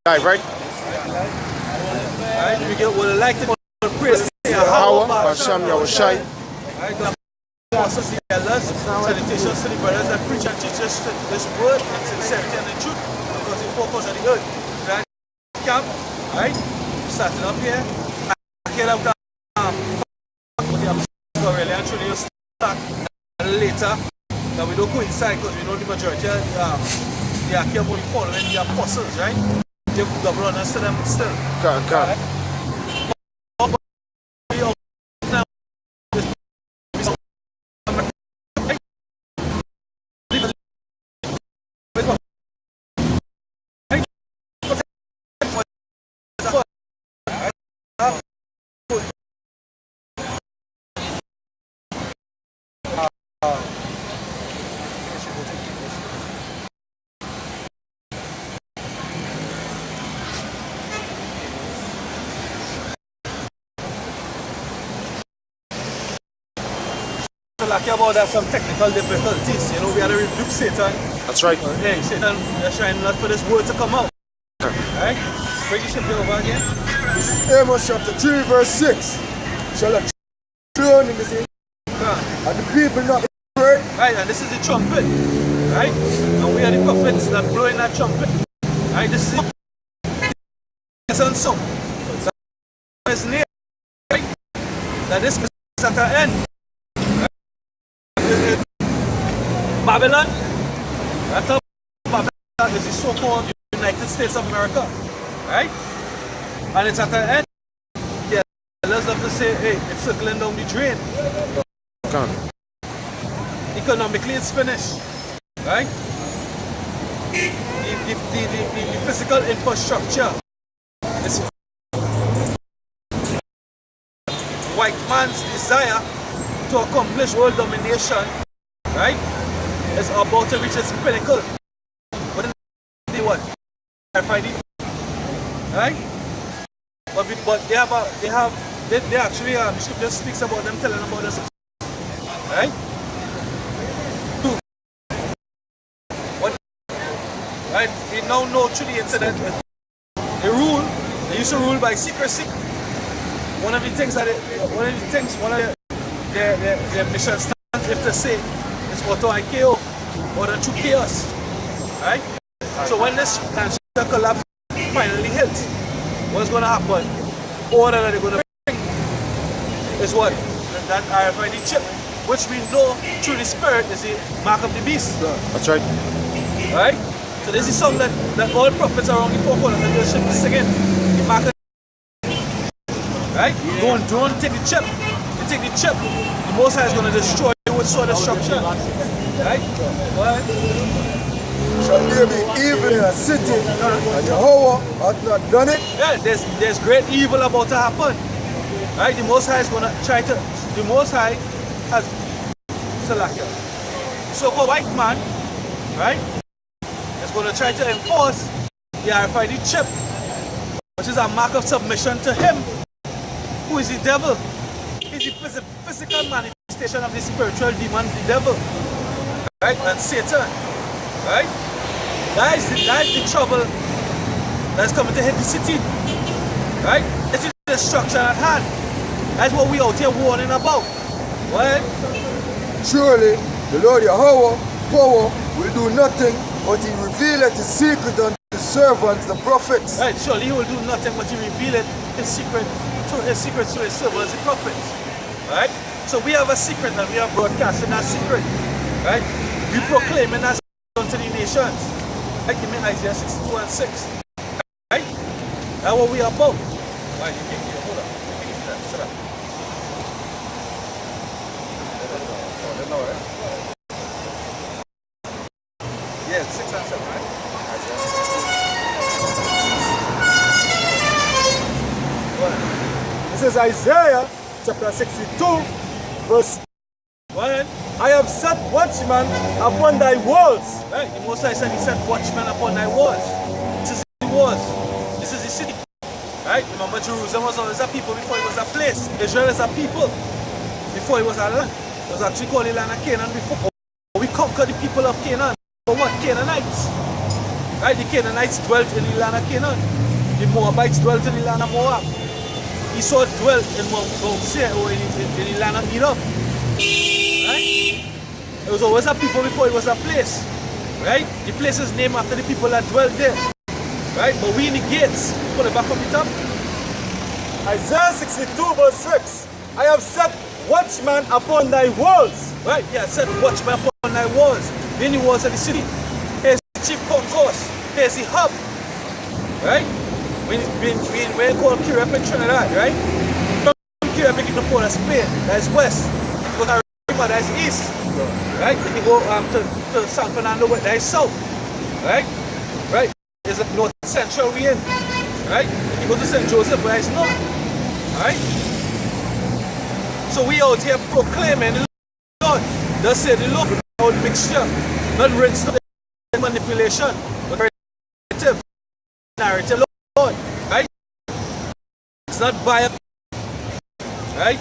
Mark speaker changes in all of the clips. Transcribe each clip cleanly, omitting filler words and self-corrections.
Speaker 1: Live, right?
Speaker 2: Right, we get what I like to praise.
Speaker 1: How Hashem Yahushai.
Speaker 2: Salutations to the brothers that preach and teach us this word in sincerity and in truth, because it focus on the earth. Right? Camp, right? Starting up here. Here I've got really and truly start later. That we don't go inside because we know the majority they are carefully following the apostles, right? They double on us to them still.
Speaker 1: Can't.
Speaker 2: Lucky about that, some technical difficulties. You know, we had to rebuke Satan.
Speaker 1: That's right.
Speaker 2: Hey, Satan, you're trying not for this word to come out. Right? Bring your ship over again.
Speaker 3: This is Amos chapter 3, verse 6. Shall I throne in the sea? And the people not be heard?
Speaker 2: Right, and this is the trumpet. Right? And we are the prophets that blowing that trumpet. Right? This is the song. It's near. Right? That this is at the end. Babylon, that's how Babylon is the so-called United States of America, right? And it's at the end. Yeah, let's have to say, hey, it's circling down the drain. Economically, it's finished, right? The physical infrastructure is white man's desire to accomplish world domination, right? Is about to reach its pinnacle. But then they what? CameraFi, right? But they actually the scripture speaks about them telling about this, right? What? Right? We now know through the incident they used to rule by secrecy. One of the things their mission stands if to say auto and KO or the true chaos, right? So when this financial collapse finally hits, what's going to happen? Order that they're going to bring is what? That RFID chip, which we know through the spirit is the mark of the beast.
Speaker 1: That's right.
Speaker 2: Right? So this is something that all prophets around the four corners of the ship is singing. The mark of the beast. Right? Yeah. Don't take the chip. You take the chip, the Most High is going to destroy with sword destruction. Right? What?
Speaker 3: Shall there be evil in a city and Jehovah hath not done it?
Speaker 2: Yeah, there's great evil about to happen. Right? The Most High is going to try to, the Most High has Salakia. So-called white man, right, is going to try to enforce the RFID chip, which is a mark of submission to him, who is the devil. He's the physical manifestation of the spiritual demon, the devil, right, and Satan, right? That is the trouble that's coming to hit the city, right? It's the destruction at hand. That's what we out here warning about. What?
Speaker 3: Surely the Lord Yahweh power will do nothing but he revealeth his secret unto his servants, the prophets.
Speaker 2: Right, surely he will do nothing but he revealeth his secret to his servants, the prophets. Right? So we have a secret and we are broadcasting that secret. Right? We proclaiming that unto the nations. Like you mean Isaiah 62 and 6. Right? That's what we are about. Right, you give me a hold on. Shut up. Yeah, 6 and 7, right?
Speaker 3: This is Isaiah chapter 62, verse
Speaker 2: 1.
Speaker 3: I have set watchmen upon thy walls.
Speaker 2: Right, the Most High said he set watchmen upon thy walls. This is the walls. This is the city. Right? Remember, Jerusalem was always a people before it was a place. Israel is a people before it was a land. was actually called the land of Canaan before. We conquered the people of Canaan. But what? Canaanites. Right? The Canaanites dwelt in the land of Canaan. The Moabites dwelt in the land of Moab. Esau dwelt in Mount Seir, or in the land of Edom. Right? It was always a people before it was a place. Right? The place is named after the people that dwelt there. Right? But we in the gates. Pull it back from the top.
Speaker 4: Isaiah 62 verse 6. I have set watchmen upon thy walls.
Speaker 2: Right? Yeah, set watchmen upon thy walls. In the walls of the city. Here's the chief concourse. Here's the hub. Right? When called CameraFi in Trinidad, right? From CameraFi to Port of Spain, that's west. You go to River, that's east. Right? If you go to San Fernando, that's south. Right? Right? There's a north central we in. Right? If you go to St. Joseph, that's north. Right? So we out here proclaiming the Lord. Thus say the Lord without mixture, not rinse, not manipulation, but narrative, Lord. Right? It's not biased. Right?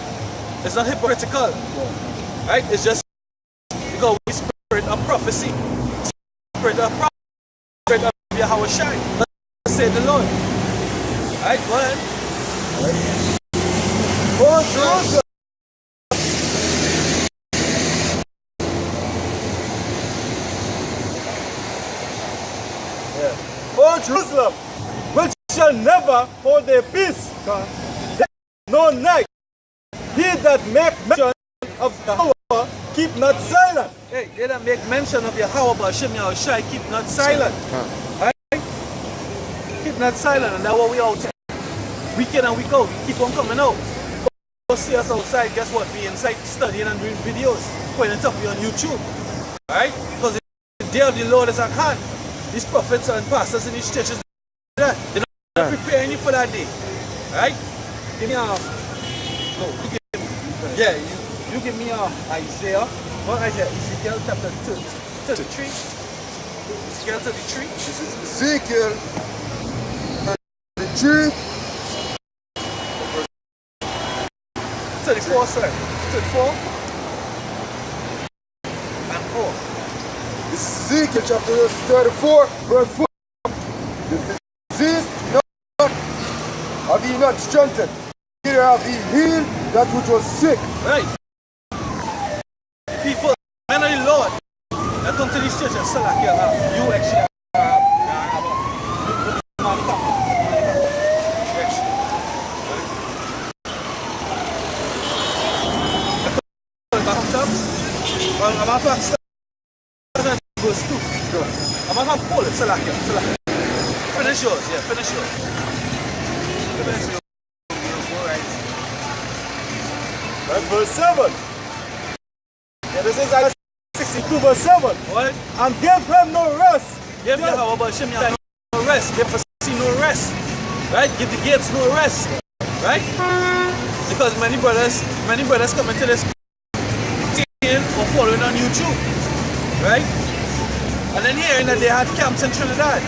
Speaker 2: It's not hypocritical. Right? It's just because we spirit of prophecy. Spirit of prophecy. Spirit of Yahweh shine. Thus say the Lord. Right? Go ahead.
Speaker 4: Oh, Jerusalem. Oh, Jerusalem, which shall never hold their peace, no night. He that make mention of Yahweh, keep not silent.
Speaker 2: Hey, they that make mention of Yahweh, but Hashem Yahushai, keep not silent. Right? Keep not silent, and that's what we out here. Week in and week out, we keep on coming out. Go see us outside, guess what? We inside studying and doing videos, putting it up on YouTube. Right? Because the day of the Lord is at hand. These prophets and pastors in these churches, they're not preparing you for that day. Right? Give me no, you give me, yeah, you give me Isaiah. What Isaiah? Ezekiel chapter 33. Ezekiel 33.
Speaker 3: This is Ezekiel 33.
Speaker 2: 34, sir. 34 and 4.
Speaker 3: This is Ezekiel chapter 34, verse 4. The disease not have ye not strengthened, neither have ye healed that which was sick.
Speaker 2: Right. People, men of the Lord, that come to these churches and say like, you actually I'm not going to start verse 2. I'm not going to pull it. Finish yours, yeah, finish yours. Finish yours.
Speaker 4: And verse 7. Yeah, this is Isaiah 62 verse 7.
Speaker 2: What?
Speaker 4: And give him no rest.
Speaker 2: Give Yahweh Hashem no rest. Give us no rest. Right? Give the gates no rest. Right? Because many brothers come into this or following on YouTube, right? And then hearing that they had camps in Trinidad,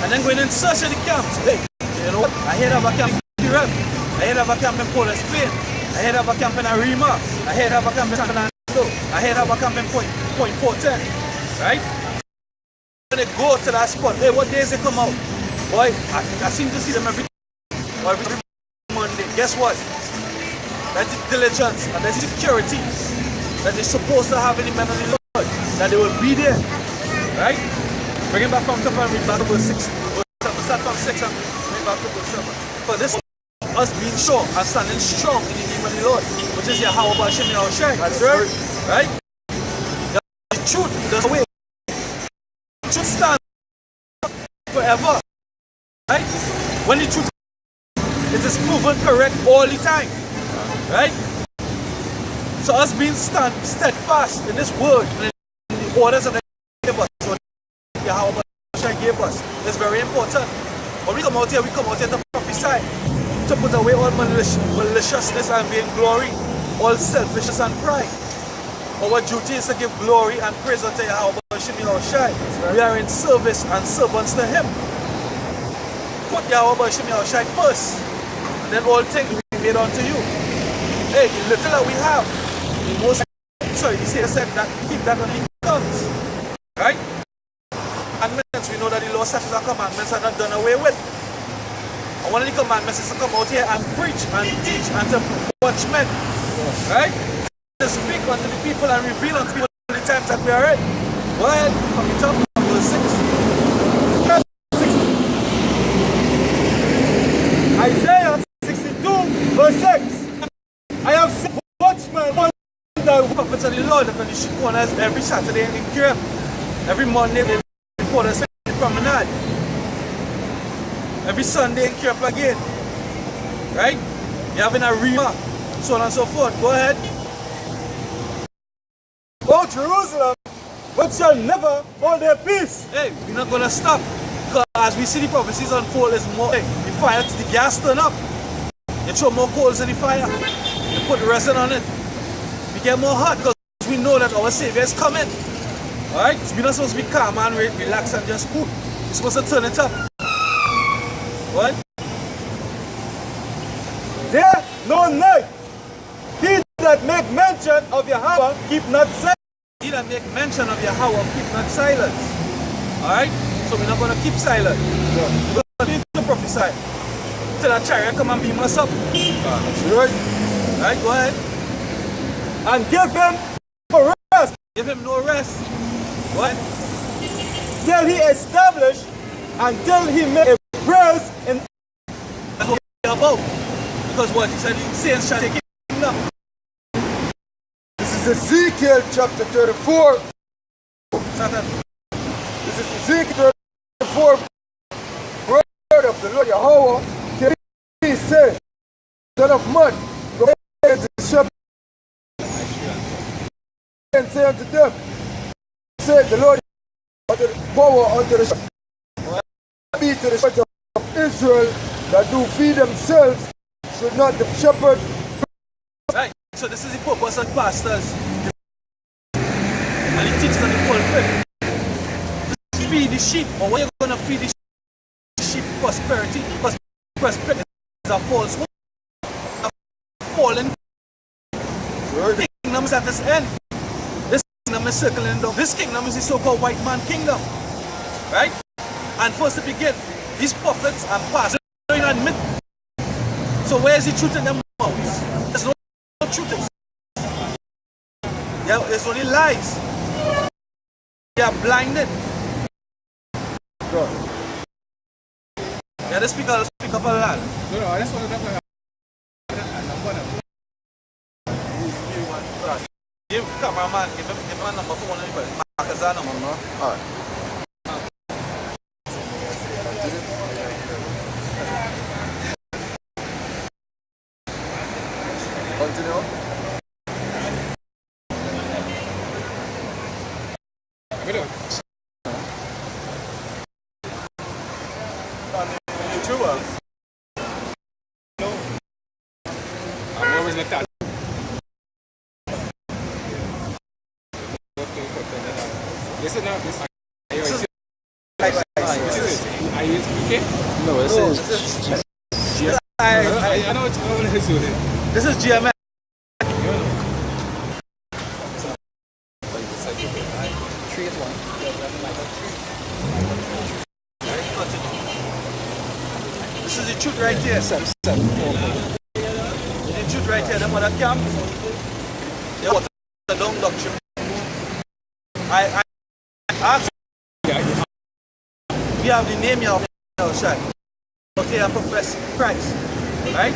Speaker 2: and then going in search of the camps. Hey, you know what? I heard of a camp in Europe. I heard of a camp in Port of Spain. I heard of a camp in Arima. I heard of a camp in San Fernando. I heard of a camp in Point 410, right? When they go to that spot, hey, what days they come out? Boy, I seem to see them every Monday. Guess what? That's the diligence and that's the security that they're supposed to have in the men of the Lord, that they will be there, right? Bring it back from top and read back to verse 6. Start from 6 and read back to verse 7. For this, us being strong and standing strong in the name of the Lord, which is Yahweh Hashem Yahushai. That's right. Right? The truth, the way. The truth stands forever. Right? When the truth it is proven correct all the time. Right? So us being steadfast in this word and in the orders that they gave us, what Yahweh gave us, is very important. When we come out here to prophesy, to put away all maliciousness and vain glory, all selfishness and pride. Our duty is to give glory and praise unto Yahweh Yahushai. We are in service and servants to Him. Put Yahweh Yahushai first, and then all things will be made unto you. Hey, the little that we have, the most sorry, he said that keep that on the comes. Right? Commandments, we know that the law, statutes, and commandments are not done away with. And one of the commandments is to come out here and preach and teach and to watch men. Right? To speak unto the people and reveal unto people the times that we are in. Go ahead, from the top, verse 6.
Speaker 4: Isaiah 62, verse 6. I have seen watchmen on the
Speaker 2: Prophets of the Lord are going to ship on us every Saturday in camp. Every Monday they report us in the promenade. Every Sunday in camp again. Right? You're having a remark, so on and so forth. Go ahead.
Speaker 4: O Jerusalem, but shall never hold their peace.
Speaker 2: Hey, we're not going to stop. Because as we see the prophecies unfold, there's more. Hey, the fire, the gas turn up. You throw more coals in the fire. You put resin on it. We get more hot because we know that our Savior is coming. Alright? We're not supposed to be calm and relax and just cool. We're supposed to turn it up. What?
Speaker 4: There no night. He that make mention of Yahweh keep not silent.
Speaker 2: He that make mention of Yahweh keep not silence. Alright? So we're not going to keep silent. We're going to prophesy. Till that chariot come and beam us up.
Speaker 3: Right?
Speaker 2: Alright, go ahead.
Speaker 4: And give him a rest
Speaker 2: Give him no rest. What?
Speaker 4: till he establish, until he make a praise in.
Speaker 2: That's what we're about. Because what? He said the saints shall take kingdom.
Speaker 3: This is Ezekiel chapter 34.
Speaker 2: Satan.
Speaker 3: This is Ezekiel 34. Word of the Lord Yahweh. He said, Son of man, go ahead to the shepherd and say unto them, said the Lord, unto the power unto the shepherd, be to the shepherds of Israel that do feed themselves, should not the shepherd.
Speaker 2: Right. So this is the purpose of pastors. And he teaches on the pulpit. To feed the sheep. Or what you're going to feed the sheep? Prosperity. Because prosperity is a false hope. A fallen kingdom is at its end. This kingdom is circling down. This kingdom is the so-called white man kingdom. Right? And first to begin, these prophets and pastors don't admit. So where is the truth in their mouths? There's no truth. Yeah, there's only lies. They are blinded. Yeah, they speak up a lot.
Speaker 5: No, I just want to know.
Speaker 2: Give cameraman, give him a number for one of the Marcus a number.
Speaker 3: Alright. Continue.
Speaker 2: YouTuber.
Speaker 5: I'm always like that. Listen now, this is are you speaking?
Speaker 1: No, this is
Speaker 5: I know it's
Speaker 2: This is GMS. This is the truth right here. The truth right here, the mother camp. They want the long doctrine. I asked, we have the name of outside. Okay, I profess Christ. Right?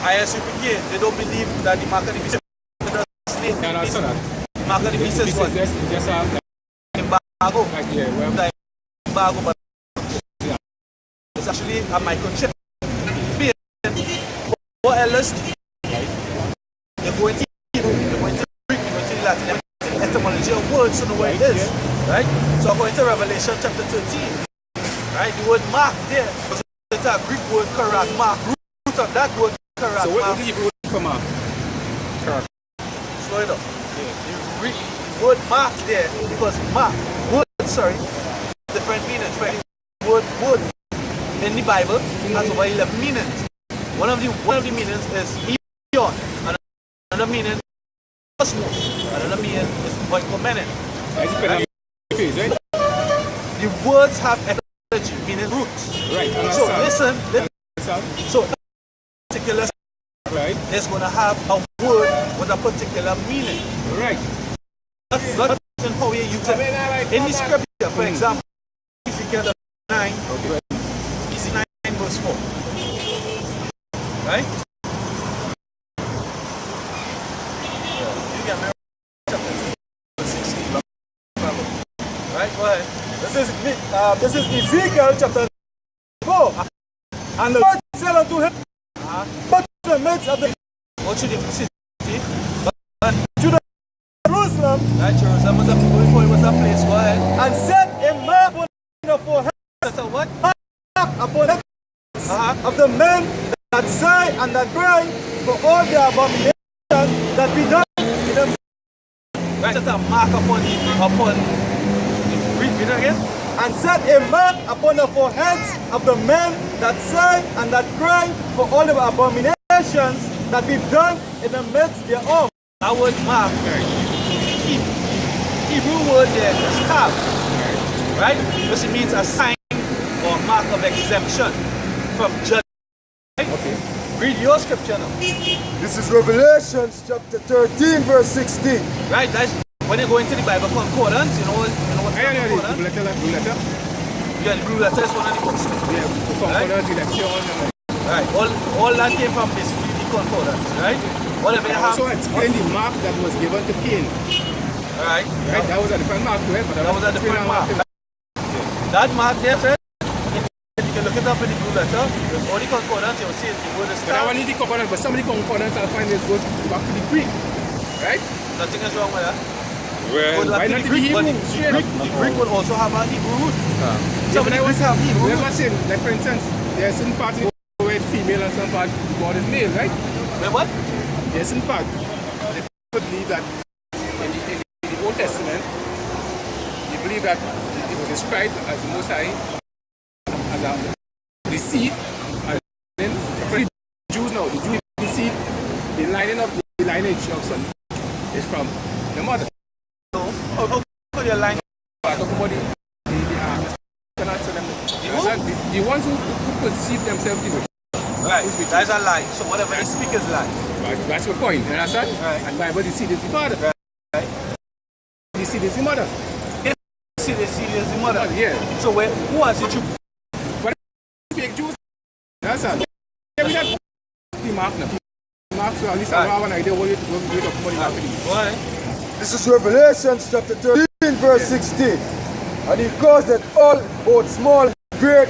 Speaker 2: ISUPK, they don't believe that the mark of the beast is the name.
Speaker 5: Yeah, no, I saw that.
Speaker 2: The mark of the beast is what?
Speaker 5: Just
Speaker 2: Embargo.
Speaker 5: like, yeah, well,
Speaker 2: Like embargo, but
Speaker 5: yeah.
Speaker 2: it's actually a microchip. What else? You're going to Hebrew, you're going to Greek, you're going to Latin, you're going to etymology of words, so the way it is. Right? So according to Revelation chapter 13, right, the word mark there was a Greek word karat, mark. Root of that word karat.
Speaker 5: So what do you come out?
Speaker 2: Slow it up. The word mark there, because mark, word, sorry, different meanings. Right? Word in the Bible has over 11 meanings. One of the meanings is eon, and another meaning smoke. Another meaning is oikomenin.
Speaker 5: It's depending on the phase, right?
Speaker 2: The words have etymology, meaning roots.
Speaker 5: Right.
Speaker 2: So listen, so that particular
Speaker 5: right.
Speaker 2: is going to have a word with a particular meaning.
Speaker 5: Right.
Speaker 2: Not in how you use it. In the scripture, for example, Ezekiel 9, Ezekiel 9 verse 4. Right? You get me? Chapter 16. Right? Go ahead.
Speaker 4: This is Ezekiel chapter 4. And the Lord said unto him, but in the midst of the
Speaker 2: What should you see?
Speaker 4: Jerusalem,
Speaker 2: Right, Jerusalem was a place. Go ahead.
Speaker 4: and set a mark on the forehead
Speaker 2: That's a what?
Speaker 4: upon the of the men that sigh and that cry for all the abominations that be done in them.
Speaker 2: Right, that's a mark upon read it again.
Speaker 4: And set a mark upon the foreheads of the men that sigh and that cry for all the abominations that be done in the midst thereof.
Speaker 2: That word mark, Hebrew word there is tab, right? Which means a sign or mark of exemption from judgment. Right? Okay. Read your scripture now.
Speaker 3: This is Revelation chapter 13 verse 16.
Speaker 2: Right, that's when you go into the Bible concordance, you know what's the concordance?
Speaker 5: Blue letter.
Speaker 2: Yeah, the blue letter is one of the books.
Speaker 5: Yeah, concordance, election.
Speaker 2: Right, all that came from basically the concordance, right? Whatever you have.
Speaker 5: Also explain the mark that was given to Cain.
Speaker 2: Right.
Speaker 5: Right, that was a different mark to it, but
Speaker 2: That was a different mark. That mark there, friend, you can look it up in the blue letter. There's all the concordance, you'll see the word is
Speaker 5: But I want the concordance, but some of the concordance I'll find is goes back to the Greek. Right?
Speaker 2: Nothing is wrong with that.
Speaker 5: Well, why not the
Speaker 2: Greek, but
Speaker 5: Hebrew?
Speaker 2: the Greek would also have a Hebrew root. Some of
Speaker 5: But I
Speaker 2: the
Speaker 5: was
Speaker 2: Greeks have Hebrew
Speaker 5: never
Speaker 2: root.
Speaker 5: saying, like for instance, there's some part of the word female and some part God is male, right?
Speaker 2: Wait, what?
Speaker 5: There's some part. They believe that in the Old Testament, they believe that it was described as the Most High, as a the seed, and then for the Jews now, the Jews the seed, the lining of the lineage of son is from the mother.
Speaker 2: So, how could you line?
Speaker 5: I talk about cannot say them. The ones who perceive themselves to be
Speaker 2: Right, that's a lie. So whatever they speak is lie.
Speaker 5: right, that's your point, you understand?
Speaker 2: Right.
Speaker 5: And Bible, the seed is the father.
Speaker 2: Right.
Speaker 5: The seed is the mother.
Speaker 2: See, they see is the mother.
Speaker 5: Yeah.
Speaker 2: So who has it?
Speaker 5: But fake Jews, you understand? Yeah, we got the mark now. Mark, so at least I have an idea what you're talking about the marketing.
Speaker 2: Why?
Speaker 3: This is Revelation chapter 13 verse 16. And he caused that all, both small, great,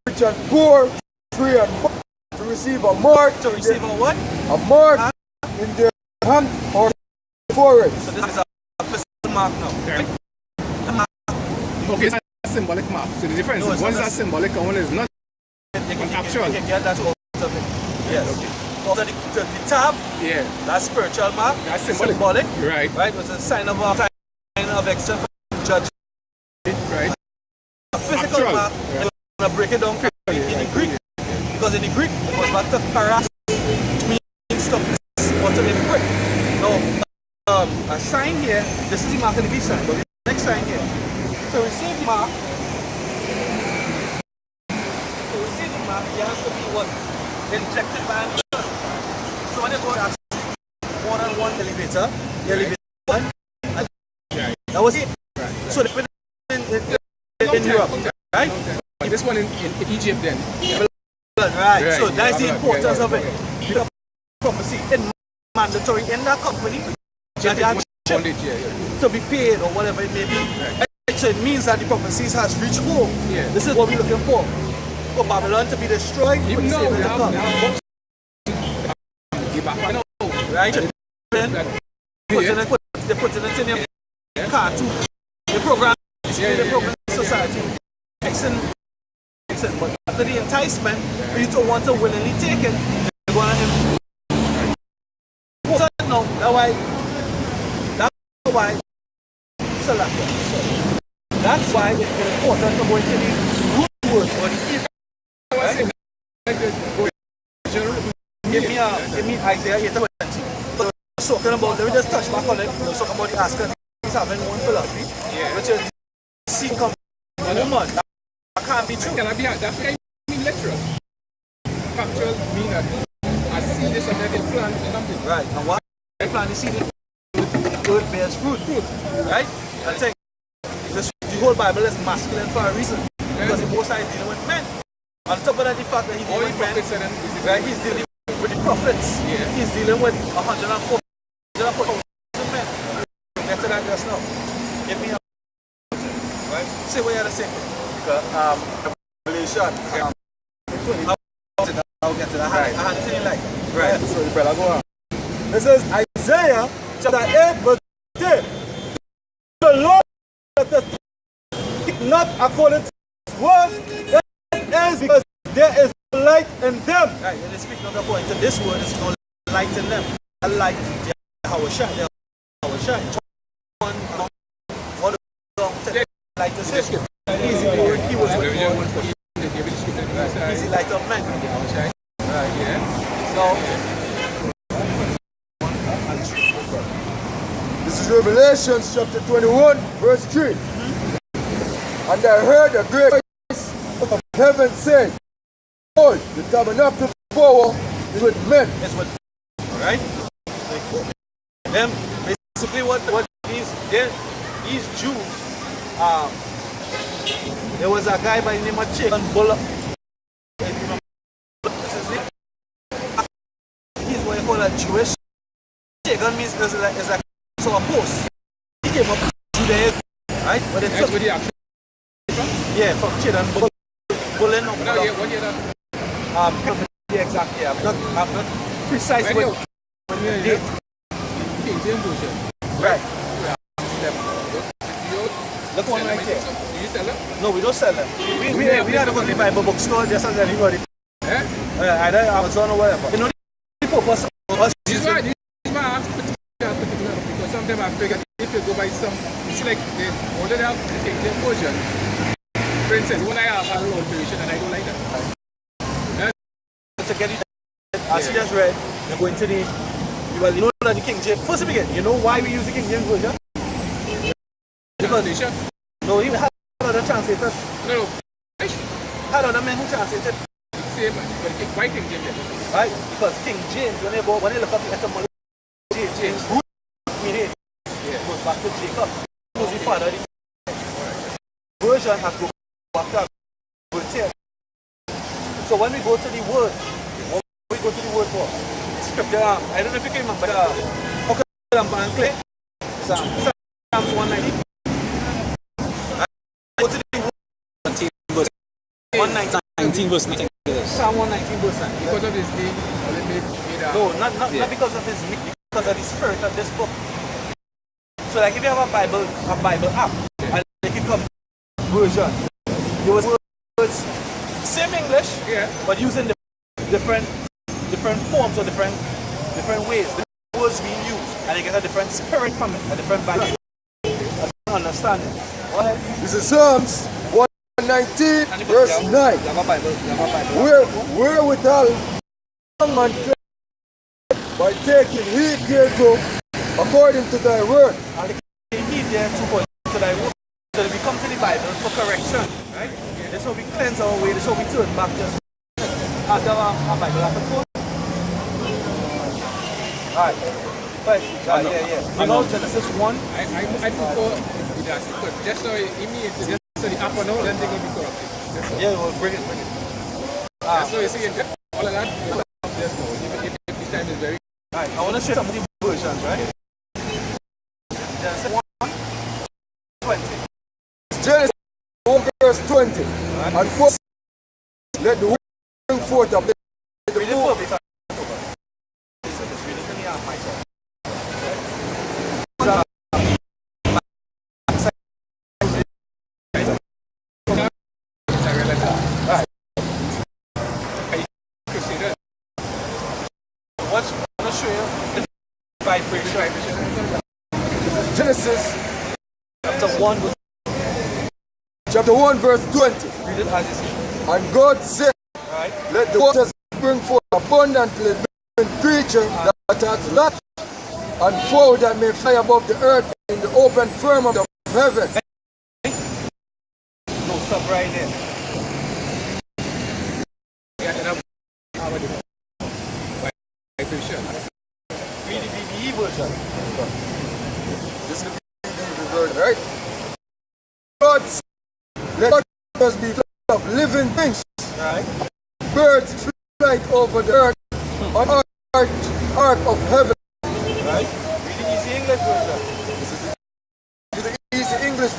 Speaker 3: rich and poor, free and bond, to receive a mark.
Speaker 2: To receive a what?
Speaker 3: A mark in their hand or forehead.
Speaker 2: So this is a physical mark now.
Speaker 5: Right. Okay, it's a symbolic mark. So the difference
Speaker 2: No,
Speaker 5: is
Speaker 2: it's
Speaker 5: one
Speaker 2: not
Speaker 5: is a symbolic and one is not. Actual.
Speaker 2: You can get that out of it. Yes.
Speaker 5: Okay.
Speaker 2: Also the tab,
Speaker 5: Yeah.
Speaker 2: that's spiritual mark.
Speaker 5: That's symbolic. Right.
Speaker 2: Right? It was a sign of exemption from judgment.
Speaker 5: Right.
Speaker 2: A physical
Speaker 5: Actual.
Speaker 2: mark, you're going to break it down in the Greek. Because in the Greek, it was back to paras, which means to place or to imprint. Now, a sign here, this is the mark of the beast sign, but the next sign here. To receive the mark, you have to be what? Injected by an elevator. So when you go to more than one elevator, the elevator one, and that was it.
Speaker 5: Right.
Speaker 2: So they put it in Europe, right?
Speaker 5: But this one in Egypt then.
Speaker 2: Right. So
Speaker 5: Right.
Speaker 2: that's the
Speaker 5: Yeah,
Speaker 2: importance
Speaker 5: okay,
Speaker 2: of it. The prophecy is mandatory in that company. That
Speaker 5: Yeah,
Speaker 2: to be paid or whatever it may be.
Speaker 5: Right.
Speaker 2: So it means that the prophecies has reached home.
Speaker 5: Yeah.
Speaker 2: This is what we're looking for. For Babylon to be destroyed, for
Speaker 5: Even
Speaker 2: the
Speaker 5: though
Speaker 2: Savior
Speaker 5: we
Speaker 2: to
Speaker 5: have
Speaker 2: come.
Speaker 5: the back now.
Speaker 2: Right? Then they put it in their cartoon. The program the program society. Excellent. But after the enticement, for you to want to willingly take it, you're going to no, that's why that's why it's important to go into the root words or the Give me Isaiah 8:20. talking about, let me just touch back on it. We're talking about the Askan. He's having one philosophy, which is see come woman. That can't be true.
Speaker 5: Can I be that's what I mean literal. Factual mean that I see this and then they plant something.
Speaker 2: Right. And why they plant the seed? It bears fruit. Right? I think the whole Bible is masculine for a reason. Because the Most High is dealing with men. On top of that, the fact that he's dealing with men, right? He's dealing with the prophets. He's dealing with 140,000 men. Get to that just now. Give me a right? Say what you had to say.
Speaker 4: Because Revelation.
Speaker 2: I'll get to that. I had to tell you like.
Speaker 4: Right. So you better go on. It says Isaiah chapter 8 verse 10. The Lord that is not according to his word, that is because there is light in them.
Speaker 2: Right, and they speak on the point. So this word is no light in them. A light, how a shine. How a shine. Light is him. Easy word, he was with God. Easy light of men. Right, yeah. So,
Speaker 3: This is Revelation chapter 21, verse 3. And I heard a great voice of heaven say, behold, the tabernacle of power is with men.
Speaker 2: it's what, right? Them, basically what these Jews, there was a guy by the name of Chicken Bullock. He's what you call a Jewish. Chicken means is a so a post. He came up Judaism, right? But it took, yeah, from Chicken Bullock.
Speaker 5: What year that?
Speaker 2: Yeah, exactly. I'm not precise with the date.
Speaker 5: King James Version.
Speaker 2: Right.
Speaker 5: You
Speaker 2: Look one right there.
Speaker 5: Do you sell them?
Speaker 2: No, we don't sell them. We had to go to the Bible bookstore just as anybody.
Speaker 5: Eh?
Speaker 2: Either Amazon or whatever. You know, the purpose of us
Speaker 5: This is why I ask because sometimes I figure if you go by some, you see like they already have the King James Version. For instance, when I have a loan version and I don't like that.
Speaker 2: to get it. As you just read, you're going to the, well, you know that the King James, first to begin, you know why we use the King James Version? Because, no, he had other translators.
Speaker 5: No.
Speaker 2: Had other men who translated.
Speaker 5: Same, but why King James?
Speaker 2: Right? Because King James, when they look up the etymology, James, who meaning goes back to Jacob. Who was the father of the version has to go back to Voltaire. So when we go to the word, what we go to the word for? Scripture, I don't know if you can remember Psalms 190. Go to the word. 119 verse 19. Psalm 119 verse 19.
Speaker 5: Because of his name,
Speaker 2: no, not because of his name, because of the spirit of this book. So like if you have a Bible app, and like you come version, there was words, same English, but using the different forms or different ways. The words being used, and you get a different spirit from it, a different value. I don't understand it. Go ahead.
Speaker 3: This is Psalms 119, verse 9. Wherewithal young man by taking heed thereto according to thy word.
Speaker 2: And the heed there to thy word. So we come to the Bible for correction, right? That's how we cleanse our way, that's how we turn back just after our Bible after quote. Alright. Right. Yeah. You know Genesis 1?
Speaker 5: I prefer but just so immediately just so the app and all, then they're going to be corrupted.
Speaker 2: Yeah, well, bring it.
Speaker 5: So you see, all of that, just know, even if this time is very...
Speaker 2: Alright, I want to show some of the versions, right? Genesis 1, 20.
Speaker 3: Genesis 1, verse 20. And first, let the word bring forth a
Speaker 2: Read it for me. Just read it to me on my side.
Speaker 3: Genesis
Speaker 2: chapter
Speaker 3: 1 verse 20.
Speaker 2: Read it as you see.
Speaker 3: And God said,
Speaker 2: Right.
Speaker 3: let the waters bring forth abundantly living creature that hath life, and fowl that may fly above the earth in the open firmament of heaven.
Speaker 2: No, stop right there. Read the BBE version.
Speaker 3: This is the BBE version, right? God said, let us be full of living things.
Speaker 2: Right.
Speaker 3: Birds fly over the earth on ark of heaven.
Speaker 2: Right. Read the easy English version.
Speaker 3: This is the easy English.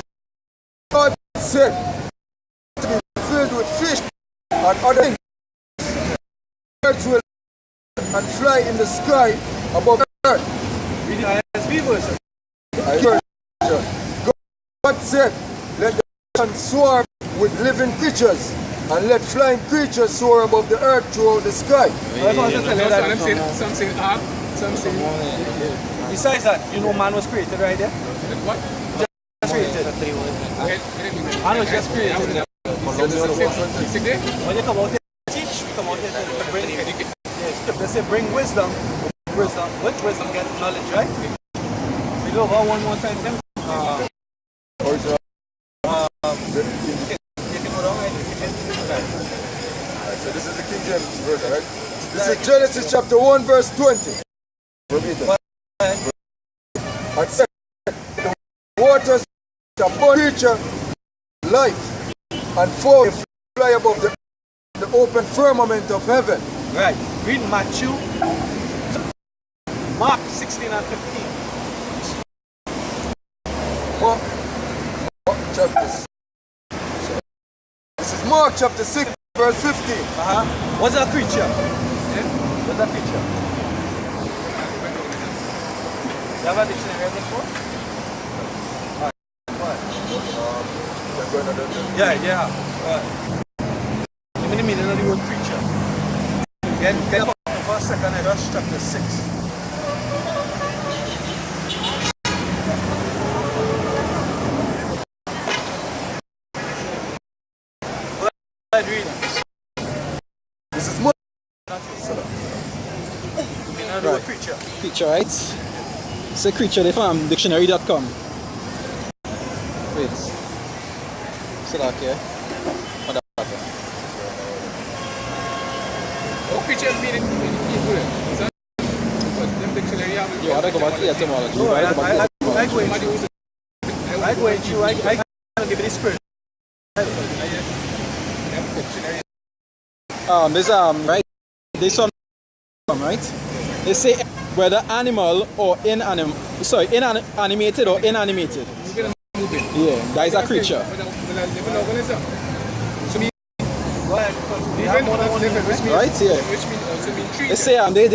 Speaker 3: God said to be filled with fish and other things. Birds will and fly in the sky above the earth.
Speaker 2: Read the ISV version.
Speaker 3: God said, let the ocean swarm with living creatures, and let flying creatures soar above the earth throughout the sky.
Speaker 2: Besides that, you know man was created right there?
Speaker 5: What?
Speaker 2: Just created. Man was just created. When you come out here to teach, you come out here to bring education. Yes, they say bring wisdom. Wisdom. With wisdom get knowledge, right? We do about one more time.
Speaker 3: So this is the King James version, right? This is Genesis chapter 1 verse 20. And said, the waters upon creature life and fall fly above the open firmament of heaven.
Speaker 2: Right. Read Matthew, Mark 16 and 15.
Speaker 3: What chapter? This is Mark chapter 6 verse 15.
Speaker 2: What's that creature? What's that creature? You have a dictionary of this one? Yeah. Give me the meaning of the word creature. Get up for a second, I rush chapter 6.
Speaker 3: This is Mark.
Speaker 2: Right. Creature.
Speaker 1: Creature, right? It's a creature they from dictionary.com. Wait. So that here.
Speaker 5: Oh, creature meaning Hebrew.
Speaker 1: Yo, I go back to etymology.
Speaker 2: I go into I give it the spirit.
Speaker 1: There's right. There's some right. They say whether animal or inanimated or inanimated. Yeah, that is a creature. Right? Yeah. They say they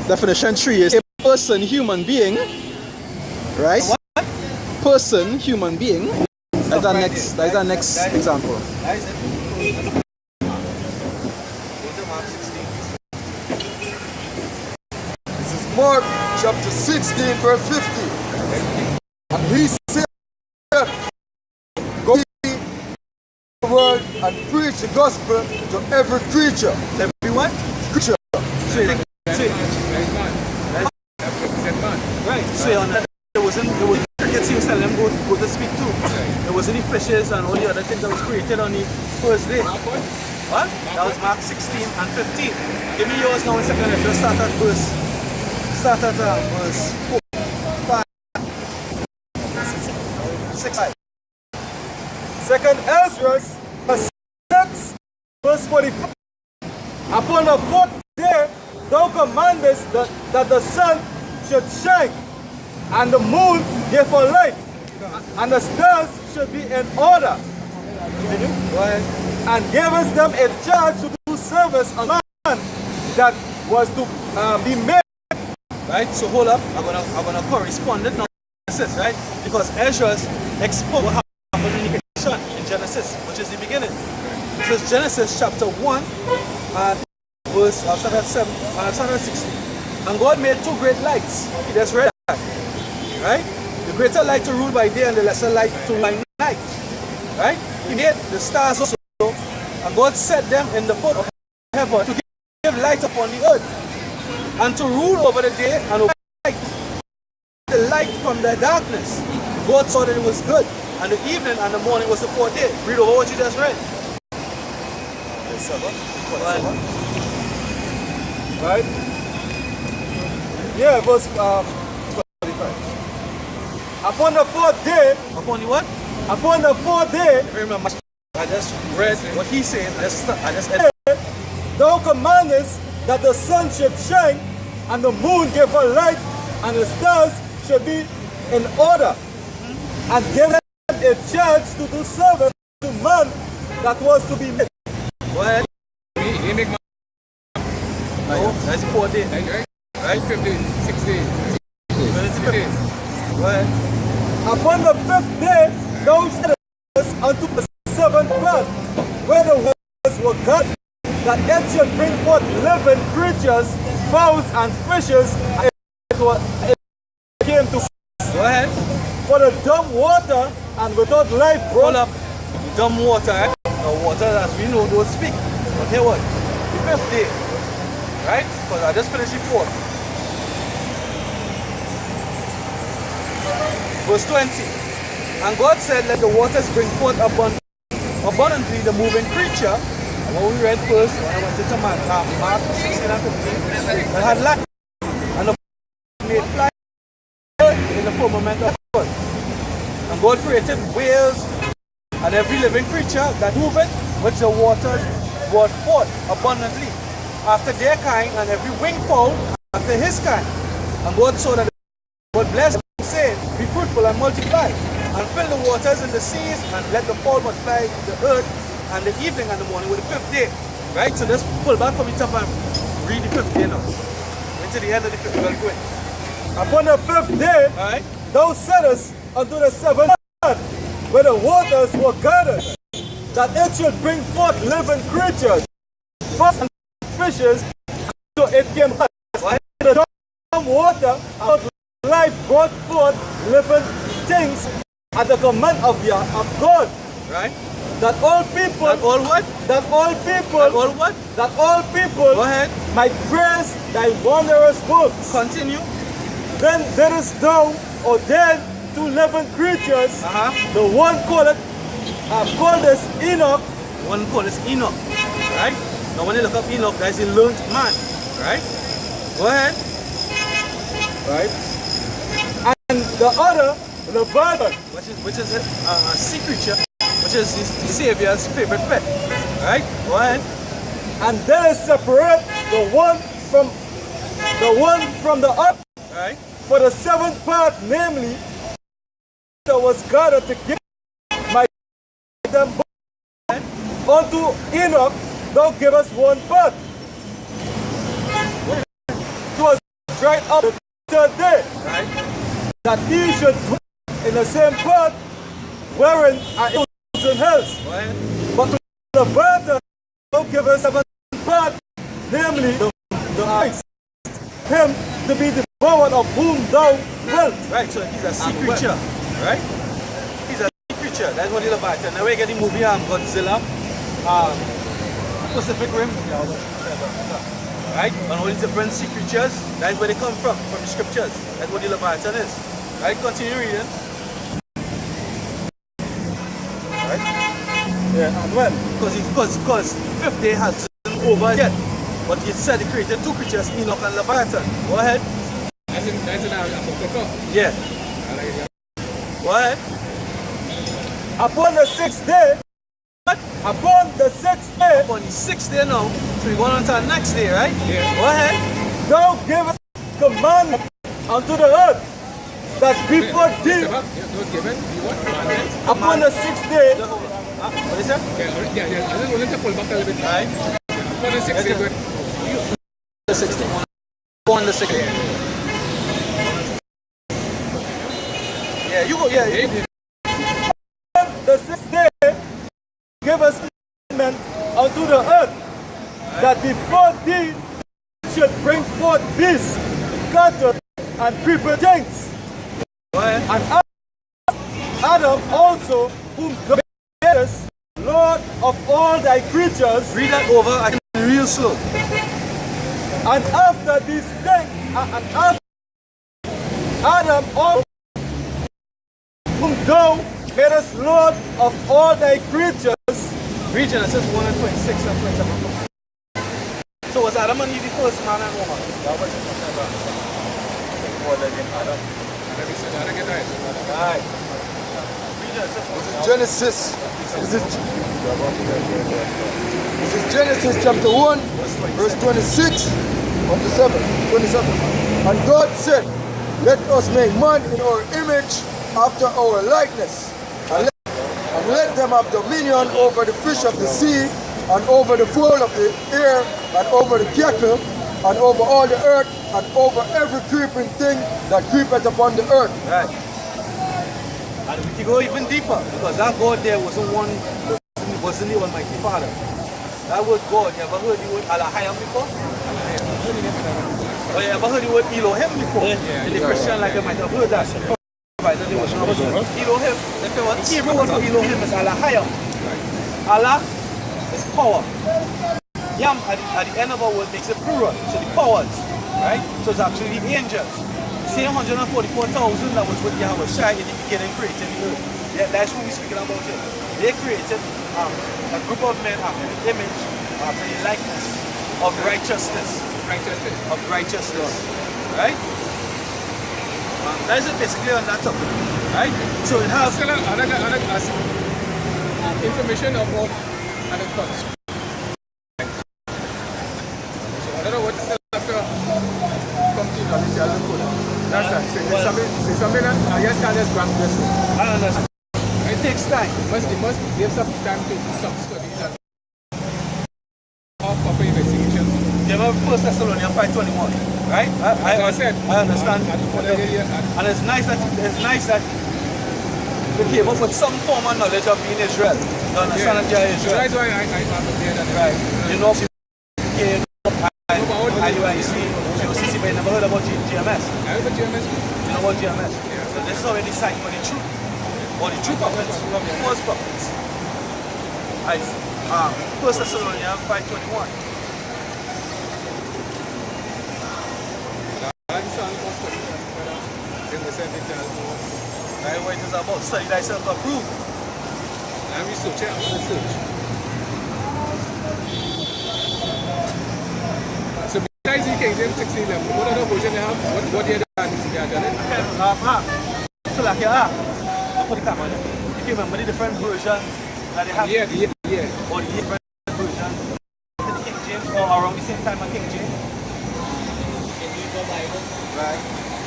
Speaker 1: definition 3 is a person, human being. Right? Person, human being. That's our next example.
Speaker 3: This is Mark chapter 16 verse 50. And he said, go ye the world and preach the gospel to every creature.
Speaker 2: Everyone?
Speaker 3: Creature.
Speaker 2: Right. So there wasn't crickets he was telling them go to speak to. There wasn't any fishes and all the other things that was created on the first day. What? That was Mark 16 and 15. Give me yours now in a second. Let's just start at verse 4, 5, 6, 5.
Speaker 4: Second Ezra 6 verse 45. Upon the fourth day thou commandest that the sun should shine, and the moon give her light, and the stars should be in order. And gavest them a charge to do service on man that was to be made.
Speaker 2: Right? So hold up. I'm gonna correspond it now. Genesis, right? Because Ezra's exposed what happened in the creation in Genesis, which is the beginning. So it's Genesis chapter 1 and verse start at 16. And God made two great lights. He just read that. Right? The greater light to rule by day and the lesser light to by night. Right? He made the stars also, and God set them in the foot of heaven to give light upon the earth. and to rule over the day and over the light from the darkness. God saw that it was good, and the evening and the morning was the fourth day. Read over what you just read.
Speaker 4: Right? Yeah, verse 45. Upon the fourth day,
Speaker 2: Upon the what?
Speaker 4: upon the fourth day,
Speaker 2: Remember, I just read what he said. I just
Speaker 4: thou commandest that the sun should shine, and the moon give her light, and the stars should be in order, and give them a charge to do service to man that was to be made.
Speaker 2: Go ahead.
Speaker 5: They make
Speaker 2: No, that's the fourth day.
Speaker 5: right? Right? 5 days, 6 days, 3 days.
Speaker 2: Go ahead.
Speaker 4: Upon the fifth day, thou shalt unto the seventh month, where the waters were cut, that it should bring forth living creatures, fowls and fishes, and it came to
Speaker 2: Go ahead.
Speaker 4: for the dumb water and without life
Speaker 2: Roll
Speaker 4: brought
Speaker 2: up. Dumb water, eh? The water that we know don't speak. But here what? The fifth day. Right? Because I just finished the fourth. Verse 20. And God said, let the waters bring forth abundantly the moving creature. And what we read first, when I went to Mark 16 and 15, that had lack. And the made fly in the firmament of God. And God created whales and every living creature that moveth, which the waters brought forth abundantly after their kind, and every winged fowl after his kind. And God saw that God blessed them, saying, be fruitful and multiply, and fill the waters in the seas, and let the fowl multiply the earth, and the evening and the morning with the fifth day. Right? So let's pull back from the top and read the fifth day now. Into the end of the fifth day. Well, go ahead.
Speaker 4: upon the fifth day,
Speaker 2: Alright?
Speaker 4: thou saidest unto the seventh month, where the waters were gathered, that it should bring forth living creatures, fowls and fishes, so it came forth. The dumb water out of life brought forth living things at the command of God,
Speaker 2: Right?
Speaker 4: that all people,
Speaker 2: And all what?
Speaker 4: that all people,
Speaker 2: And all what?
Speaker 4: that all people
Speaker 2: Go ahead.
Speaker 4: might praise thy wondrous works.
Speaker 2: Continue.
Speaker 4: Then didst thou ordain two living creatures. The one called this Enoch,
Speaker 2: One called is Enoch. Right? Now when you look up Enoch, guys, he learned man. Right? Go ahead.
Speaker 4: right? And the other, Leviathan,
Speaker 2: Which is a sea creature, which is the Savior's favorite pet. Right? Go ahead.
Speaker 4: and then separate the one from the other.
Speaker 2: Right?
Speaker 4: For the seventh part, namely, that was gathered to give my them both unto Enoch, thou give us one part. It was dried up the third day,
Speaker 2: Right?
Speaker 4: that he should dwell in the same part wherein are angels in hells.
Speaker 2: Go ahead.
Speaker 4: But to the bird thou give us seven part, namely the eyes, him to be devoured of whom thou wilt.
Speaker 2: Right, so he's a sea creature. Right? He's a sea creature. That's what he's about. And now we get the movie Godzilla, Pacific Rim. Right? And all these different sea creatures, that's where they come from the scriptures. That's what the Leviathan is. Right? Continue reading. Right?
Speaker 4: Yeah, and when?
Speaker 2: Because fifth day hasn't over yet. But he said he created two creatures, Enoch and Leviathan. Go ahead.
Speaker 5: That's in Apocrypha.
Speaker 2: Yeah. Go ahead.
Speaker 4: Upon the sixth day,
Speaker 2: What?
Speaker 4: upon the sixth day,
Speaker 2: On the sixth day now, so we're going on to the next day, right?
Speaker 5: Yeah.
Speaker 2: Go ahead.
Speaker 4: thou givest commandment unto the earth, that before thee,
Speaker 5: Those given, you what? Commandments?
Speaker 4: upon the sixth day,
Speaker 2: What is that?
Speaker 5: Yeah. I just wanted to pull back a little bit.
Speaker 2: Right?
Speaker 5: For the 6 days, but
Speaker 2: The 16th one. On the 16th. Yeah, you go. Yeah.
Speaker 4: the sixth day, give us commandment unto the earth, that before thee should bring forth beasts, cattle, and creeping things.
Speaker 2: Go ahead.
Speaker 4: And Adam also, whom thou madest Lord of all thy creatures,
Speaker 2: Read that over. I can real slow.
Speaker 4: And after this thing, and after Adam up down, made us Lord of all thy creatures.
Speaker 2: Read Genesis 1 and 26 and 27. So was Adam and Eve the first man and woman?
Speaker 4: That was more than Adam. Right.
Speaker 3: Genesis. This is Genesis chapter 1, verse 26 up to 27. And God said, let us make man in our image after our likeness, and let them have dominion over the fish of the sea, and over the fowl of the air, and over the cattle, and over all the earth, and over every creeping thing that creepeth upon the earth.
Speaker 2: Right. And we can go even deeper, because that God there wasn't the Almighty Father. That word God, you ever heard the word Alahayam before? Or you ever heard the word Elohim before? In the Christian life, you might have heard that. Elohim, the Hebrew word for Elohim is Alahayam. Allah is power. Yam at the end of our word makes it plural, so the powers, right? So it's actually the angels. The same 144,000 that was with Yahweh Shai in the beginning created the earth. Yeah, that's what we're speaking about here. They created a group of men after the image, after the likeness of righteousness. Of righteousness. Right? That is it basically on that topic. Right? So it has
Speaker 5: information about other thoughts. So another word still have to come to knowledge and look at. That's right. It's something that I just can't just grab this.
Speaker 2: I understand. It takes time.
Speaker 5: It must give some time to do some studies and proper investigation.
Speaker 2: You know, 1 Thessalonians 5:21, right? I understand. And it's nice that you came up with some form of knowledge of being Israel. You understand that you're Israel.
Speaker 5: So that's why I'm there.
Speaker 2: Right. You know, IUIC, GOCC, but you never heard about GMS.
Speaker 5: I heard about GMS.
Speaker 2: You know about GMS? Yeah. So this is already signed for the truth. Or the true prophets, the false prophets. 1 Thessalonians 5:21. Right, what it is about, study thyself approved.
Speaker 5: I'm researching, I'm going to search. So besides the King James 1611, what other version you have? What year they have done it?
Speaker 2: So like, put the camera there. If you remember the different versions that they have.
Speaker 5: Yeah, the year.
Speaker 2: Or the different versions. The King James, or around the same time as King James. Right.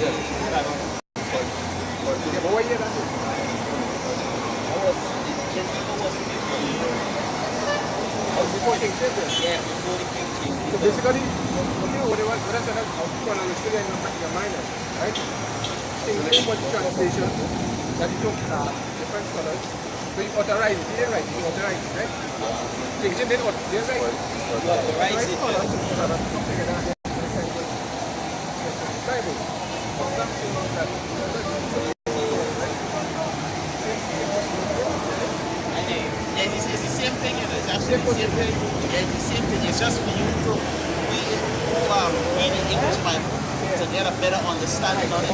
Speaker 2: Yeah.
Speaker 5: But what year that's it? Before King James? Yeah, before the King James. So basically, what I said, I'll chronologically in your mind, right? King James was the translation that he took different scholars. So he authorized it, right? He authorized it, right? King James didn't authorize it. Authorized it. Come together and Bible.
Speaker 6: It's the same thing, you know, it's absolutely the same thing. Yeah, it's the same thing. It's just for you to read the English Bible to get a better understanding of it.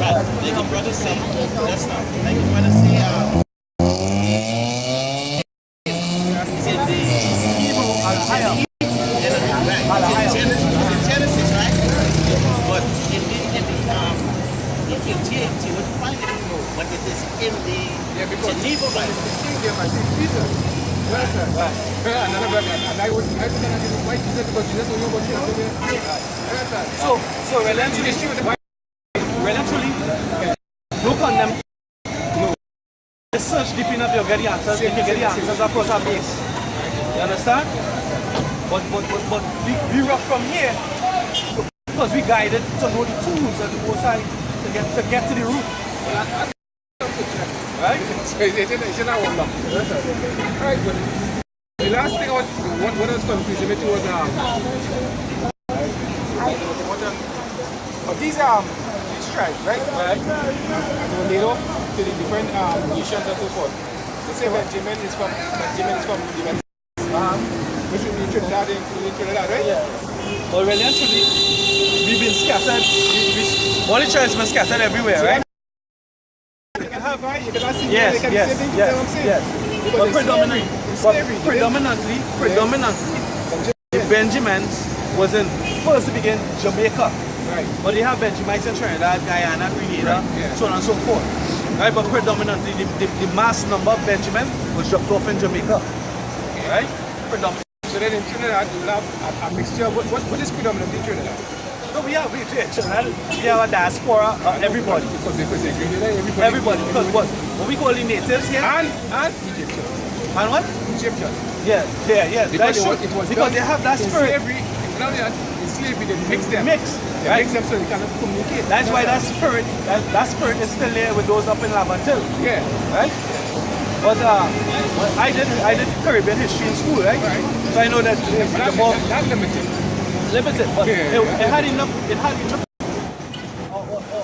Speaker 6: Right, like a brother say, just now, like a brother say, it's in the Hebrew, right, it's in Genesis, right? But in King James, you wouldn't find it, but it is in the Geneva Bible.
Speaker 5: Another brother, and I would say why Jesus, because Jesus only about you.
Speaker 2: So relatively, look on them. No. Search deep enough, you'll get the answers. You can get the answers across our base. You understand? But we rock from here because we guided to know the tools and the most high to get to the root. Right?
Speaker 5: So it's not one long. Right, but the last thing what was confusing me was these tribes, right? So they go to the different nations and so forth. They say Benjamin is from the Which would be Trinidad in Trinidad, right?
Speaker 2: Yeah. But really and truly, we've been scattered. All the churches been scattered everywhere, right?
Speaker 5: You can have, right? You can see
Speaker 2: Yes,
Speaker 5: they can
Speaker 2: yes,
Speaker 5: say things,
Speaker 2: yes,
Speaker 5: you know what I'm saying?
Speaker 2: yes.
Speaker 5: Because
Speaker 2: But
Speaker 5: it's
Speaker 2: predominantly, the Benjamins was in first to begin Jamaica.
Speaker 5: Right.
Speaker 2: But they have Benjamites in Trinidad, Guyana, Grenada, so on and so forth. Right, but predominantly the mass number of Benjamin was dropped off in Jamaica. Right? Predominantly.
Speaker 5: So then in Trinidad, you will have a mixture. What is predominantly Trinidad?
Speaker 2: No, we have Trinidad, we have a diaspora of everybody.
Speaker 5: Because they agree with
Speaker 2: Everybody, because what we call the natives here.
Speaker 5: And Egyptian.
Speaker 2: And what?
Speaker 5: Egyptian.
Speaker 2: Yeah.
Speaker 5: Because
Speaker 2: That's true.
Speaker 5: it was
Speaker 2: Because
Speaker 5: done
Speaker 2: they have that
Speaker 5: in
Speaker 2: spirit.
Speaker 5: slavery. Not only that, in slavery they mix them.
Speaker 2: Mix.
Speaker 5: They
Speaker 2: Right?
Speaker 5: mix them so they cannot communicate.
Speaker 2: That's why that spirit is still there with those up in Lavantil.
Speaker 5: Yeah.
Speaker 2: Right? But I did Caribbean history in school, right?
Speaker 5: Right.
Speaker 2: So I know that the more
Speaker 5: Not limited.
Speaker 2: limited, but
Speaker 5: Yeah.
Speaker 2: it had enough.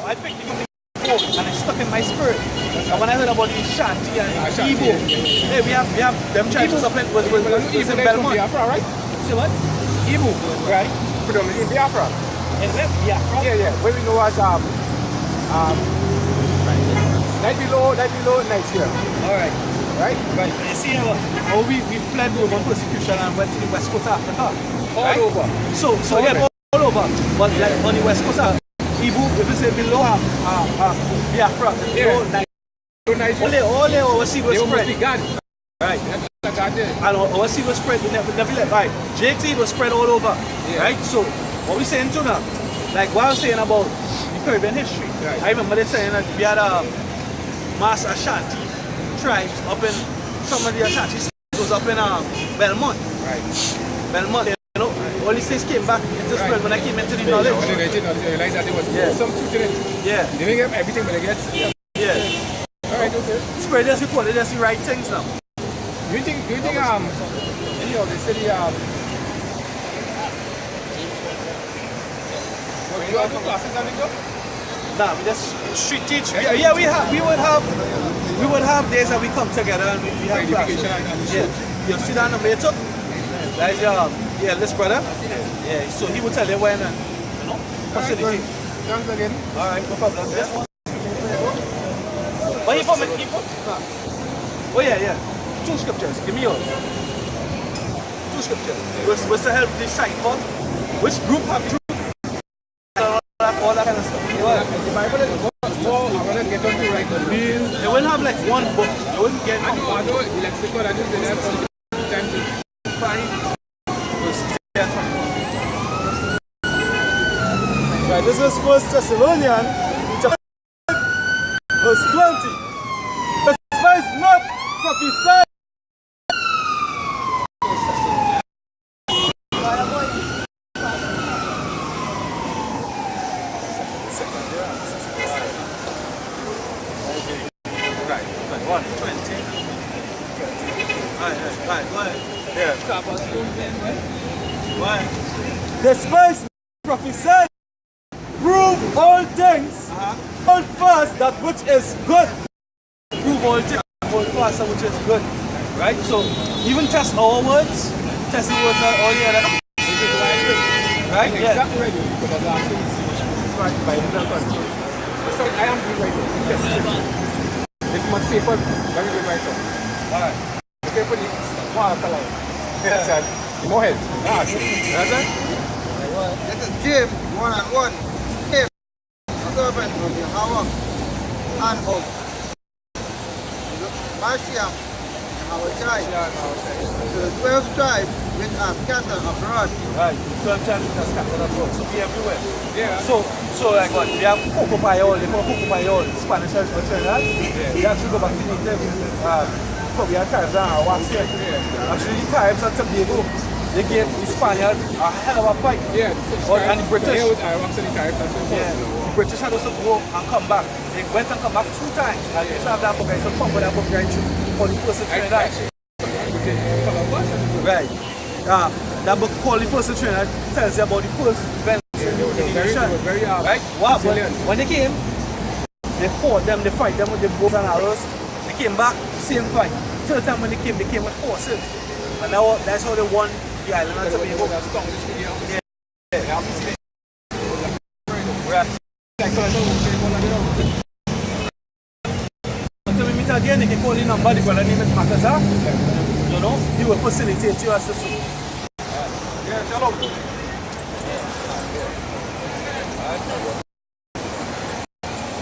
Speaker 2: I picked it up and it stuck in my spirit. And when I heard about the Shanti and
Speaker 5: Shanti,
Speaker 2: Igbo,
Speaker 5: yeah.
Speaker 2: hey, we have them tribes up in was
Speaker 5: Even
Speaker 2: in
Speaker 5: from
Speaker 2: Belmont.
Speaker 5: Biafra, right?
Speaker 2: See what?
Speaker 5: Igbo, right? Predominantly in Biafra.
Speaker 2: In where? Biafra?
Speaker 5: Yeah. Where we know as night below Nigeria.
Speaker 2: All right.
Speaker 5: Right?
Speaker 2: Right. You see how we fled Roman persecution and went to the west coast of Africa.
Speaker 5: All over.
Speaker 2: So yeah, all over. But like on the west coast of Igbo, if you say below Biafra, below
Speaker 5: Nigeria.
Speaker 2: all they overseas was
Speaker 5: They almost
Speaker 2: spread.
Speaker 5: be God.
Speaker 2: Right.
Speaker 5: Like that there.
Speaker 2: And overseas was spread, never let right. JT was spread all over.
Speaker 5: Yeah.
Speaker 2: Right? So what we saying to now, like what I was saying about the Caribbean history.
Speaker 5: Right.
Speaker 2: I remember they saying that we had a mass Ashanti tribes up in some of the Ashanti was up in Belmont.
Speaker 5: Right.
Speaker 2: Belmont, you know, all these things came back into spread when I came into the knowledge.
Speaker 5: When they realized that there was some truth in it.
Speaker 2: Yeah,
Speaker 5: They didn't get everything, but they get.
Speaker 2: yeah.
Speaker 5: Alright, okay.
Speaker 2: Spread just recorded just the right things now.
Speaker 5: Do you think anyhow they say the you have two classes on it though?
Speaker 2: Nah, we just street teach. Yeah, we would have days that we come together and we have classes.
Speaker 5: Education and
Speaker 2: Yeah, you see that number later? That's your eldest brother. Yeah, so he will tell you when and facility.
Speaker 5: Thanks again.
Speaker 2: All right, no problem. Yeah. Where you from? Oh yeah. Two scriptures. Give me yours. Two scriptures. What's to help decipher which group have truth? All that kind of stuff.
Speaker 5: The Bible is more. I want to get on to right the real.
Speaker 2: They wouldn't have like one book. They wouldn't get
Speaker 5: I know the lexicon. I just didn't have time to find.
Speaker 4: Right, this is 1 Thessalonians chapter 5, verse 20. Despise not prophesy.
Speaker 2: Right. 120. Right. Go ahead. Yeah. Go ahead.
Speaker 4: Despise not prophesy. Prove all things. Hold fast that which is good.
Speaker 2: Prove all things, hold fast, which is good. Right? So even test our words, test the words of all the other. Right? Yeah.
Speaker 5: Exactly right. Because of that, it's right by himself. So I am doing right now. Yes. It's much safer. Let me do it right now.
Speaker 2: Alright.
Speaker 5: Okay, put it more alkaline. Yes, sir. More health. That's it.
Speaker 3: This is Jim, one-on-one. Jim, a servant of Yahweh and of Mashiach, our child. To the 12 tribes which are scattered abroad.
Speaker 2: Right. 12 times we can scatter abroad. So be everywhere.
Speaker 5: Yeah.
Speaker 2: So like what? We have Coco Payol, they call Coco Payol, Spanish and Trinidad. We actually go back to the natives. We have tribes on our wax here. Actually, the tribes on Tobago, they gave the Spaniards a hell of a fight.
Speaker 5: Yeah.
Speaker 2: And the British.
Speaker 5: Yeah, I want to the type.
Speaker 2: Yeah. The British had also go and come back. They went and come back 2 times. And they used to have that book, so come with that book right through for the first of Trinidad. Right. That book called the first of Trinidad tells you about the first event in the nation.
Speaker 5: Very
Speaker 2: Right? Wow. When they came, they fought them, they fight them with the bows and arrows. They came back, same fight. Third time when they came with horses. And that's how they won the island of Tobago. Until we meet again, you can call in number, the name is Makaza. You know, he will facilitate you as the soup. Yeah, hello.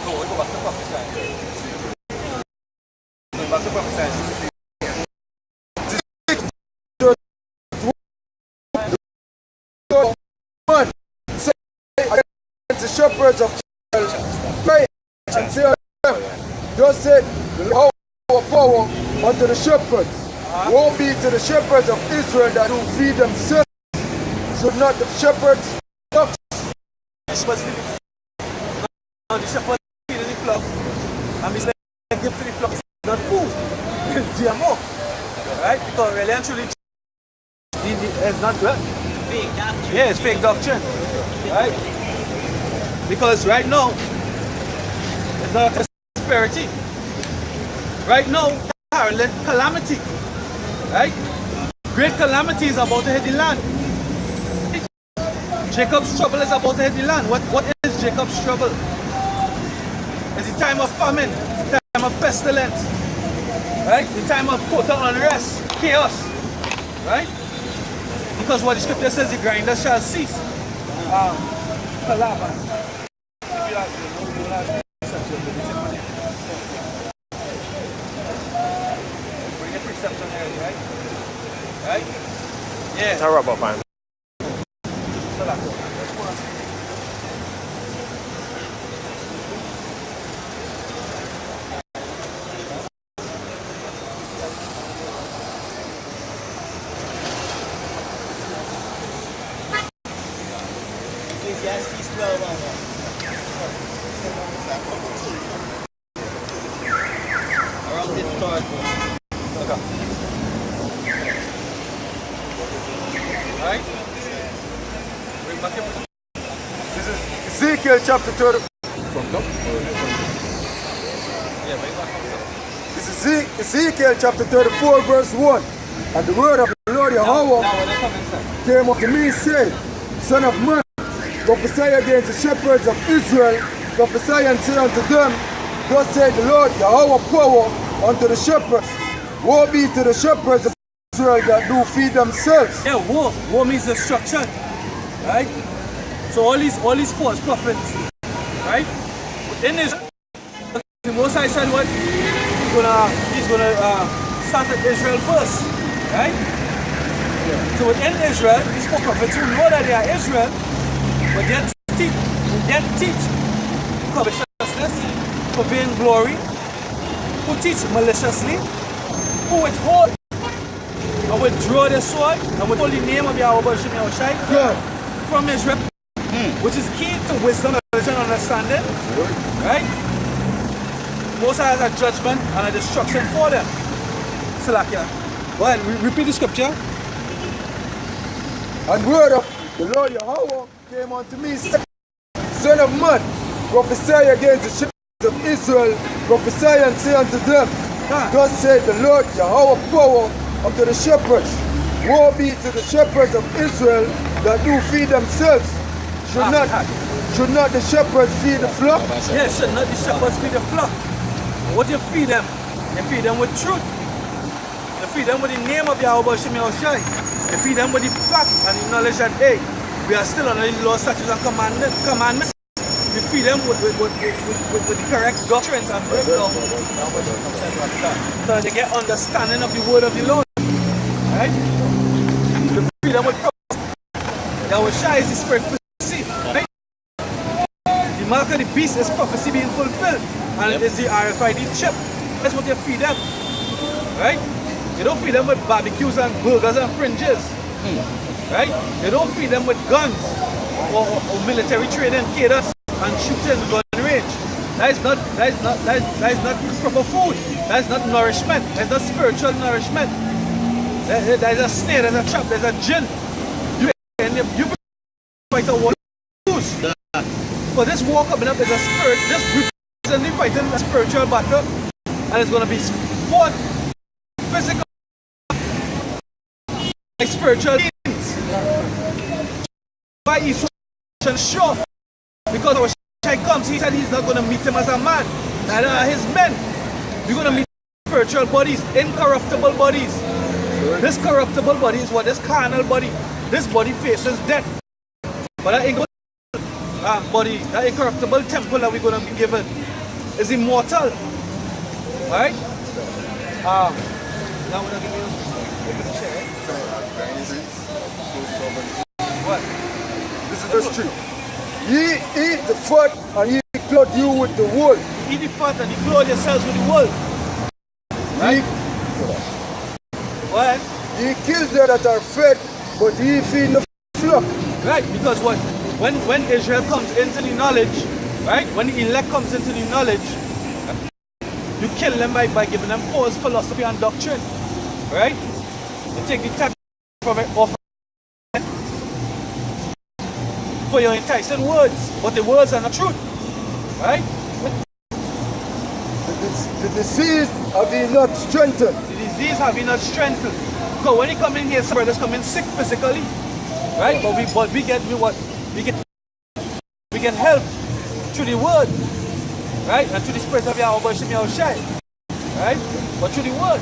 Speaker 2: No, we go back to proper side. Go back to proper side.
Speaker 3: The shepherds of Israel and say unto them, thus said the Lord our power unto the shepherds. Woe be to the shepherds of Israel that do feed themselves. Should not the shepherds flock?
Speaker 2: The shepherds feed the flock. And we say, give to the flock is not food. It's GMO. Right? Because really and truly, it's not good.
Speaker 6: Fake doctrine.
Speaker 2: Yeah, it's fake doctrine. Right? Because right now, it's not prosperity. Right now, calamity. Right? Great calamity is about to hit the land. Jacob's trouble is about to hit the land. What is Jacob's trouble? It's the time of famine, the time of pestilence, right? The time of total unrest, chaos, right? Because what the scripture says, the grinder shall cease. Bring a perception there, right? Right? Yeah.
Speaker 4: It's a rubber band.
Speaker 6: Ecclesiastes 12 around the third one.
Speaker 2: Right? Bring back your
Speaker 3: This is Ezekiel chapter 30.
Speaker 2: yeah, bring back your
Speaker 3: This is Ezekiel chapter 34 verse 1. And the word of the Lord Yahweh
Speaker 2: now when they come inside.
Speaker 3: came up to me saying, Son of man, prophesy against the shepherds of Israel, prophesy and say unto them, thus said the Lord Yahweh power unto the shepherds. Woe be to the shepherds of Israel that do feed themselves.
Speaker 2: Yeah, war. War means destruction. Right? So all these false prophets, right? In this, the Most High said what? He's gonna start at Israel first. Right? So within Israel, these false prophets who know that they are Israel, but yet teach covetousness, for vain glory, who teach maliciously, who withhold and withdraw their sword and withhold the name of Yahweh from Israel, which is key to wisdom, knowledge, and understanding. Right? Most has a judgment and a destruction for them. Salakia. Go ahead, repeat the scripture.
Speaker 3: And word of the Lord Yahweh came unto me, saying, Son of man, prophesy against the shepherds of Israel, prophesy and say unto them, thus said the Lord Yahweh power unto the shepherds. Woe be to the shepherds of Israel that do feed themselves. Should not the shepherds feed the flock?
Speaker 2: Yes, should not the shepherds feed the flock. What do you feed them? You feed them with truth. You feed them with the name of Yahweh Shem Yahushai. You feed them with the fact and the knowledge that, hey, we are still under the law, statutes, and commandments. We feed them with the correct doctrines and breakdown. So that they get understanding of the word of the Lord. Right? You feed them with prophecy. Yahushai is the spirit of prophecy. Right? The mark of the beast is prophecy being fulfilled. And it is the RFID chip. That's what you feed them. Right? You don't feed them with barbecues and burgers and fringes. Right? You don't feed them with guns or military training, cadres and shooting gun range. That is not proper food. That is not nourishment. That is not spiritual nourishment. That is a snare, there's a trap, there's a gin. You fight a war. For this war coming up is a spirit, this representative fighting a spiritual battle, and it's going to be fought physical spiritual beings. Why he's so sure? Because our Shai comes, he said he's not going to meet him as a man. Neither are his men. We're going to meet spiritual bodies, incorruptible bodies. This corruptible body is what? This carnal body. This body faces death. But that body, that incorruptible temple that we're going to be given is immortal. Alright? Now we're going to give you a share. What?
Speaker 3: This is the street. Ye eat the fat and ye clothe you with the wool.
Speaker 2: Eat the fat and you clothe yourselves with the wool. Right? What?
Speaker 3: Ye kill them that are fed, but ye feed the flock.
Speaker 2: Right, because what? When Israel comes into the knowledge, right? When the elect comes into the knowledge, you kill them by giving them false philosophy and doctrine. Right? You take the tap from it off for your enticing words, but the words are not truth. Right?
Speaker 3: The disease have ye not strengthened.
Speaker 2: The disease have been not strengthened. Because when you come in here, some brothers come in sick physically. Right? But we get help through the word. Right? And through the spirit of Yahweh Shai. Right? But through the word.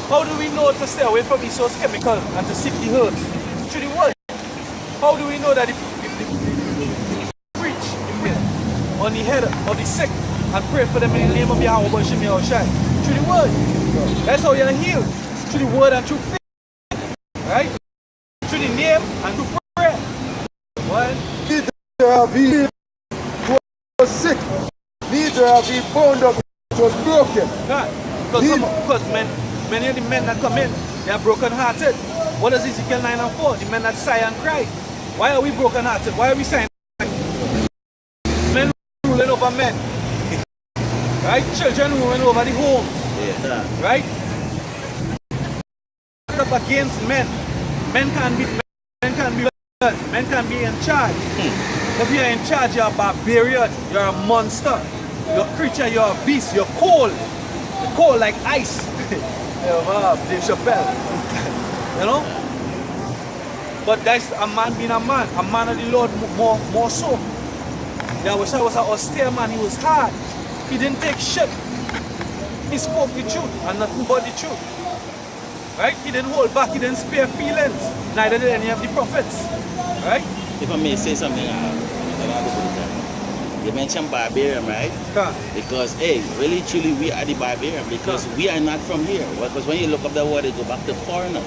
Speaker 2: How do we know to stay away from these source chemical and to seek the herbs? Through the word. How do we know that the preach on the head of the sick and pray for them in the name of Yahweh Shai? Through the word. That's how you're healed. Through the word and through faith. Right? Through the name and through prayer. What?
Speaker 3: Neither have ye who was sick, neither have ye bound up which was broken.
Speaker 2: Because many of the men that come in, they are broken hearted. What does Ezekiel 9 and 4? The men that sigh and cry. Why are we broken hearted? Why are we sighing? Men ruling over men. Right? Children ruling over the home.
Speaker 6: Yeah.
Speaker 2: Right? Up against men. Men can be men can be in charge. If you're in charge, you're a barbarian, you're a monster, you're a creature, you're a beast, you're cold. You're cold like ice. Dave Chappelle. You know? But that's a man being a man of the Lord more so. Yahweh was an austere man, he was hard. He didn't take shit. He spoke the truth and nothing but the truth. Right? He didn't hold back, he didn't spare feelings. Neither did any of the prophets. Right?
Speaker 6: If I may say something, you mentioned barbarian, right? Because, hey, really, truly, we are the barbarian because we are not from here. Because when you look up the word, it go back to foreigner.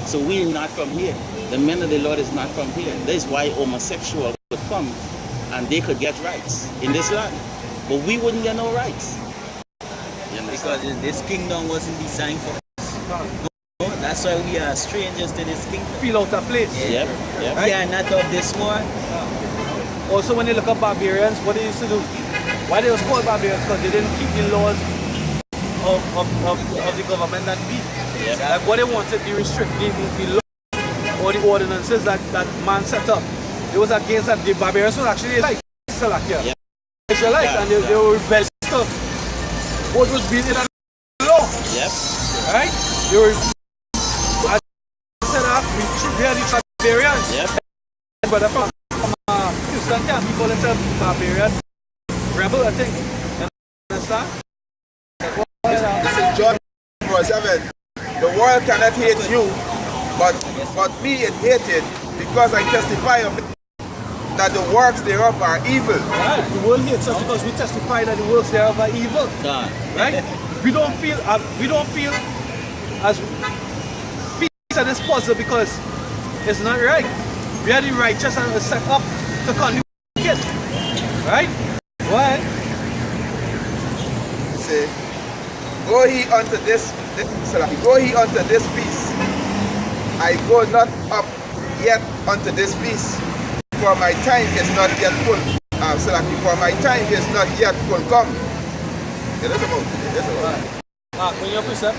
Speaker 6: So we are not from here. The men of the Lord is not from here. That is why homosexuals could come and they could get rights in this land. But we wouldn't get no rights.
Speaker 7: Because this kingdom wasn't designed for us. That's why we are strangers to this kingdom.
Speaker 2: Feel out of place.
Speaker 6: Yep.
Speaker 7: Right? We are not of this world.
Speaker 2: Also, when you look at barbarians, what they used to do? Why they was called barbarians? Because they didn't keep the laws of the government that be. Like what they wanted, the law or the ordinances that man set up. It was against that. The barbarians were actually like Israelites, and they were rebellious to what was being in the law. Right? They were set up, they are the barbarians. But from Houston camp, we call themselves barbarian rebel, I think. You understand?
Speaker 3: Listen, John 4:7. The world cannot hate you, but me it hated because I testify of it, that the works thereof are evil.
Speaker 2: Right. The world hates us because we testify that the works thereof are evil. Right? We don't feel as peace at this puzzle because it's not right. We are the righteous and we're set up to condemn the wicked. Right? What?
Speaker 3: Say, go ye unto this feast. I go not up yet unto this feast, for my time is not yet full. For my time is not yet full come. When
Speaker 2: you're precept,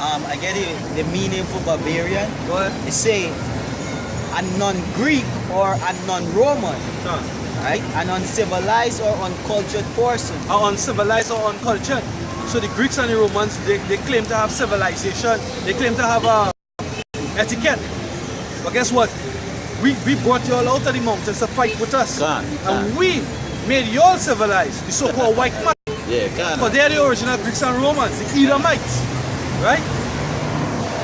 Speaker 7: I get the meaning for barbarian.
Speaker 2: go ahead.
Speaker 7: It say a non-Greek or a non-Roman, right? An uncivilized or uncultured person.
Speaker 2: Uncivilized or uncultured. So the Greeks and the Romans, they claim to have civilization. They claim to have etiquette. But guess what? We brought you all out of the mountains to fight with us. And we made you all civilized, the so-called white man.
Speaker 7: Yeah,
Speaker 2: But they're the original Greeks and Romans, the Edomites. Right?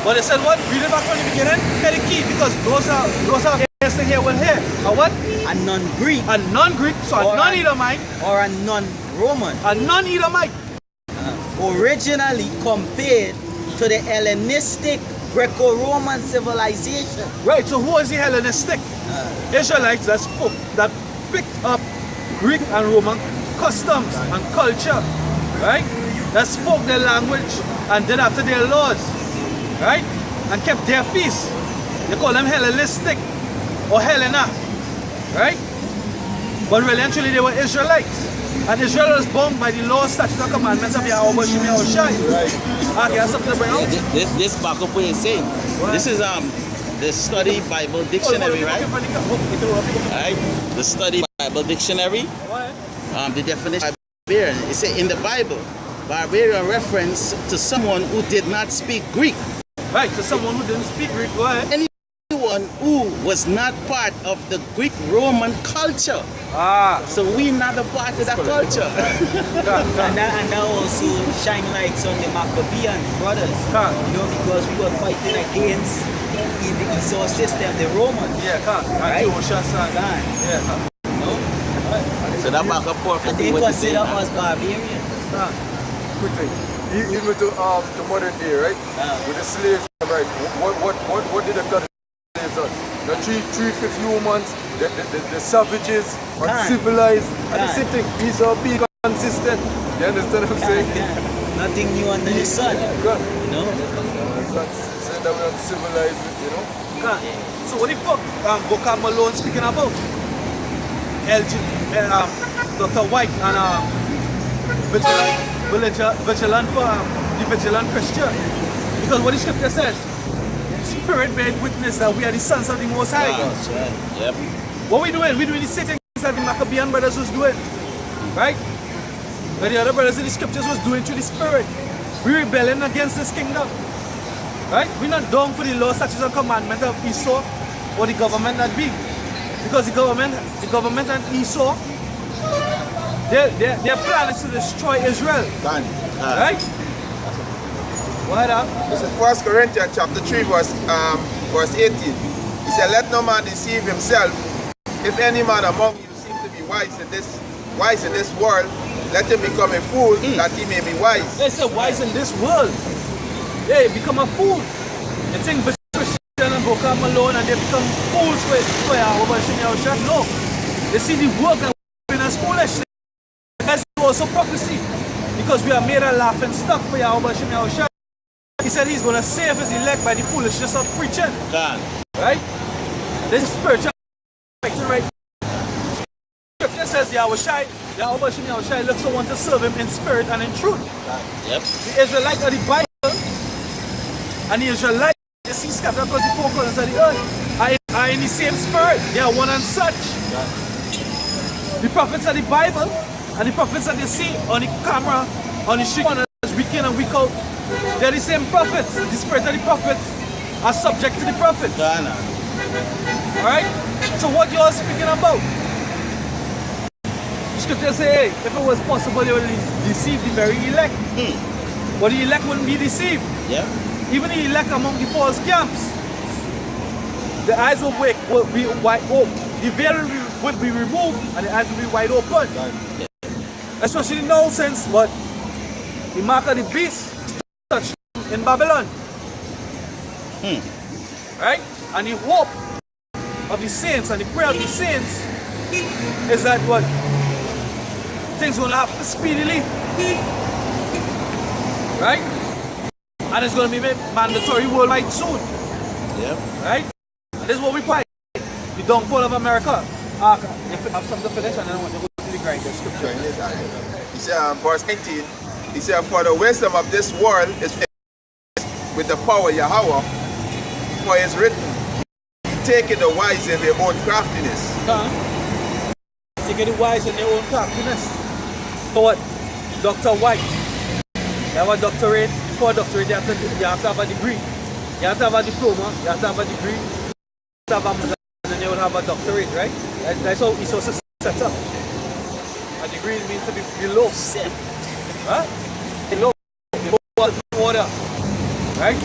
Speaker 2: But they said what? Read it back from the beginning. Get the key, because those are yes to hear will hear. A what?
Speaker 7: A non-Greek.
Speaker 2: A non-Greek, so a non-Edomite.
Speaker 7: Or a non-Roman.
Speaker 2: A non-Edomite.
Speaker 7: Originally compared to the Hellenistic Greco-Roman civilization.
Speaker 2: Right, so who was the Hellenistic? Israelites that picked up Greek and Roman customs and culture, right? That spoke their language and did after their laws, right? And kept their feasts. They call them Hellenistic or Helena, right? But really and truly they were Israelites. And Israel was bound by the law, statutes, and commandments of Yahweh Shemi Yahushai. Right. Okay, that's something to bring out.
Speaker 7: This back up what you're saying. What? This is the Study Bible Dictionary, right? Right. The Study Bible Dictionary.
Speaker 2: What?
Speaker 7: The definition of barbarian. It says in the Bible, barbarian reference to someone who did not speak Greek.
Speaker 2: Right, to someone who didn't speak Greek. What?
Speaker 7: Anyone who was not part of the Greek-Roman culture. So we not a part of that culture.
Speaker 6: and that also shine lights on the Maccabean brothers. You know, because we were fighting against in the Esau system, the Romans.
Speaker 2: Yeah,
Speaker 6: right?
Speaker 2: Yeah.
Speaker 6: No?
Speaker 7: So that back up for
Speaker 6: and they consider us barbarians.
Speaker 3: Quickly, even to modern day, right? With the slaves, right? What did the God slaves done? The 350 humans, the savages, uncivilized, and the same thing. These are being consistent. You understand what I'm saying?
Speaker 6: Nothing new under the sun.
Speaker 3: Good.
Speaker 6: You know?
Speaker 3: Saying that we're uncivilized, you know?
Speaker 2: So what the fuck Vocab Malone speaking about? Dr. White and vigilant for the vigilant Christian. Because what the scripture says, Spirit bear witness that we are the sons of the Most High.
Speaker 7: Yep.
Speaker 2: What we doing? We doing the same things that the Maccabean brothers was doing. Right? But the other brothers in the scriptures was doing through the Spirit. We rebelling against this kingdom. Right? We're not down for the law, statutes, and commandments of Esau or the government that be. Because the government and Esau, their plan is to destroy Israel. Right? What up?
Speaker 3: This is 1 Corinthians chapter 3 verse 18. He said, let no man deceive himself. If any man among you seem to be wise in this world, let him become a fool that he may be wise.
Speaker 2: They say wise in this world. They become a fool. They think Christian and Vocab Malone and they become fools for Yahweh Shemi Yahushai. No. They see the work and we're as foolish. That's also prophecy. Because we are made a laughing stock for Yahweh Shemi Yahushai. He said he's going to save his elect by the foolishness of preaching. Right? This is spiritual. Right? Scripture says Yahweh Shemi Yahushai looks for one to serve him in spirit and in truth.
Speaker 7: Yep.
Speaker 2: The Israelites of the Bible and the Israelites, they see scattered across the four corners of the earth, are in the same spirit. They are one and such. The prophets of the Bible and the prophets that they see on the camera, on the street corners, week in and week out, they're the same prophets. The spirit of the prophets are subject to the prophet. Alright? So what you are speaking about? The scripture say, hey, if it was possible, they would deceive the very elect. But the elect wouldn't be deceived.
Speaker 7: Yeah.
Speaker 2: Even the elect among the false camps. The eyes will be wide open. The veil will be removed and the eyes will be wide open. Especially now since what? The mark of the beast touched in Babylon. Right? And the hope of the saints and the prayer of the saints is that what? Things will happen speedily. Right? And it's going to be made mandatory worldwide soon. Right? And this is what we fight. The downfall of America. If you have something to finish, and then I want to go to the grind, the scripture.
Speaker 3: He said, verse 19, he said, for the wisdom of this world is with the power of Yahweh, for it is written, taking the wise in their own craftiness.
Speaker 2: Taking the wise in their own craftiness. So what? Dr. White You have a doctorate. Before a doctorate, you have to have a degree. You have to have a diploma. You have to have a degree. You have to have a, and then you will have a doctorate, right? That's how it's also set up. A degree means to be below. Huh? Below. Below order. Right?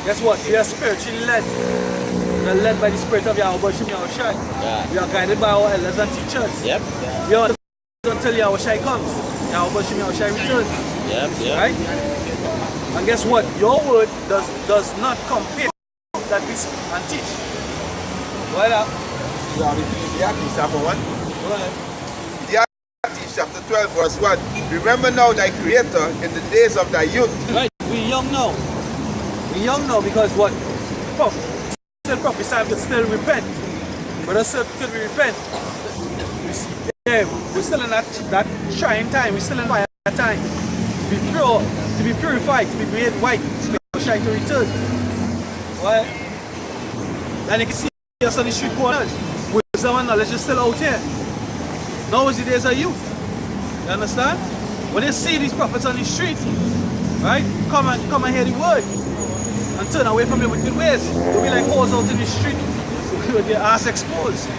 Speaker 2: Guess what? We are spiritually led. We are led by the Spirit of Yahweh Shem Yahushai.
Speaker 7: Yeah.
Speaker 2: We are guided by our elders and teachers.
Speaker 7: Yep.
Speaker 2: We are until Yahushai comes. Yahweh Shem Yahushai returns.
Speaker 7: Yep.
Speaker 2: Right? And guess what? Your word does not compare that we speak and teach. What up?
Speaker 3: Ecclesiastes chapter 1.
Speaker 2: What?
Speaker 3: Ecclesiastes chapter 12 verse 1. Remember now thy creator in the days of thy youth.
Speaker 2: Right. We young now. We young now because what? Still prophesy, but still repent. But still could we repent? We're still in that trying time. We're still in fire time. To be pure, to be purified, to be made white, to shine to return. What? And you can see us on the street corners. Wisdom and knowledge is still out here. Now is the days of youth. You understand? When they see these prophets on the street, right? Come and hear the word. And turn away from your wicked ways. Don't be like hoes out in the street with your ass exposed.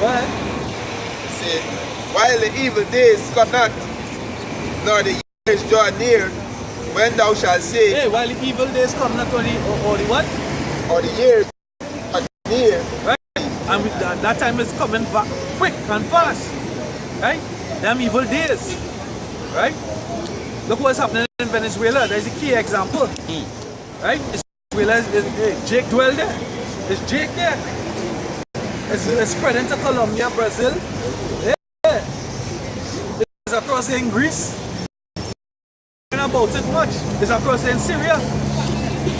Speaker 2: What?
Speaker 3: Say, while the evil days come not, nor the years draw near, when thou shalt say,
Speaker 2: hey, while the evil days come not only or the what?
Speaker 3: or the years are near,
Speaker 2: Right? And that time is coming back quick and fast. Right? Them evil days. Right? Look what's happening in Venezuela. There's a key example. Right? Venezuela is Jake dwell there. Is Jake there? It's spreading to Colombia, Brazil. Yeah. It's across in Greece. About it much. It's across in Syria.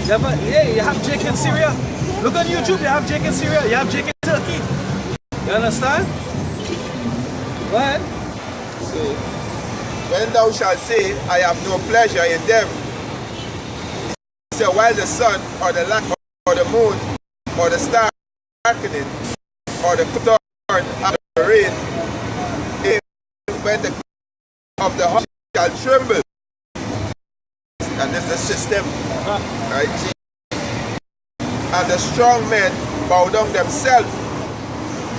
Speaker 2: You have Jake in Syria. Look on YouTube, you have Jake in Syria, you have Jake in Turkey. You understand? What?
Speaker 3: say, when thou shalt say, I have no pleasure in them, say, while the sun or the light or the moon or the star darkening or the storm of the rain, when the of the heart shall tremble. And this is the system, right? And the strong men bow down themselves.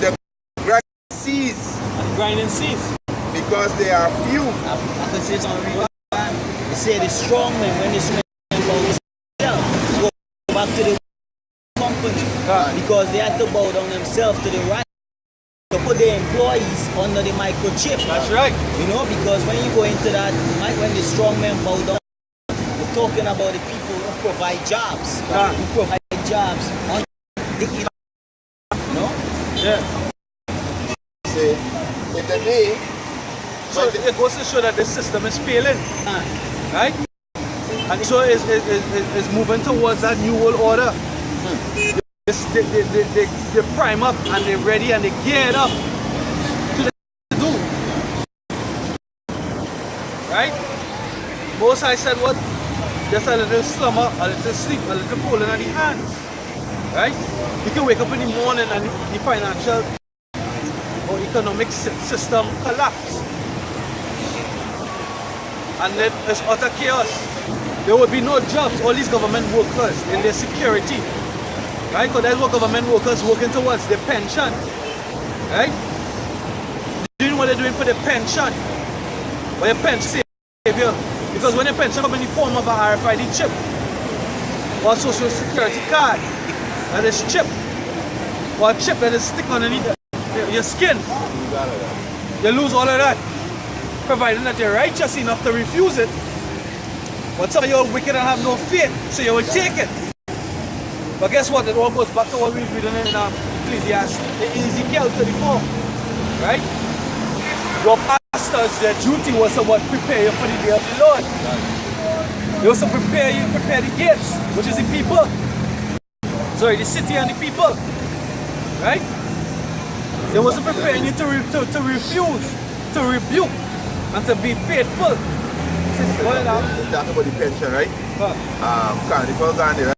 Speaker 3: The grind cease.
Speaker 2: Grinding cease.
Speaker 3: Because they are few.
Speaker 7: I can say something. They say the strong men, when they smell about themselves, go back to the company because they had to bow down themselves to the right. To put their employees under the microchip.
Speaker 2: That's right.
Speaker 7: You know, because when you go into that, when the strong men bow down, we're talking about the people who provide jobs. Who provide jobs on the no?
Speaker 2: Yeah.
Speaker 3: Say, in the day,
Speaker 2: So it goes to show that the system is failing. Right? And so it's moving towards that new world order. They prime up and they're ready and they geared up to do. Right? Most I said what? Just a little slumber, a little sleep, a little pulling on the hands. Right? You can wake up in the morning and the financial or economic system collapse. And then it's utter chaos. There will be no jobs. All these government workers in their security. Right? Because that's what government workers working towards, their pension. Right? Doing what they're doing for their pension. Or your pension savior. Because when your pension comes in the form of a RFID chip or a social security card that is chip or a chip that is stick underneath your skin, you lose all of that. Providing that you're righteous enough to refuse it. But some of you are wicked and have no faith, so you will take it. But guess what? It all goes back to what we're reading in Ecclesiastes, Ezekiel 34. Right? Your pastors, their duty was to what? Prepare you for the day of the Lord. They was to prepare you, prepare the gates, which is the people. Sorry, the city and the people. Right? They was to prepare you to refuse, to rebuke, and to be faithful.
Speaker 3: talk about the pension, right? Carnival gone there, right?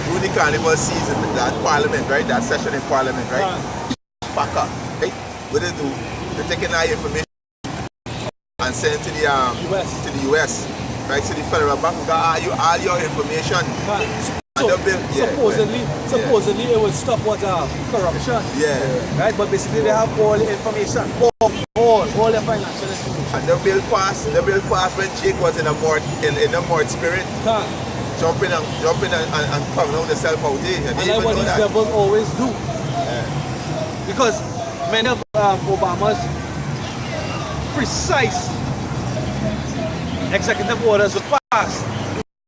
Speaker 3: During the carnival season, that parliament, right? That session in parliament, right? Fuck up, right? What they do? They're taking our information and send it to the
Speaker 2: US.
Speaker 3: US. Right, so the federal bank got all your information.
Speaker 2: So,
Speaker 3: and they build,
Speaker 2: supposedly it will stop what corruption.
Speaker 3: Yeah.
Speaker 2: Right, but basically they have all the information, all the financial information.
Speaker 3: And they build fast when Jake was in a more spirit. Jumping and coming out himself out there.
Speaker 2: And that's what these devils always do. Because many of Obama's precise executive orders were passed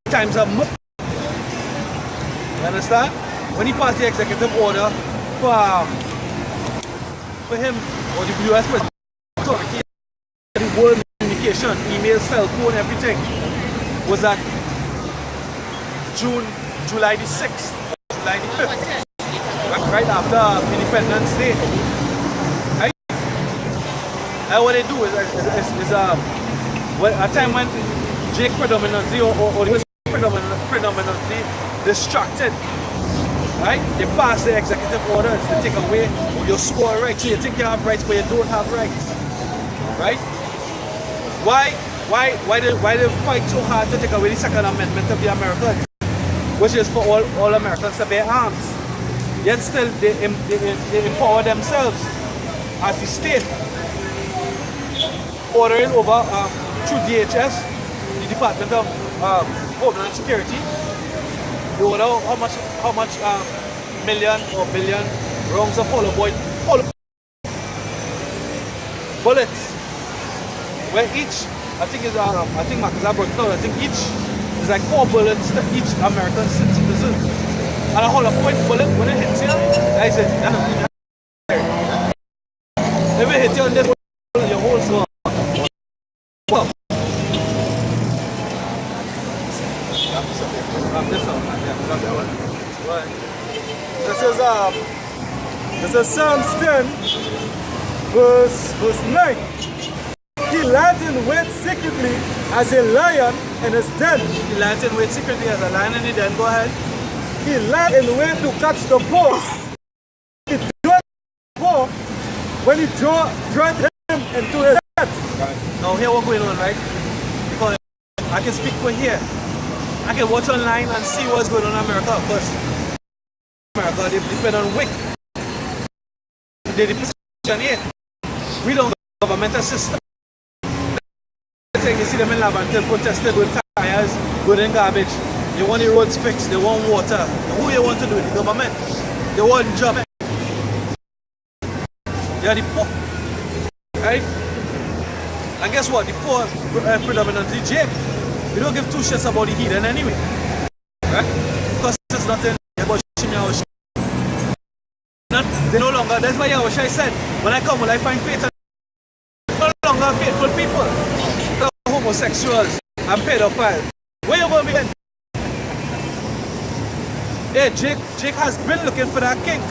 Speaker 2: times a month. You understand? When he passed the executive order for him, or the US authority, the world communication, email, cell phone, everything, was that July the 6th, July the 5th, right after Independence Day. Right? And what they do is a time when Jake predominantly or the US predominantly distracted, right? They pass the executive orders to take away your score rights. So you think you have rights, but you don't have rights, right? Why they fight so hard to take away the Second Amendment of the Americans, which is for all Americans to bear arms? Yet still they empower themselves as the state, ordering over through DHS, the Department of Homeland Security. You know how much million or billion rounds of hollow bullets, where each, I think Marcus Abrams, I think each is like 4 bullets to each American citizen. And a hollow point bullet, when it hits you, I said, if it hits you on this, your whole soul. Well,
Speaker 4: this is Psalms 10, verse 9. He lies in wait secretly as a lion in his den.
Speaker 2: He lies in wait secretly as a lion in the den. Go ahead.
Speaker 4: He lies in wait to catch the poor. He draws the poor when he drives him into his net.
Speaker 2: Now hear what's going on, right? Because I can speak for here. I can watch online and see what's going on in America. Because America, they depend on WIC. They depend on it. We don't have a governmental system. You see them in Levanton protested with tires, good in garbage. They want the roads fixed, they want water. And who you want to do it? The government. They want job. They are the poor. Right? And guess what? The poor predominantly Jake. We don't give 2 shits about the heathen anyway. Right? Because it's nothing about Shimmy or They no longer, that's why Yahushua said, when I come, will I find faith? No longer faithful people. Homosexuals and pedophiles. Where you going to be? Yeah, Jake has been looking for that king.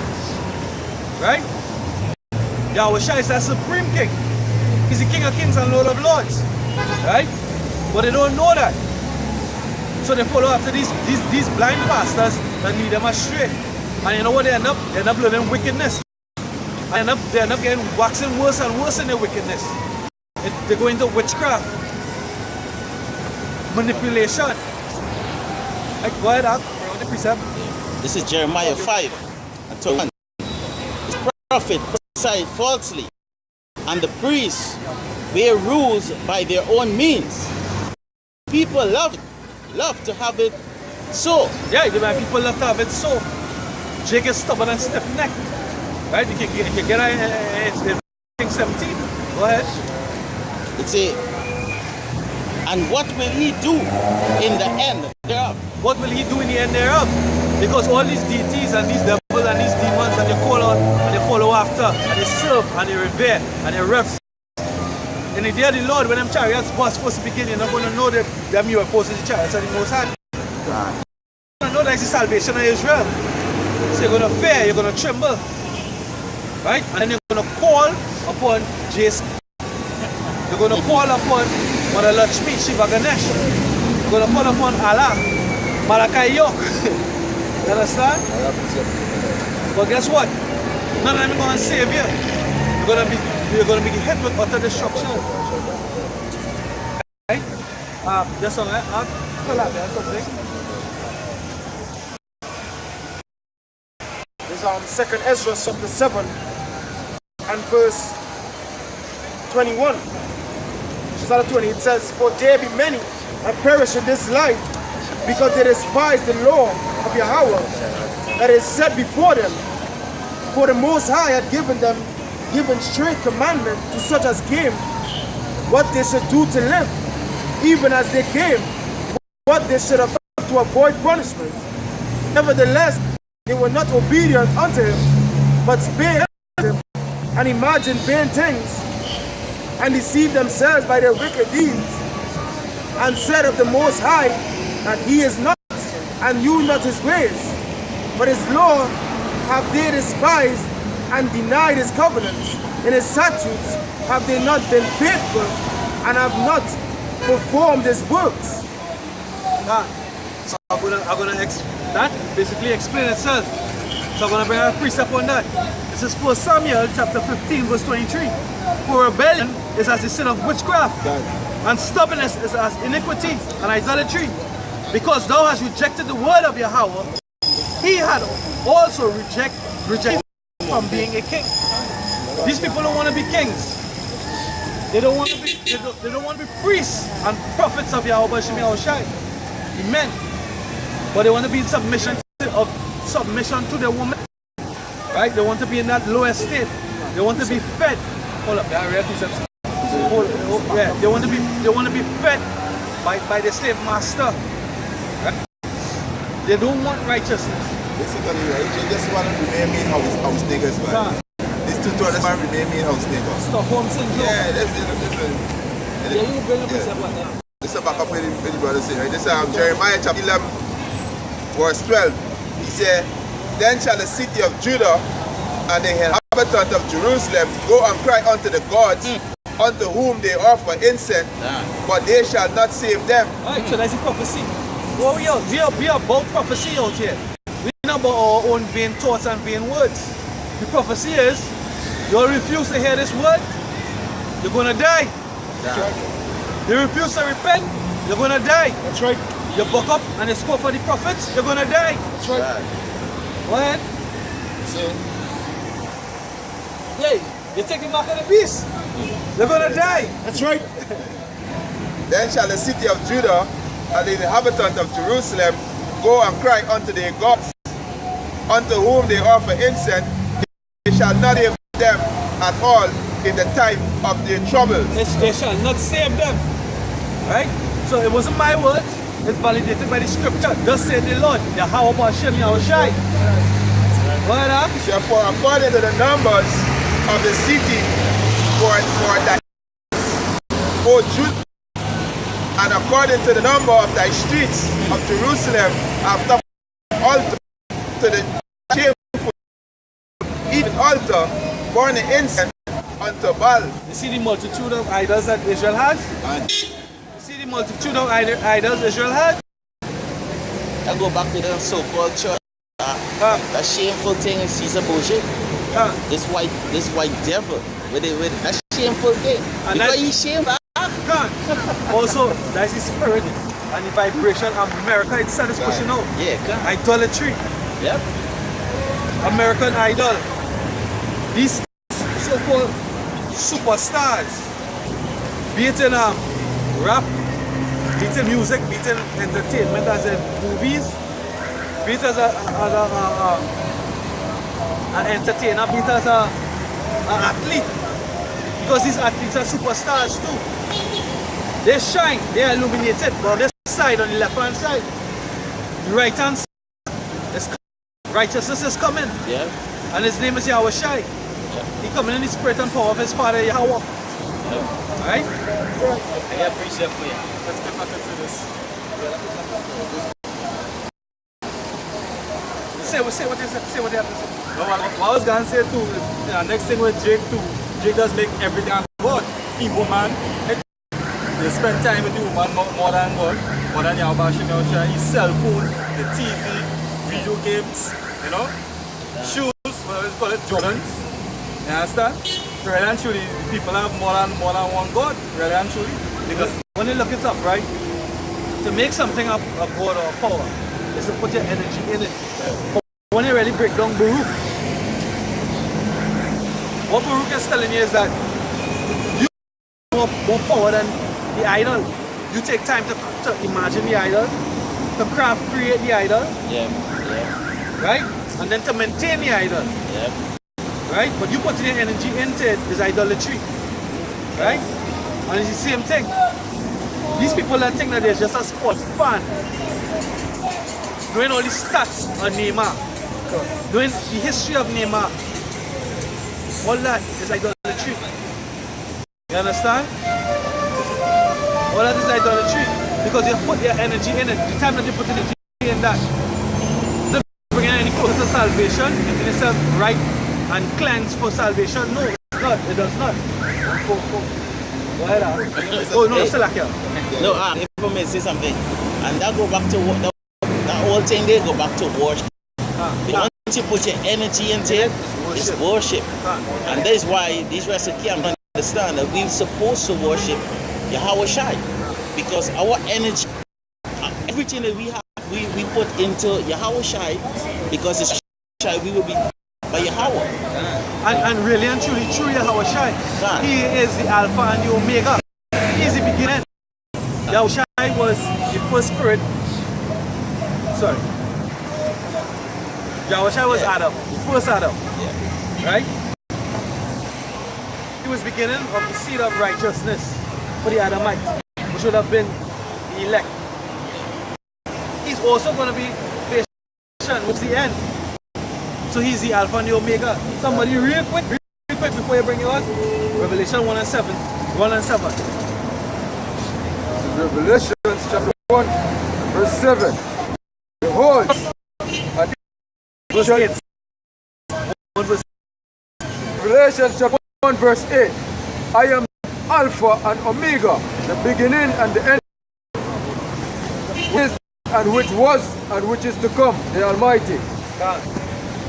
Speaker 2: Right? Yahushua is that supreme king. He's the king of kings and lord of lords. Right? But they don't know that. So they follow after these blind pastors that lead them astray. And you know what they end up? They end up learning wickedness. And they end up getting waxing worse and worse in their wickedness. They go into witchcraft. Manipulation. Like, go ahead, around the precept.
Speaker 7: This is Jeremiah 5 and 21. The prophet prophesied falsely, and the priests bear rules by their own means. People love to have it so.
Speaker 2: Yeah, people love to have it so. Jake is stubborn and stiff-necked. Right? You can get it, 17. Go ahead.
Speaker 7: It's a, and what will he do in the end thereof?
Speaker 2: What will he do in the end thereof? Because all these deities and these devils and these demons that they call on and they follow after and they serve and they revere and they reverence. In the day of the Lord, when them chariots was supposed to begin, you're not going to know that them UFOs is the chariots of the Most High. You're going to know that's the salvation of Israel. So you're going to fear, you're going to tremble. Right? And then you're going to call upon Jason. You're going to call upon Mother Lakshmi, Shiva Ganesh. You're going to call upon Allah, Malachi Yok. You understand? But guess what? None of them are going to save you. You're going to be hit with utter destruction. Just on that, collab there, something.
Speaker 3: This second Ezra chapter 7 and verse 21. Chapter 20, it says, "For there be many that perish in this life, because they despise the law of Yahweh that is set before them. For the Most High had given straight commandment to such as came, what they should do to live, even as they came, what they should have done to avoid punishment. Nevertheless, they were not obedient unto him, but spake him, and imagined vain things, and deceived themselves by their wicked deeds, and said of the Most High that he is not, and knew not his ways. But his law have they despised, and denied his covenants. In his statutes have they not been faithful, and have not performed his works."
Speaker 2: So I'm gonna that basically explain itself. So I'm gonna bring a precept on that. This is 1 Samuel chapter 15 verse 23. "For rebellion is as the sin of witchcraft, and stubbornness is as iniquity and idolatry. Because thou hast rejected the word of Yahweh, he had also rejected from being a king." These people don't want to be kings. They don't want to be. They don't want to be priests and prophets of Yahweh Shai, the men. But they want to be in submission to their woman. Right? They want to be in that lower state. They want to be fed. Hold up, yeah, they want to be fed by the slave master. Right? They don't want righteousness.
Speaker 8: Basically, right? They just want to remain house niggas, man. These two tourists want to remain house niggas.
Speaker 2: Stockholm syndrome.
Speaker 8: Yeah, that's different.
Speaker 2: Yeah, you bring up yourself like that.
Speaker 8: This is back up with the brother saying, right? This is Jeremiah chapter 11, verse 12. He said, "Then shall the city of Judah and the inhabitant of Jerusalem go and cry unto the gods, unto whom they offer incense, but they shall not save them."
Speaker 2: Alright, so that's a prophecy. Well, we are about prophecy out here. We're not about our own vain thoughts and vain words. The prophecy is, you'll refuse to hear this word, you're going to die. You refuse to repent, you're going to die.
Speaker 3: That's right.
Speaker 2: You buck up and you score for the prophets, you're going to die.
Speaker 3: That's right.
Speaker 2: Go ahead.
Speaker 8: See?
Speaker 2: Yeah, you take the mark of the beast, you're going to die.
Speaker 3: That's right.
Speaker 8: Then shall the city of Judah and the inhabitant of Jerusalem go and cry unto their gods, unto whom they offer incense. They shall not save them at all in the time of their trouble.
Speaker 2: They shall not save them. Right? So it wasn't my words, it's validated by the scripture. Thus said the Lord, Yahweh Hashem Yahushai. Go ahead, huh?
Speaker 8: So for according to the numbers of the city for that, O Judah, and according to the number of thy streets of Jerusalem, after altar to the shameful even altar, burning incense unto Baal.
Speaker 2: You see the multitude of idols that Israel has? You see the multitude of idols Israel has?
Speaker 7: I go back to the so-called church. That shameful thing is Caesar bullshit. This white devil with that shameful thing. And because he's shameful.
Speaker 2: Also, that's the spirit and the vibration of America itself is pushing out.
Speaker 7: Yeah,
Speaker 2: idolatry.
Speaker 7: Yep.
Speaker 2: American Idol. These so-called superstars, be it in rap, be it in music, be it in entertainment, as in movies, be it as an entertainer, be it as an athlete. Because these athletes are superstars too. They shine, they are illuminated. But on this side, on the left hand side, the right hand side, righteousness is coming.
Speaker 7: Yeah.
Speaker 2: And his name is Yahweh Shai. He coming in the spirit and power of his father Yahweh. Alright?
Speaker 7: I appreciate for you.
Speaker 2: Let's get back into this. Say what they have to say.
Speaker 4: No, what I was going to say too, next thing with Jake too, Jake does make everything on God. He woman, they spend time with the woman more than God, more than Yahweh Shai. His cell phone, the TV, video games, you know, shoes, what we call it, Jordans. You understand? Really and truly, people have more than one God, really and truly.
Speaker 2: Because when you look it up, right, to make something of God or power is to put your energy in it. But when you really break down Baruch, what Baruch is telling you is that you have more power than the idol. You take time to imagine the idol, to create the idol, right? And then to maintain the idol, right? But you putting your energy into it is idolatry, right? And it's the same thing. These people that think that they're just a sports fan, doing all the stats on Neymar, doing the history of Neymar, all that is idolatry. You understand? All that is idolatry because you put your energy in it. The time that you put energy in that, doesn't bring any closer to salvation, making yourself right and cleansed for salvation. No, it's not. It does not. Go ahead, oh no, still like here.
Speaker 7: No, if I may say something, and that go back to that whole thing. They go back to worship. Because once you put your energy into it, it's worship. And that is why these Western camps understand that we're supposed to worship Yahweh Shai, because our energy, everything that we have, we put into Yahweh Shai, because it's Shai we will be by Yahweh.
Speaker 2: And really and truly, through Yahweh Shai, He is the Alpha and the Omega. He is the beginning. Yahweh Shai was the first spirit. Sorry. Yahweh Shai was Adam, the first Adam. Right? He was beginning of the seed of righteousness for the Adamite, which would have been the elect. He's also going to be patient, which is the end. So he's the Alpha and the Omega. Somebody real quick before you bring it on. Revelation 1 and 7. 1 and 7.
Speaker 3: Revelation chapter 1, verse 7. Behold,
Speaker 2: verse 8.
Speaker 3: Revelation chapter 1, verse 8. I am Alpha and Omega, the beginning and the end, which is and which was and which is to come, the Almighty.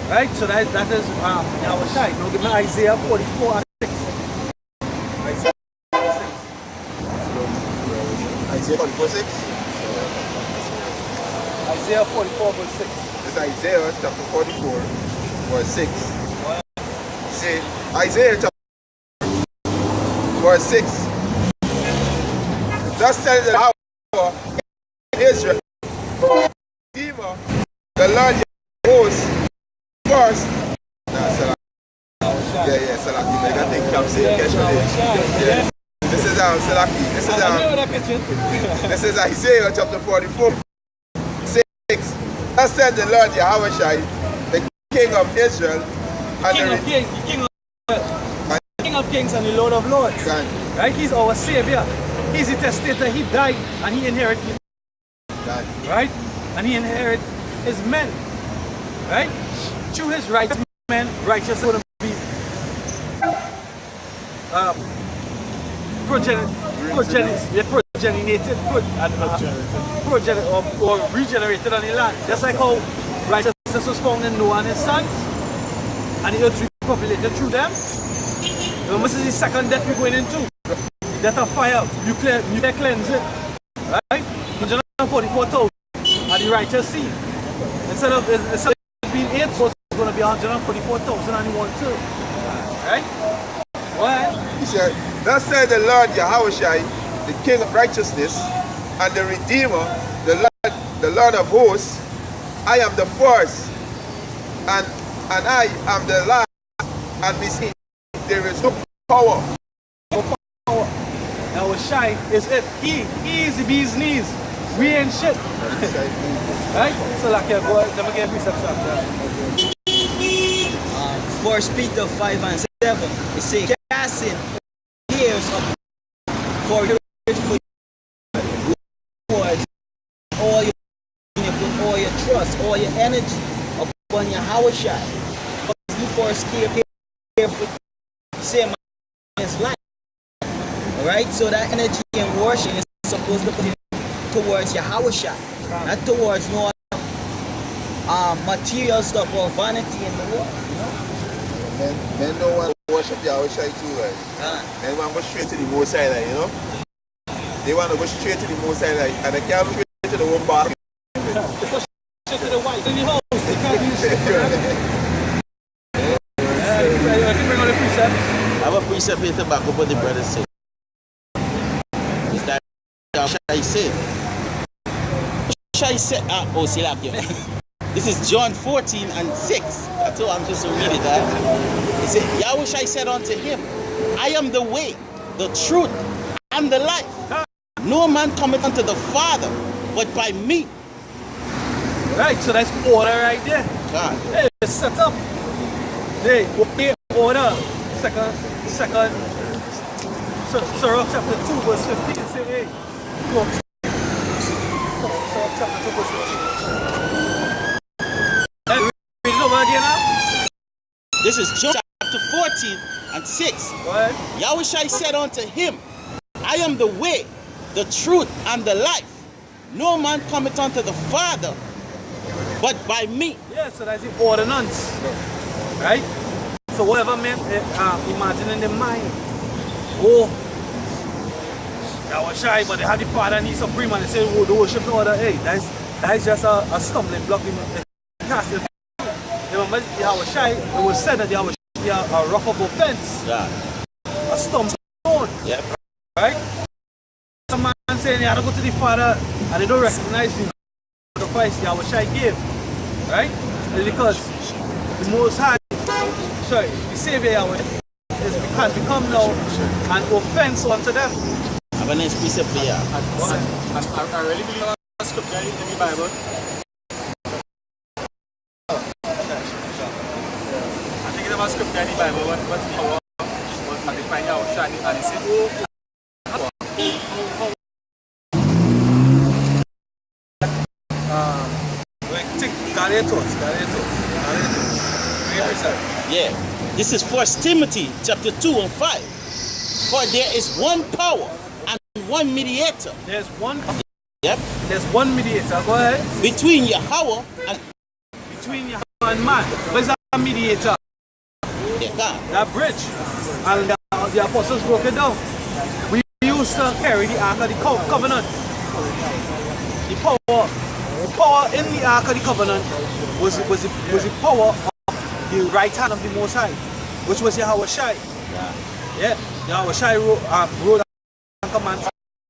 Speaker 2: Right, so that is Yahweh Shai. Now give me Isaiah 44 and 6.
Speaker 8: Isaiah 44, 6.
Speaker 2: Isaiah 44 verse 6.
Speaker 8: It's Isaiah chapter 44, verse 6. See, Isaiah chapter verse 6. Thus says the power Israel, Redeemer, the Lord hosts first. Yeah, Salaki. I got to come see catch me. Yeah. This is Salaki. This is Isaiah chapter 44, 6. Thus said the Lord Yahweh Shai, the King of Israel, and
Speaker 2: the King of Kings and the Lord of Lords. Right? He's our Savior. He's the testator. He died and he inherited. Right? And he inherited his men. Right? Through his right men, righteousness would be regenerated on the land. Just like how righteousness was found in Noah and his sons, and the earth repopulated through them. Remember, this is the second death we're going into. Death of fire, nuclear cleansing. Right? 144,000 are the righteous seed. Instead of being 8, so it's going to be 144,000 and 1 too. Right? What?
Speaker 8: He said, thus said the Lord Yahweh Shai, the King of righteousness, and the Redeemer, the Lord of hosts. I am the first, and I am the last, and beside there is no power.
Speaker 2: Yahweh Shai is it. He is the bee's knees. We ain't shit. Right? So like go ahead, let me get precepts up there.
Speaker 7: 1 Peter 5 and 7. It says, casting cares for your all your trust, all your energy upon Yahweh Shai. Because you first care for same as life. Alright? So that energy and worship is supposed to put it towards Yahweh Shai, not towards no material stuff or vanity in the world. You know?
Speaker 8: Men don't want to worship Yahweh Shai too, right? Men want to go straight to the Most High, you know? They want to go straight to the Most High, like, and they can't go straight to the one bar.
Speaker 2: Straight to the white in the house. They can't use it. I can bring on the precept.
Speaker 6: I have a precept here to back up what the brother said. Is that how shall I say? Shall I say? Oh, see that here. This is John 14 and 6. That's all I'm just going to read it. He said, Yahweh said unto him, I am the way, the truth, and the life. No man cometh unto the Father, but by me.
Speaker 2: Right, so that's order right there.
Speaker 6: God.
Speaker 2: Hey, it's set up. Hey, okay, order. Second, Sirach chapter 2, verse 15. Say, hey, go. Sirach chapter 2, verse 15. Hey, read it over again now.
Speaker 6: This is John chapter 14 and 6.
Speaker 2: Go ahead.
Speaker 6: Yahweh said unto him, I am the way, the truth, and the life. No man cometh unto the Father, but by me.
Speaker 2: Yeah, so that's the ordinance. Right? So whatever man imagine in the mind. Oh, that was shy, but they had the Father and He supreme and they say, oh, the worship no other. Hey, that's just a stumbling block in the casting. Remember, Yahweh Shai, it was said that Yahweh Shai a rock of offense.
Speaker 6: Yeah.
Speaker 2: A stumbling stone.
Speaker 6: Yep.
Speaker 2: Right? Some man saying they had to go to the Father and they don't recognize the sacrifice Yahweh Shai gave. Right? It's because the Most High, sorry, the Savior Yahweh has become now an offense unto them.
Speaker 6: I have a nice precept here.
Speaker 4: I really believe in scripture in the Bible. I think it's about scripture in the Bible. What power was defined outside and it said,
Speaker 6: Yeah. This is 1 Timothy chapter 2 and 5. For there is one power and one mediator.
Speaker 2: There's one.
Speaker 6: Yep.
Speaker 2: There's one mediator. Go ahead.
Speaker 6: Between Yahweh and
Speaker 2: and man. Where's that mediator?
Speaker 6: God.
Speaker 2: That bridge. And the apostles broke it down. We used to carry the Ark of the Covenant. The power in the Ark of the Covenant was the power of the right hand of the Most High, which was Yahweh Shai. Yeah. Yahweh Shai wrote and command.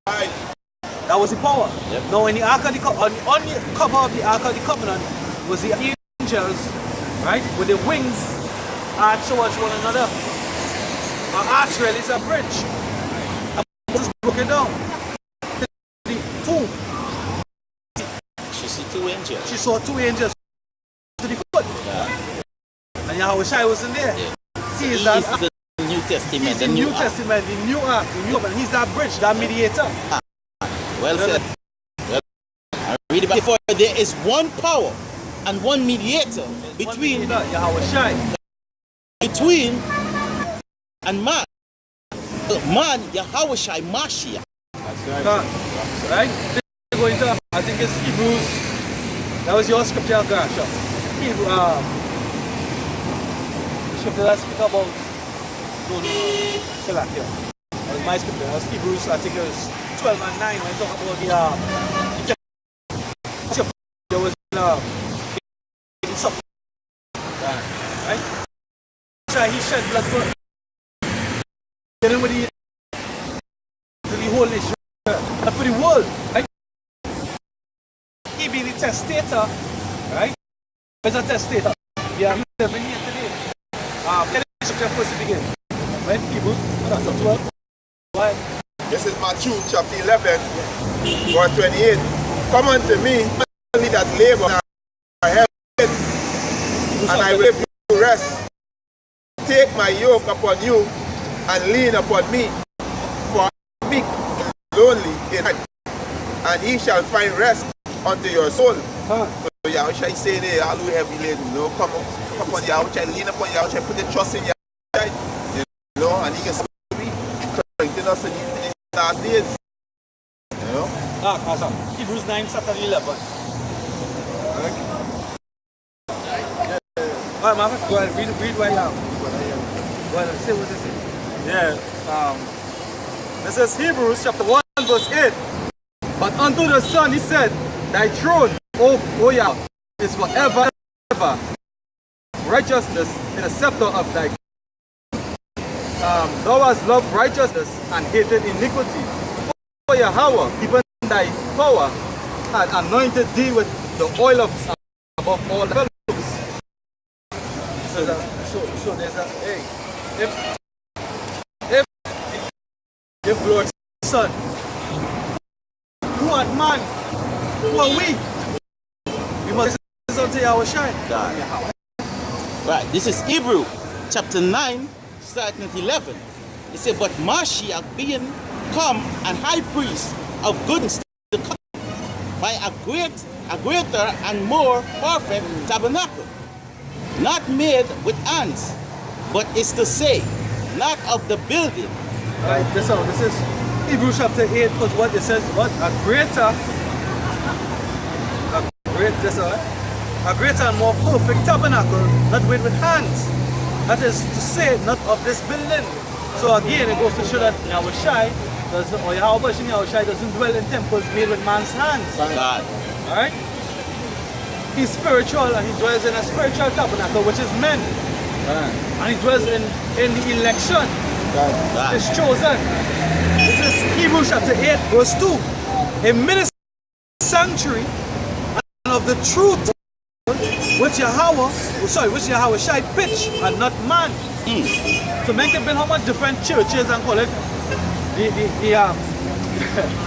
Speaker 2: That was the power.
Speaker 6: Yep.
Speaker 2: Now in the Ark of the on the cover of the Ark of the Covenant was the angels, right, with the wings arch towards one another. An arch rail is a bridge. Just broke it down. The two.
Speaker 6: She see two angels.
Speaker 2: She saw two angels to the foot.
Speaker 6: Yeah.
Speaker 2: And Yahweh Shai was in there.
Speaker 6: Yeah.
Speaker 2: He
Speaker 6: He
Speaker 2: is that.
Speaker 6: is the New Testament.
Speaker 2: He's the New Testament, the New Ark, the New Covenant. He's that bridge, that mediator.
Speaker 6: Well said. Well, I read about for there is one power and one mediator between
Speaker 2: Yahweh Shai.
Speaker 6: Between and man. Man, Yahweh Shai Mashiach.
Speaker 2: Right? Going to, I think it's Hebrews. That was your scripture, gosh. Hebrew, the scripture that speak about select here. That was my scripture. That was Hebrews, I think it was 12 and 9 when I talk about the there was something. Right? So he shed blood for dealing with the whole nation. And for the world, right? He being the testator, right? As a testator. Yeah, I'm 7 years today. Let the scripture first begin. Right? Hebrews, chapter 12. Why?
Speaker 8: This is Matthew chapter 11, verse 28. Come unto me, all ye that labor and are heavy, and I will give you rest. Take my yoke upon you and lean upon me, for I am meek and lonely in heart, and ye shall find rest unto your soul. So Yahweh Shai say there, all who heavy laden, you know, come upon Yahweh Shai, lean upon Yahweh Shai, put the trust in Yahweh Shai, you know, and he can strengthen us in these last days. You know?
Speaker 2: Hebrews 9, chapter 11. Alright, man, go ahead, read right now. Go ahead, say what this is.
Speaker 4: yeah, this is Hebrews chapter 1 1 verse 8. But unto the Son he said, Thy throne, O Yah, is forever and ever. Righteousness in the scepter of thy thou hast loved righteousness and hated iniquity. O Yahweh, given thy power, and anointed thee with the oil of above all fellows.
Speaker 2: So there's a hey, if Lord Son, who art man, who are we? We must listen to our shine.
Speaker 6: Right, this is Hebrew chapter 9, starting at 11. It said, but Mashiach being come and high priest of goodness to come by a greater and more perfect tabernacle, not made with hands, but is to say, not of the building.
Speaker 2: Right, this is Hebrews chapter 8, because what it says, what a greater and more perfect tabernacle, not made with hands. That is to say, not of this building. So again, it goes to show that Yahushai doesn't, or Yahweh Yahushai doesn't dwell in temples made with man's hands.
Speaker 6: God.
Speaker 2: Alright? He's spiritual and he dwells in a spiritual tabernacle, which is men. And he dwells in the election. Is chosen. This is Hebrews chapter 8, verse 2. A minister sanctuary and of the truth which Yahweh shall pitch and not man. So men can build how much different churches and call it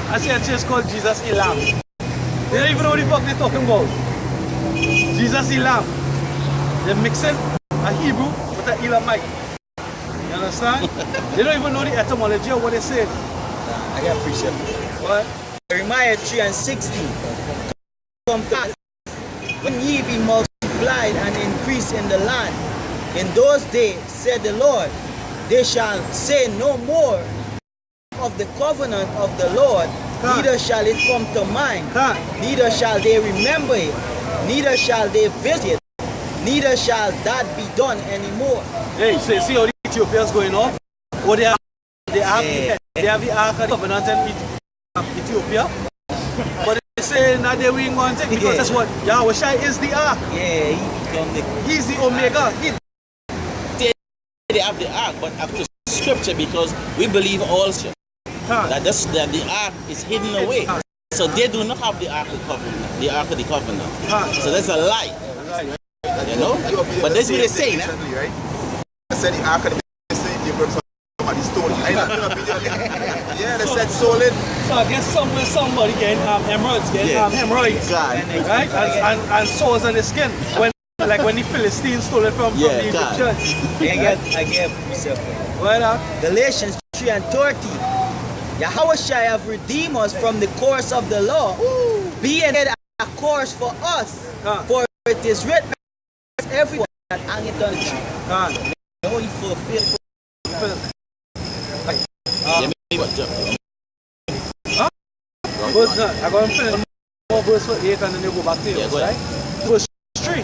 Speaker 2: I see a church called Jesus Elam. They don't even know what the fuck they're talking about. Jesus Elam. They're mixing a Hebrew with an Elamite. You understand? They don't even know the etymology of what they say.
Speaker 7: I got precept.
Speaker 2: What?
Speaker 7: Jeremiah 3 and 16. Come pass, when ye be multiplied and increase in the land, in those days, said the Lord, they shall say no more of the covenant of the Lord, neither shall it come to mind, neither shall they remember it, neither shall they visit, neither shall that be done anymore.
Speaker 2: Hey, so you see how the Ethiopians going on? Oh, they have the Ark of the Covenant in Ethiopia. But they say now they ain't going to take because that's what Yahushai is the Ark.
Speaker 7: Yeah,
Speaker 2: he's the Omega.
Speaker 6: They have the ark, but after scripture, because we believe also that the ark is hidden away. So they do not have the ark of the covenant. The ark of the covenant. So that's a lie. You know? But that's what they say.
Speaker 8: Right? I said the ark of the somebody stole it. Yeah, they said stolen.
Speaker 2: So I guess somewhere somebody getting hemorrhoids, hemorrhoids, right? And sores on the skin. When the Philistines stole it from the Egyptians.
Speaker 7: I get myself.
Speaker 2: Right out.
Speaker 7: Galatians 3 and 30. Yahushai have redeemed us from the course of the law, being a course for us. For it is written, everyone that hangeth on the tree. Only fulfill.
Speaker 2: I'm going to finish more verse 8 and then you go back to yours, right? Verse 3.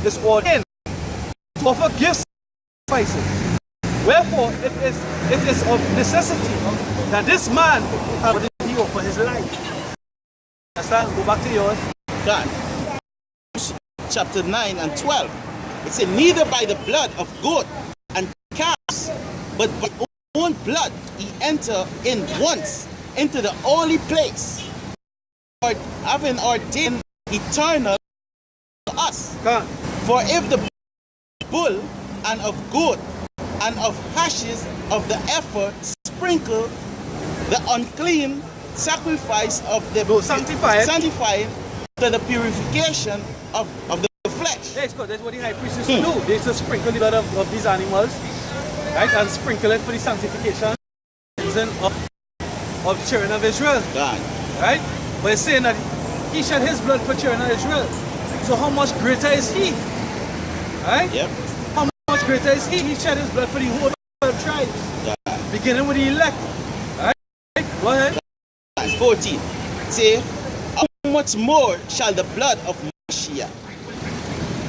Speaker 2: This ordained to offer gifts and sacrifices. Wherefore, it is of necessity that this man have to heal for his life. Understand? Go back to yours.
Speaker 6: God. Chapter 9 and 12. It said, neither by the blood of goat and calves, but by own blood he enter in once into the holy place, having ordained eternal to us. For if the bull and of goat and of ashes of the heifer sprinkle the unclean sacrifice of the sanctifying to the purification of the flesh.
Speaker 2: That's good. That's what the high priest used to do. They used to sprinkle the blood of these animals, right, and sprinkle it for the sanctification of the children of Israel.
Speaker 6: God.
Speaker 2: Right? But it's saying that he shed his blood for children of Israel. So how much greater is he? Right?
Speaker 6: Yep.
Speaker 2: How much greater is he? He shed his blood for the whole 12 tribes. Yeah. Beginning with the elect. Right? Go ahead.
Speaker 6: 14. Say, how much more shall the blood of Mashiach,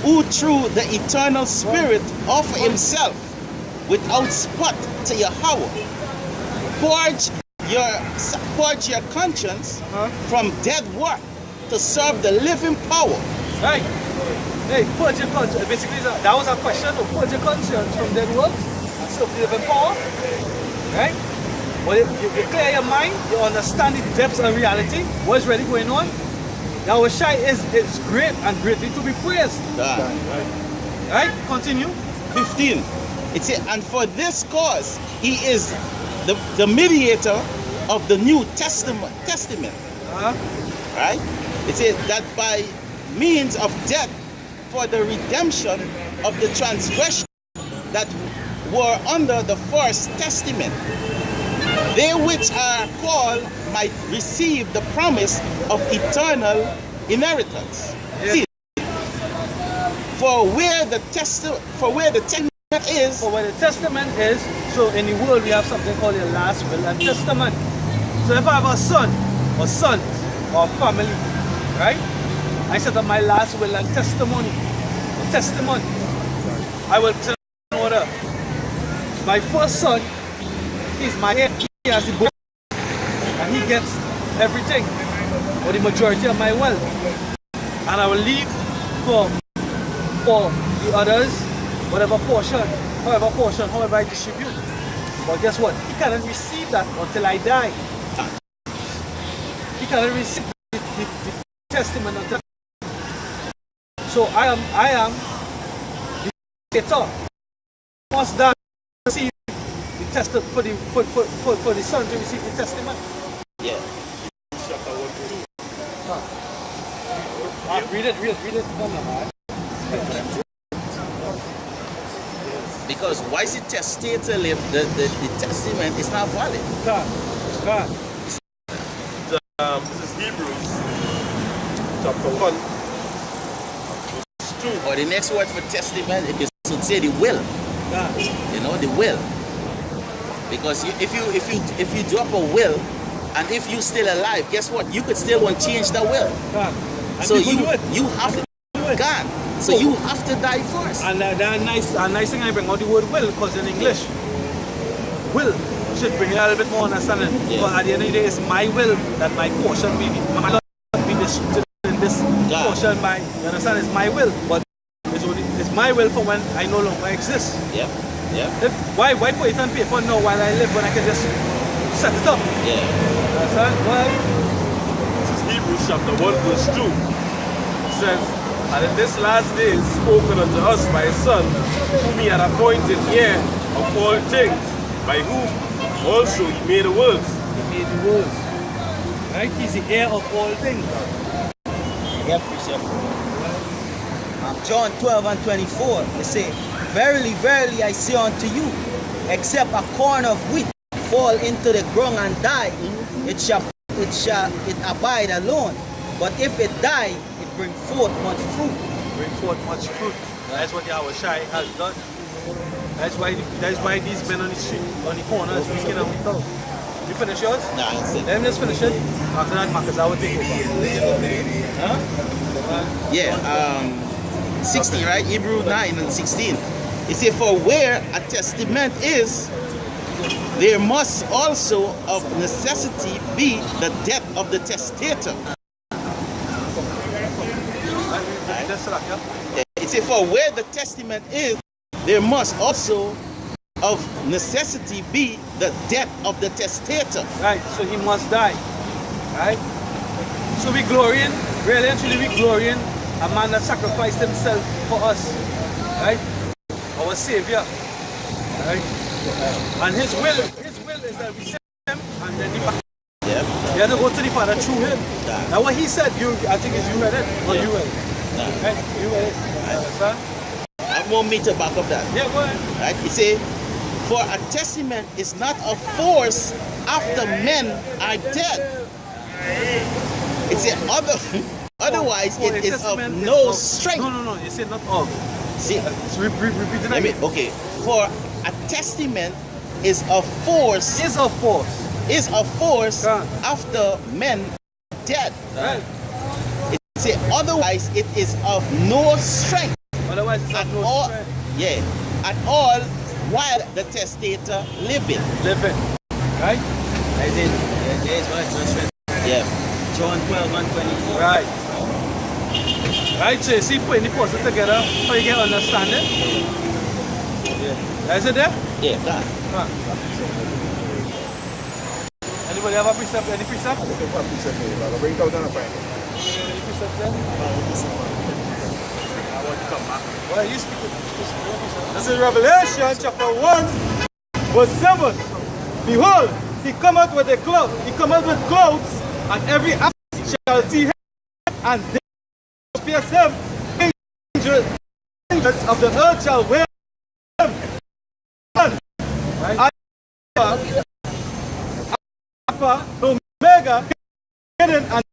Speaker 6: who through the eternal Spirit offer himself without spot to Yahweh, purge your conscience from dead work to serve the living power.
Speaker 2: Right. Hey, purge your conscience. Basically, that was our question. Purge your conscience from dead works and serve the living power. Right? Well, you clear your mind, you understand the depths of reality, what's really going on. Yahweh Shai is great and greatly to be praised. Right? Continue.
Speaker 6: 15. It says, and for this cause, he is the mediator of the New Testament. Right? It says that by means of death for the redemption of the transgression that were under the first testament, they which are called might receive the promise of eternal inheritance.
Speaker 2: Yes.
Speaker 6: See, for where the testament is,
Speaker 2: For where the testament is, so in the world we have something called a last will and testament. So if I have a son or sons or family, right? I set up my last will and testimony. Testament. I will tell in order. My first son is my heir. He has the book and he gets everything or the majority of my wealth. And I will leave for the others whatever portion, however I distribute. But guess what? He cannot receive that until I die. He cannot receive the testament until. So I am the dictator. Must die to receive the testament for the son to receive the testament.
Speaker 6: yeah.
Speaker 2: Read it. Come on, man.
Speaker 6: Because why is the testator live? The testament is not valid.
Speaker 2: God.
Speaker 4: This is Hebrews chapter 1.
Speaker 6: Or the next word for testament, it should say the will. You know, the will. Because if you drop a will, and if you still alive, guess what? You could still want to change the will. So you have to God. So you have to die first.
Speaker 2: And that nice thing I bring out the word will, because in English, will should bring a little bit more understanding.
Speaker 6: Yeah.
Speaker 2: Because at the end of the day, it's my will that my portion be distributed in this portion. You understand? It's my will, but it's my will for when I no longer exist.
Speaker 6: Yep.
Speaker 2: Why put it on paper now while I live when I can just set it up?
Speaker 6: Yeah.
Speaker 2: Understand? Why?
Speaker 4: This is Hebrews chapter 1 verse 2. It says, and in this last day is spoken unto us by his Son, whom he had appointed heir of all things, by whom also he made the worlds.
Speaker 2: He made the worlds. Right? He's the heir of all things.
Speaker 7: Yep, Bishop. John 12 and 24, they say, verily, verily, I say unto you, except a corn of wheat fall into the ground and die, it abide alone. But if it die, it bring forth much fruit.
Speaker 2: Bring forth much fruit. That's what Yahweh Shai has done. That's why these men on the street, on the corners, week in and week out. You finish yours?
Speaker 6: Nah, that's it.
Speaker 2: Let me just finish it. After that, Marcus, I will take over. Huh?
Speaker 6: Yeah. 16, right? Hebrew 9 and 16. It says, for where a testament is, there must also of necessity be the death of the testator. It says, for where the testament is, there must also of necessity be the death of the testator.
Speaker 2: Right, so he must die. Right? So we glorying, really and truly we glorying a man that sacrificed himself for us. Right? Our Savior. Right? And his will is that we send him and then the Father.
Speaker 6: Yeah.
Speaker 2: You have to go to the Father through him.
Speaker 6: Yeah.
Speaker 2: Now what he said, I think is you read it, or
Speaker 6: Yeah.
Speaker 2: you read it.
Speaker 6: Yeah.
Speaker 2: Right? You read it. Understand?
Speaker 6: I have more meat to back up that.
Speaker 2: Yeah, go ahead.
Speaker 6: Right? It says, for a testament is not of force after men are dead. It says otherwise
Speaker 2: For
Speaker 6: it
Speaker 2: a
Speaker 6: is of
Speaker 2: testament
Speaker 6: no
Speaker 2: of-
Speaker 6: strength.
Speaker 2: No, you said not of.
Speaker 6: See,
Speaker 2: So repeat it
Speaker 6: let me,
Speaker 2: again.
Speaker 6: okay. For a testament is of force
Speaker 2: Is of force.
Speaker 6: Yeah.
Speaker 2: Right.
Speaker 6: after men dead.
Speaker 2: Right.
Speaker 6: It says otherwise it is of no strength
Speaker 2: Otherwise it's
Speaker 6: at
Speaker 2: not no
Speaker 6: all.
Speaker 2: strength.
Speaker 6: Yeah, at all while the testator living.
Speaker 2: Living. Right?
Speaker 7: As in, yeah. John 12 and 24.
Speaker 2: Right. Right, so you see putting the puzzle together so you can understand it. Yeah. Is it there?
Speaker 7: Yeah, that.
Speaker 2: Anybody have a precept? Any precept?
Speaker 8: I'm looking for a precept here, but I'll bring it out and find it.
Speaker 2: Any precept there? I want to come back. Well, you speak it.
Speaker 4: This is Revelation chapter 1, verse 7. Behold, he cometh with a cloud. He cometh with clouds, and every eye shall see him, and they shall pierce him. Angels of the earth shall wear him.
Speaker 2: Right?
Speaker 4: Alpha, Omega, hidden and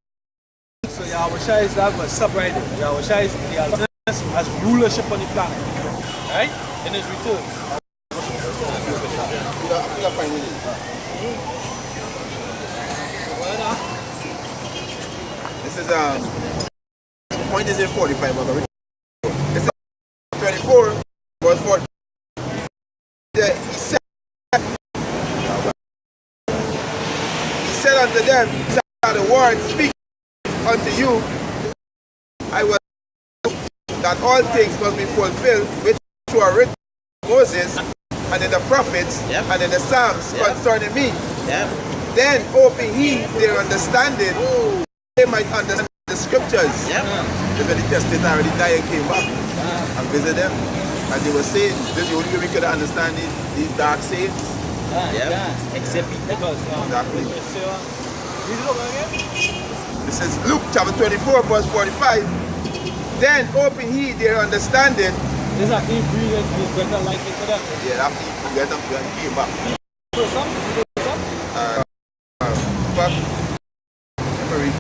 Speaker 2: So Yahushua is that but separated. Yahushua is the alternate as rulership on the planet. Right? In his return.
Speaker 8: I'll find it. This is the point is in 45, but this is 24 verse 40. He said unto them, these are the words speak unto you, I will that all things must be fulfilled which were written in Moses and in the prophets and in the Psalms concerning me. Then open he their understanding, they might understand the scriptures. Because when the testament already died and came back and visited them, and they were saying, this is the only way we could understand these dark sayings.
Speaker 7: Except because
Speaker 8: Exactly. This is Luke chapter 24 verse 45. Then open he their understanding.
Speaker 2: This is actually breathing is better likely for them.
Speaker 8: Yeah, after he get them and came back. But let me read.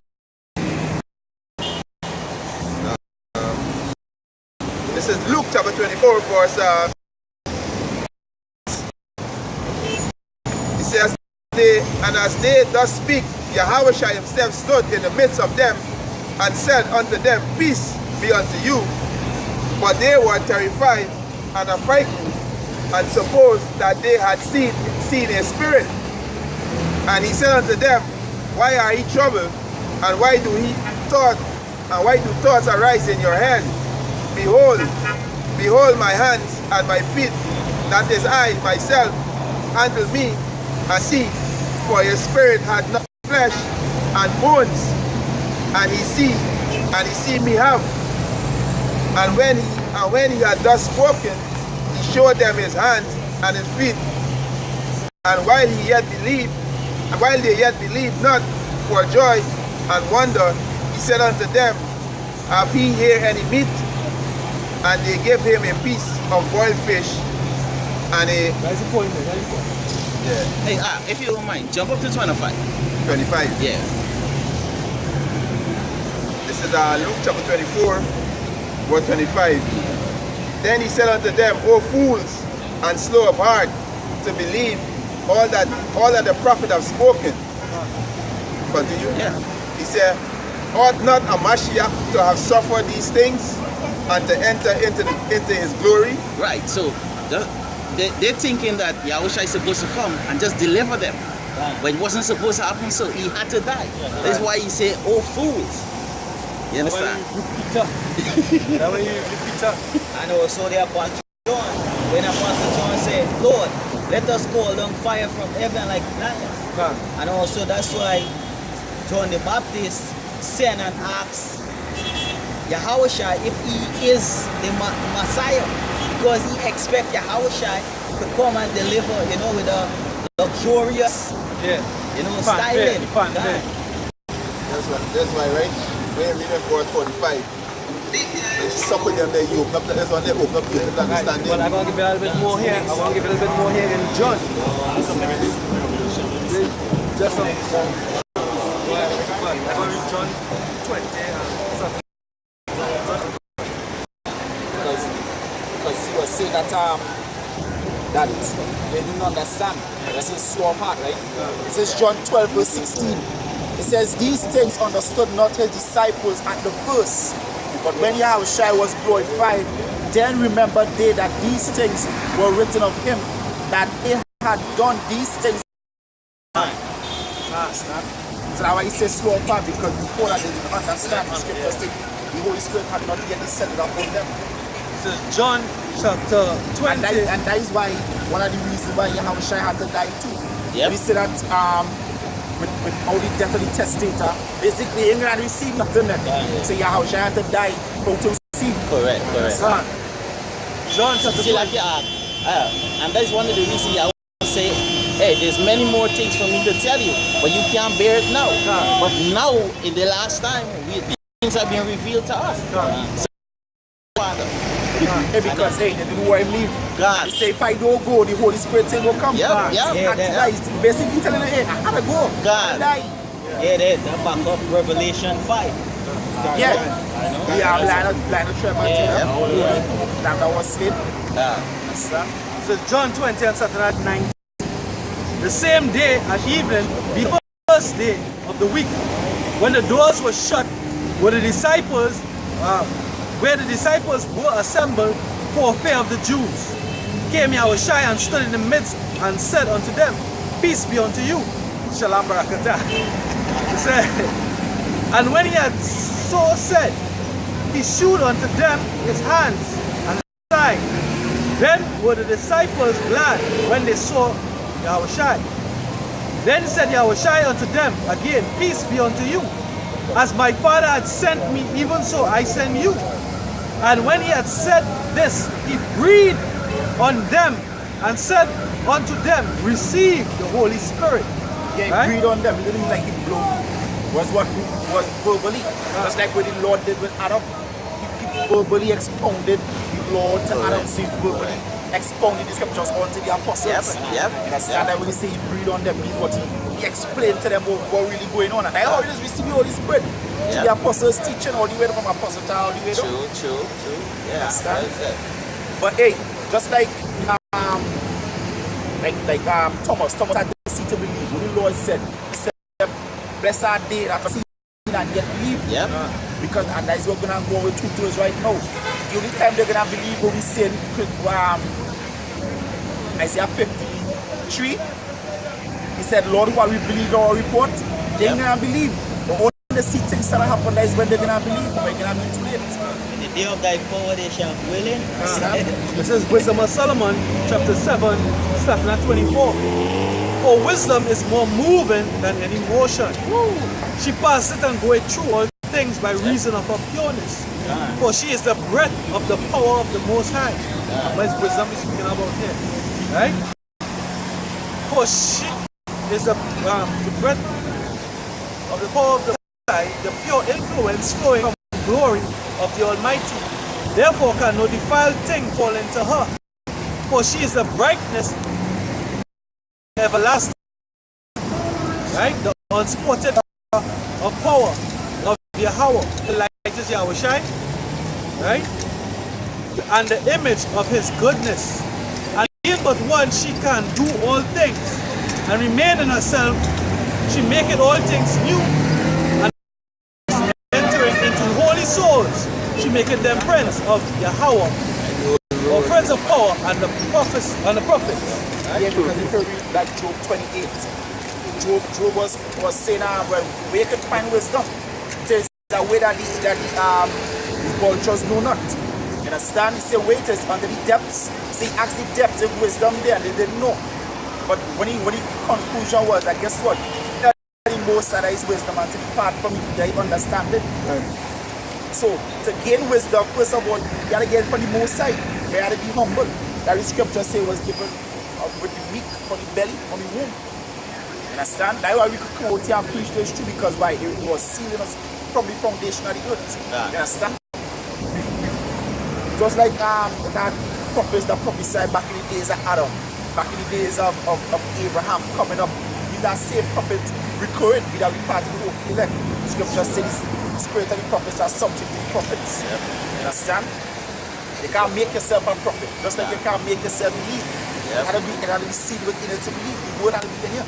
Speaker 8: This is Luke chapter 24 verse it says, and as they thus speak, Yahushua himself stood in the midst of them and said unto them, peace be unto you. But they were terrified and affrighted and supposed that they had seen a spirit. And he said unto them, why are ye troubled? And why do thoughts arise in your head? Behold my hands and my feet, that is I myself, handle me and see, for your spirit had not flesh and bones, and he see me have. And when he had thus spoken, he showed them his hands and his feet. And while they yet believed not for joy and wonder, he said unto them, have ye here any meat? And they gave him a piece of boiled fish and a...
Speaker 2: That's the point.
Speaker 8: Yeah.
Speaker 7: Hey, if you don't mind, jump up to 25.
Speaker 8: 25.
Speaker 7: Yeah.
Speaker 8: This is Luke chapter 24, verse 25. Then he said unto them, O fools, and slow of heart to believe all that the prophet have spoken. Continue.
Speaker 7: Yeah.
Speaker 8: He said, ought not a Mashiach to have suffered these things and to enter into his glory?
Speaker 7: Right, so they're thinking that Yahushua is supposed to come and just deliver them. But it wasn't supposed to happen, so he had to die. That's why he said, oh fools. You understand?
Speaker 2: That way you repeat up.
Speaker 7: And also the Apostle John, when Apostle John said, Lord, let us call down fire from heaven like lions. And also that's why John the Baptist sent and asked Yahushua if he is the Messiah, because he expects Yahushua to come and deliver, with a luxurious, styling.
Speaker 8: That's why, right? When you read in verse 45, if some of them there, you open up the one, they open up the understanding.
Speaker 2: But I'm going to give it a little bit more here. I want to give it a little bit more here in John. Just some. I'm going to read John 20 something.
Speaker 9: Because he was saying that they didn't understand. That's a slow part, right? It says John 12 verse 16. It says, these things understood not his disciples at the first. But when Yahushua was glorified, then remembered they that these things were written of him, that he had done these things Understand? So that's why he says slow and fast, because before that they didn't understand. The scripture said the Holy Spirit had not yet descended upon them.
Speaker 2: This is John chapter 20.
Speaker 9: And that is why one of the reasons why Yahushua had to die too.
Speaker 7: Yep.
Speaker 9: We say that with all the death of the testator, basically you're gonna receive nothing then. So Yahushua had to die for to receive.
Speaker 7: Correct.
Speaker 2: John chapter
Speaker 7: See,
Speaker 2: 20.
Speaker 7: like, and that's one of the reasons I would say, hey, there's many more things for me to tell you, but you can't bear it now. But now, in the last time, these things have been revealed to us. So, Father.
Speaker 9: Because they didn't want him leave.
Speaker 7: God.
Speaker 9: He say if I don't go, the Holy Spirit will come.
Speaker 7: Yeah.
Speaker 9: He's basically telling him, hey, I gotta go.
Speaker 7: God.
Speaker 9: Die.
Speaker 7: Yeah, that back up Revelation 5.
Speaker 9: Yeah. Blind of Trevor. That was sleep.
Speaker 2: So John 20 and Saturday night. The same day at evening, the first day of the week, when the doors were shut, where the disciples were assembled for fear of the Jews, came Yahushua and stood in the midst and said unto them, Peace be unto you. Shalom barakatah. He said, and when he had so said, he shewed unto them his hands and his side. Then were the disciples glad when they saw Yahushua. Then said Yahushua unto them again, Peace be unto you. As my Father had sent me, even so I send you. And when he had said this, he breathed on them and said unto them, Receive the Holy Spirit.
Speaker 9: Yeah, he breathed on them. He didn't like he blew. Was what was verbally. Just like what the Lord did with Adam. He verbally expounded the Lord to Adam. So he verbally expounded the scriptures onto the apostles. Understand that when he say he breathed on them, means what he explained to them what really going on. And they always receive the Holy Spirit. To the apostles teaching all the way from apostle to all the way down.
Speaker 7: True. Yeah.
Speaker 9: But hey, just like Thomas had to see to believe. What the Lord said, he said, blessed are they that see and yet believe.
Speaker 7: Yep.
Speaker 9: Because and that's what we're gonna go with truth to us right now. The only time they're gonna believe when we say Isaiah 53, he said, Lord, while we believe our report, they're gonna believe. But all the see things that happen, that is when they're gonna believe. We're gonna be too late.
Speaker 7: In the day of thy power they shall be willing.
Speaker 2: This is Wisdom of Solomon, chapter 7, starting at 24. For wisdom is more moving than any motion. She passeth and goeth through all things by reason of her pureness. For she is the breath of the power of the Most High. What is wisdom is speaking about here? Right? For she is the breath of the power of the Most High, the pure influence flowing from the glory of the Almighty. Therefore can no defiled thing fall into her. For she is the brightness everlasting, right? The unspotted of power of Yahweh. The light is Yahushua, right? And the image of his goodness. And in but one she can do all things, and remain in herself. She maketh all things new, and entering into holy souls. She maketh them friends of Yahweh, or friends of power and the prophets
Speaker 9: Yeah, because if you read like Job 28, Job was saying, well, where you can find wisdom. It is the way that the vultures know not. You understand? He said, wait, it's under the depths. See, he asked the depths of wisdom there, and they didn't know. But when he conclusion was, I guess what? The most that is wisdom, and to depart from it, they understand it. So, to gain wisdom, first of all, you gotta get it from the most side. You gotta be humble. That the scripture say was given with the weak, from the belly, from the womb. You understand? That's why we could come out here and preach this true, because why? It was sealing us from the foundation of the earth. You understand? Just like that prophets that prophesied back in the days of Adam, back in the days of Abraham coming up, with that same prophet recurring without the part of the whole elect. Scripture says the spirit of the prophets are subject to the prophets. You understand? You can't make yourself a prophet, just like you can't make yourself believe. You gotta be seed within it to believe. The word has to be in here.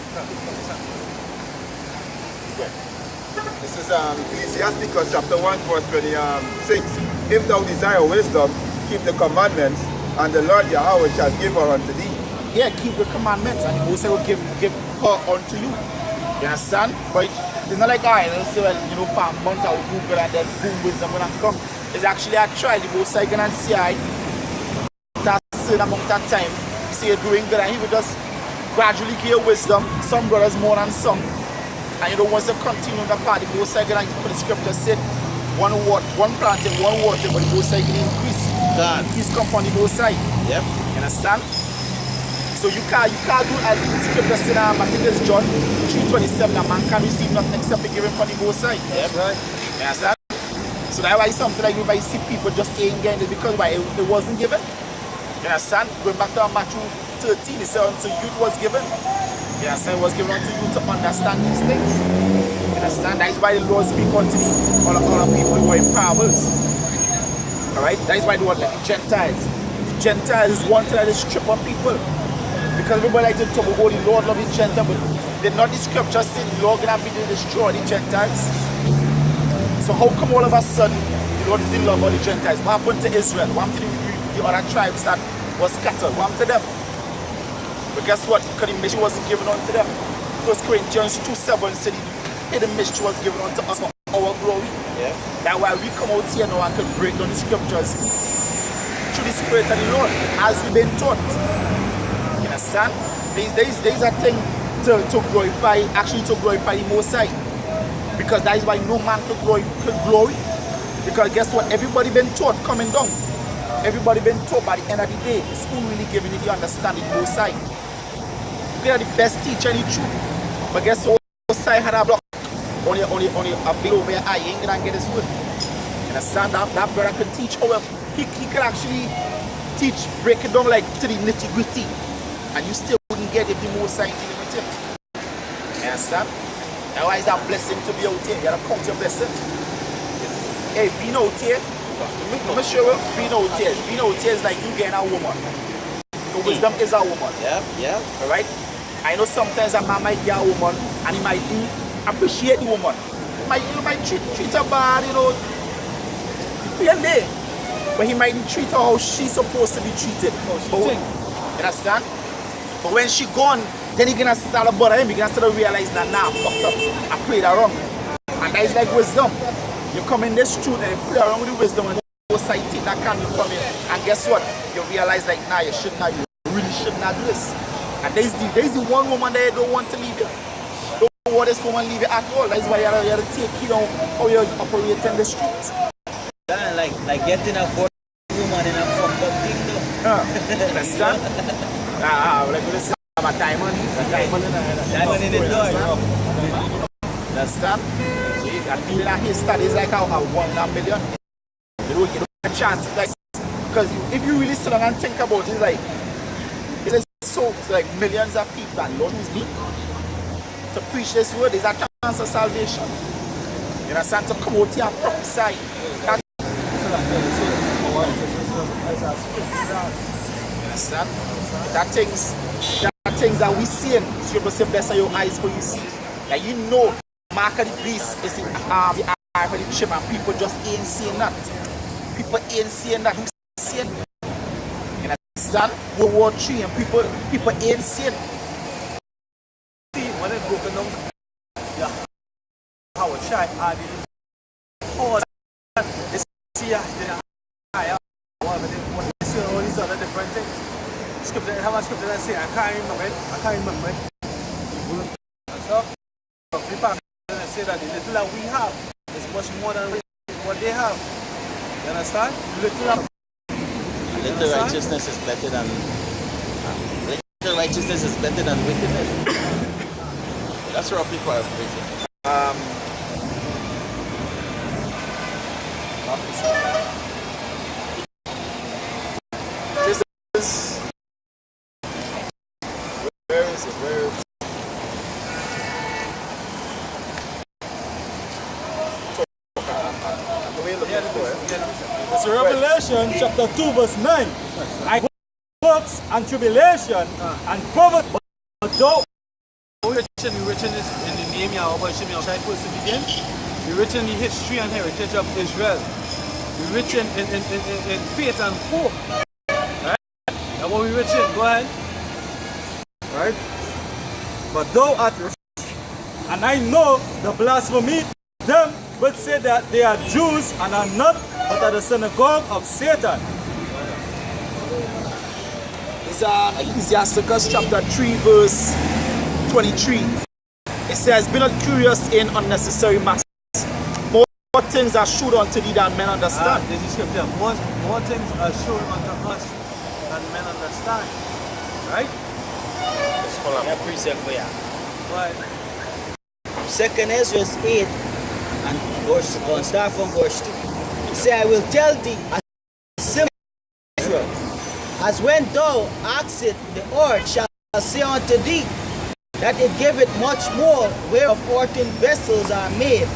Speaker 8: This is Ecclesiasticus chapter 1 verse 26. If thou desire wisdom, keep the commandments, and the Lord Yahweh shall give her unto thee.
Speaker 9: yeah, keep the commandments, and the Most High will give her unto you. You understand? But it's not like, alright, let's say, well, you know, for a month I will Google and then boom, wisdom gonna come. It's actually a trial. The Most High gonna see that certain amount of time. See you're doing good, and he will just gradually give you wisdom. Some brothers more than some. And you know, once you continue on the path, the Most High gonna put the scripture said, one planted, one water, but the Most High gonna increase.
Speaker 7: God.
Speaker 9: Increase come from the Most High.
Speaker 7: Yep.
Speaker 9: You understand? So you can't do as the scripture said, I think it's John 3:27, a man can receive nothing except be given from the Most High.
Speaker 7: Yep.
Speaker 9: Right. You understand? So that's why something like you might see people just ain't getting it because why it wasn't given. You understand? Going back to Matthew 13, it said unto you it was given. You understand? It was given unto you to understand these things. You understand? That is why the Lord speak unto all the people who are in parables. Alright? That is why the word like the Gentiles. The Gentiles is one thing that is strip on people. Because everybody like to talk about the Lord love the Gentiles, but they're not the scripture saying the Lord gonna be to destroy the Gentiles. So how come all of a sudden the Lord is in love with the Gentiles? What happened to Israel? What happened to the other tribes that was scattered? What happened to them? But guess what? Because the mission wasn't given unto them. 1 Corinthians 2:7 said the mission was given unto us for our glory.
Speaker 7: Yeah. That's
Speaker 9: why we come out here now and can break down the scriptures through the Spirit of the Lord as we've been taught. You understand? There's a thing to glorify the Most High. Because that is why no man could glory. Because guess what? Everybody been taught coming down. Everybody been taught by the end of the day. It's who really giving you the understanding Most High. You are the best teacher in the truth. But guess what? Most High had a block. Only a big over your eye. You ain't gonna get this word. You understand? That brother could teach. Oh well, he could actually teach, break it down like to the nitty gritty. And you still wouldn't get it the Most High dealing with him. You understand? That's why it's a blessing to be out here. You gotta count your blessing. Hey, being out here, I'm sure being out here is like you getting a woman. The wisdom is a woman.
Speaker 7: Yeah.
Speaker 9: Alright? I know sometimes a man might get a woman and he might appreciate the woman. You might treat her bad, you know. Feel there. But he mightn't treat her how she's supposed to be treated. You understand? But when she gone, then he gonna start to bother him. He gonna start to realize that nah, fucked up. I played her wrong. And that is like wisdom. You come in this truth and you play around with the wisdom and you take that candle from you. And guess what? You realize like nah, you really should not do this. And there's the one woman that you don't want to leave you. Don't want this woman leave you at all. That's why you have to take you know how you operate in the streets.
Speaker 7: Like getting a woman in a fucked up thing though.
Speaker 9: Understand? Like we say, a diamond in the door. Understand? So a people that he studies like a 1 in a million. You don't get a chance. Like, because if you really sit down and think about it, it's like millions of people and Lord use me to preach this word. There's a chance of salvation. You understand? To come out here and prophesy. You understand? That things that we see, Scripture says, bless are your eyes for you see. That you know, mark of the beast is the eye for the chip, and people just ain't seeing that. People ain't seeing that. You seeing? You understand? World War III and people ain't seeing.
Speaker 2: See, when it's broken down, yeah, how a child added all that, you see, all these other different things. Scripture, how much scripture I say? I can't remember it. So, people say that the little that we have is much more than what they have. You understand?
Speaker 7: Little righteousness is better than wickedness. That's where people are preaching.
Speaker 4: It's Revelation chapter 2 verse 9. I works and tribulation and poverty, but thou
Speaker 2: we rich in the name Yahweh, try to begin. We're rich in the history and heritage of Israel. We're rich in faith and hope. Right? That's what we're rich in. Go ahead.
Speaker 4: right? But thou art rich, and I know the blasphemy them would say that they are Jews and are not, but are the synagogue of Satan.
Speaker 9: It's Ecclesiasticus chapter 3 verse 23. It says, be not curious in unnecessary matters. More things are showed unto thee than men understand.
Speaker 2: This is scripture. More things are shown unto us than men understand. Right?
Speaker 7: Let's pull up a precept for you.
Speaker 2: But
Speaker 7: 2nd Ezra 8 and verse, start from verse 2. He said, I will tell thee a simple Israel, as when thou askest the earth shall say unto thee, that it giveth much more, whereof earthen vessels are made,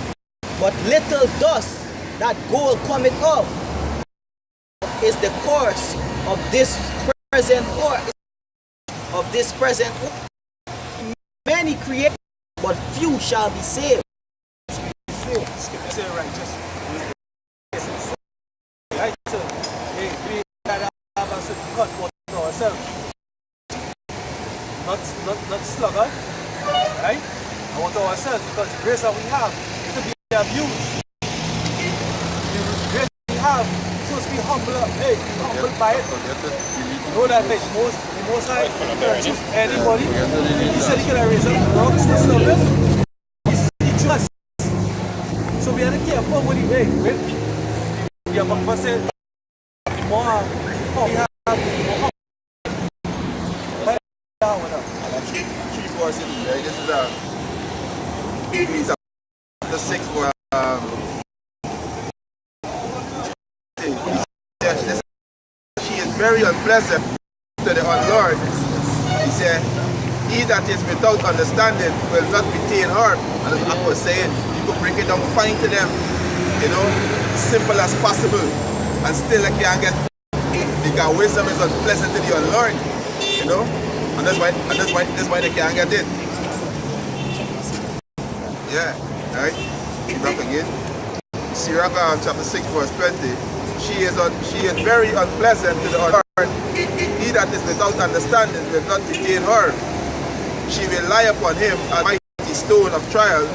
Speaker 7: but little dust that gold cometh off, is the course of this present earth. Many create, but few shall be saved.
Speaker 2: say righteous. Right? So, hey, we gotta have a certain cut for ourselves. Not sluggard. Right? I want ourselves because the grace that we have is to be abused. The grace we have is supposed to be humble. Hey, humble by it. You know that like the most high can choose anybody. He said he can raise up rocks to serve him. He trusts. So we have to care for what he made. We have a person more we have more.
Speaker 8: Three verses, right? This is the 6 for she is very unpleasant to the unlearned. He said, he that is without understanding will not retain her. And as I was saying, you could break it down fine to them, you know, simple as possible, and still they can't get, because wisdom is unpleasant to the unlearned, you know, and that's why they can't get it. Yeah, right? Back again. Sirach chapter 6 verse 20. She is very unpleasant to the unlearned. He that is without understanding will not retain her. She will lie upon him a mighty stone of trial,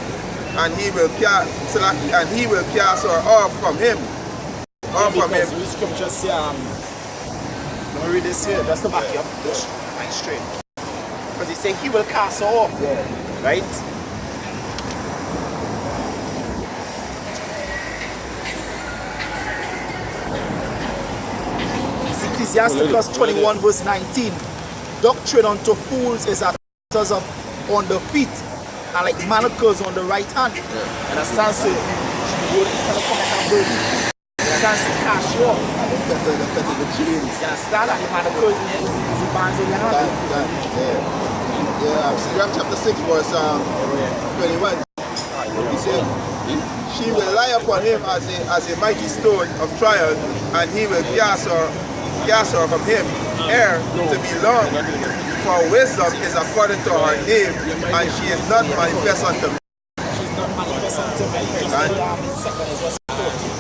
Speaker 8: and he will cast her off from him.
Speaker 9: The scripture say, let me read this here, just to back you up, just line straight. Because he say he will cast her off, right? Ecclesiasticus 21 verse 19. Doctrine unto fools is as on the feet, and like manacles on the right hand. And a sense of she would come at her burden. And a sense of cash you up. You understand that? The manacles is the bands of your hand.
Speaker 8: Sirach chapter 6 verse 21. He said, she will lie upon him as a mighty stone of trial, and he will cast her from him ere to be long. For wisdom is according to her name, and she is not manifest unto me.
Speaker 9: She's not manifest unto me.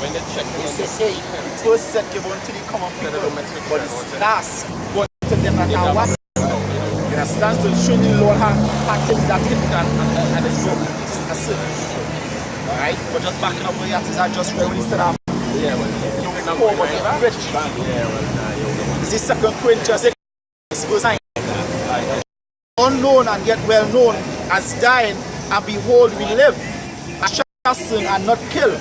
Speaker 9: When they check, they say, first set give unto the common people, but it's last go to them that are what. You understand? So showing the Lord how things that hit and it's good. That's it. Alright? But just backing up where you are just ready to set up. Yeah, well, rich. This is 2 Corinthians 6 verse 9. Unknown and yet well known, as dying, and behold we live, as chastened and not killed,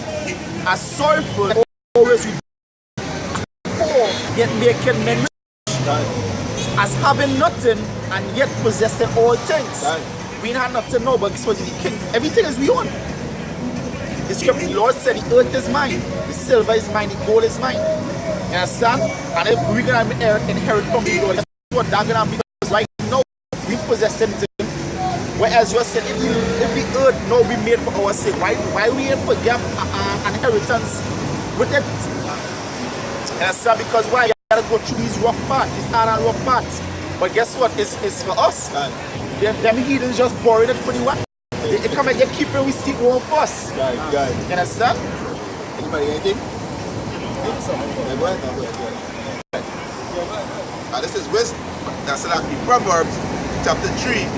Speaker 9: as sorrowful, always we poor, yet making men rich, as having nothing and yet possessing all things. We have nothing now, but guess what? Everything is we own. The scripture, the Lord said the earth is mine, the silver is mine, the gold is mine. You understand? And if we're going to inherit from the Lord, guess what? That's going to be right now. We possess anything. Whereas you said, if the earth now be made for our sake, why we ain't forget an inheritance with it? And I said, because why you gotta go through these rough parts, it's not a rough parts. But guess what? It's for us. Them heathens just borrowed it for the what? They come and they keep it, we see one for us. You understand?
Speaker 8: Anybody anything? This is wisdom. That's like the Proverbs chapter 3,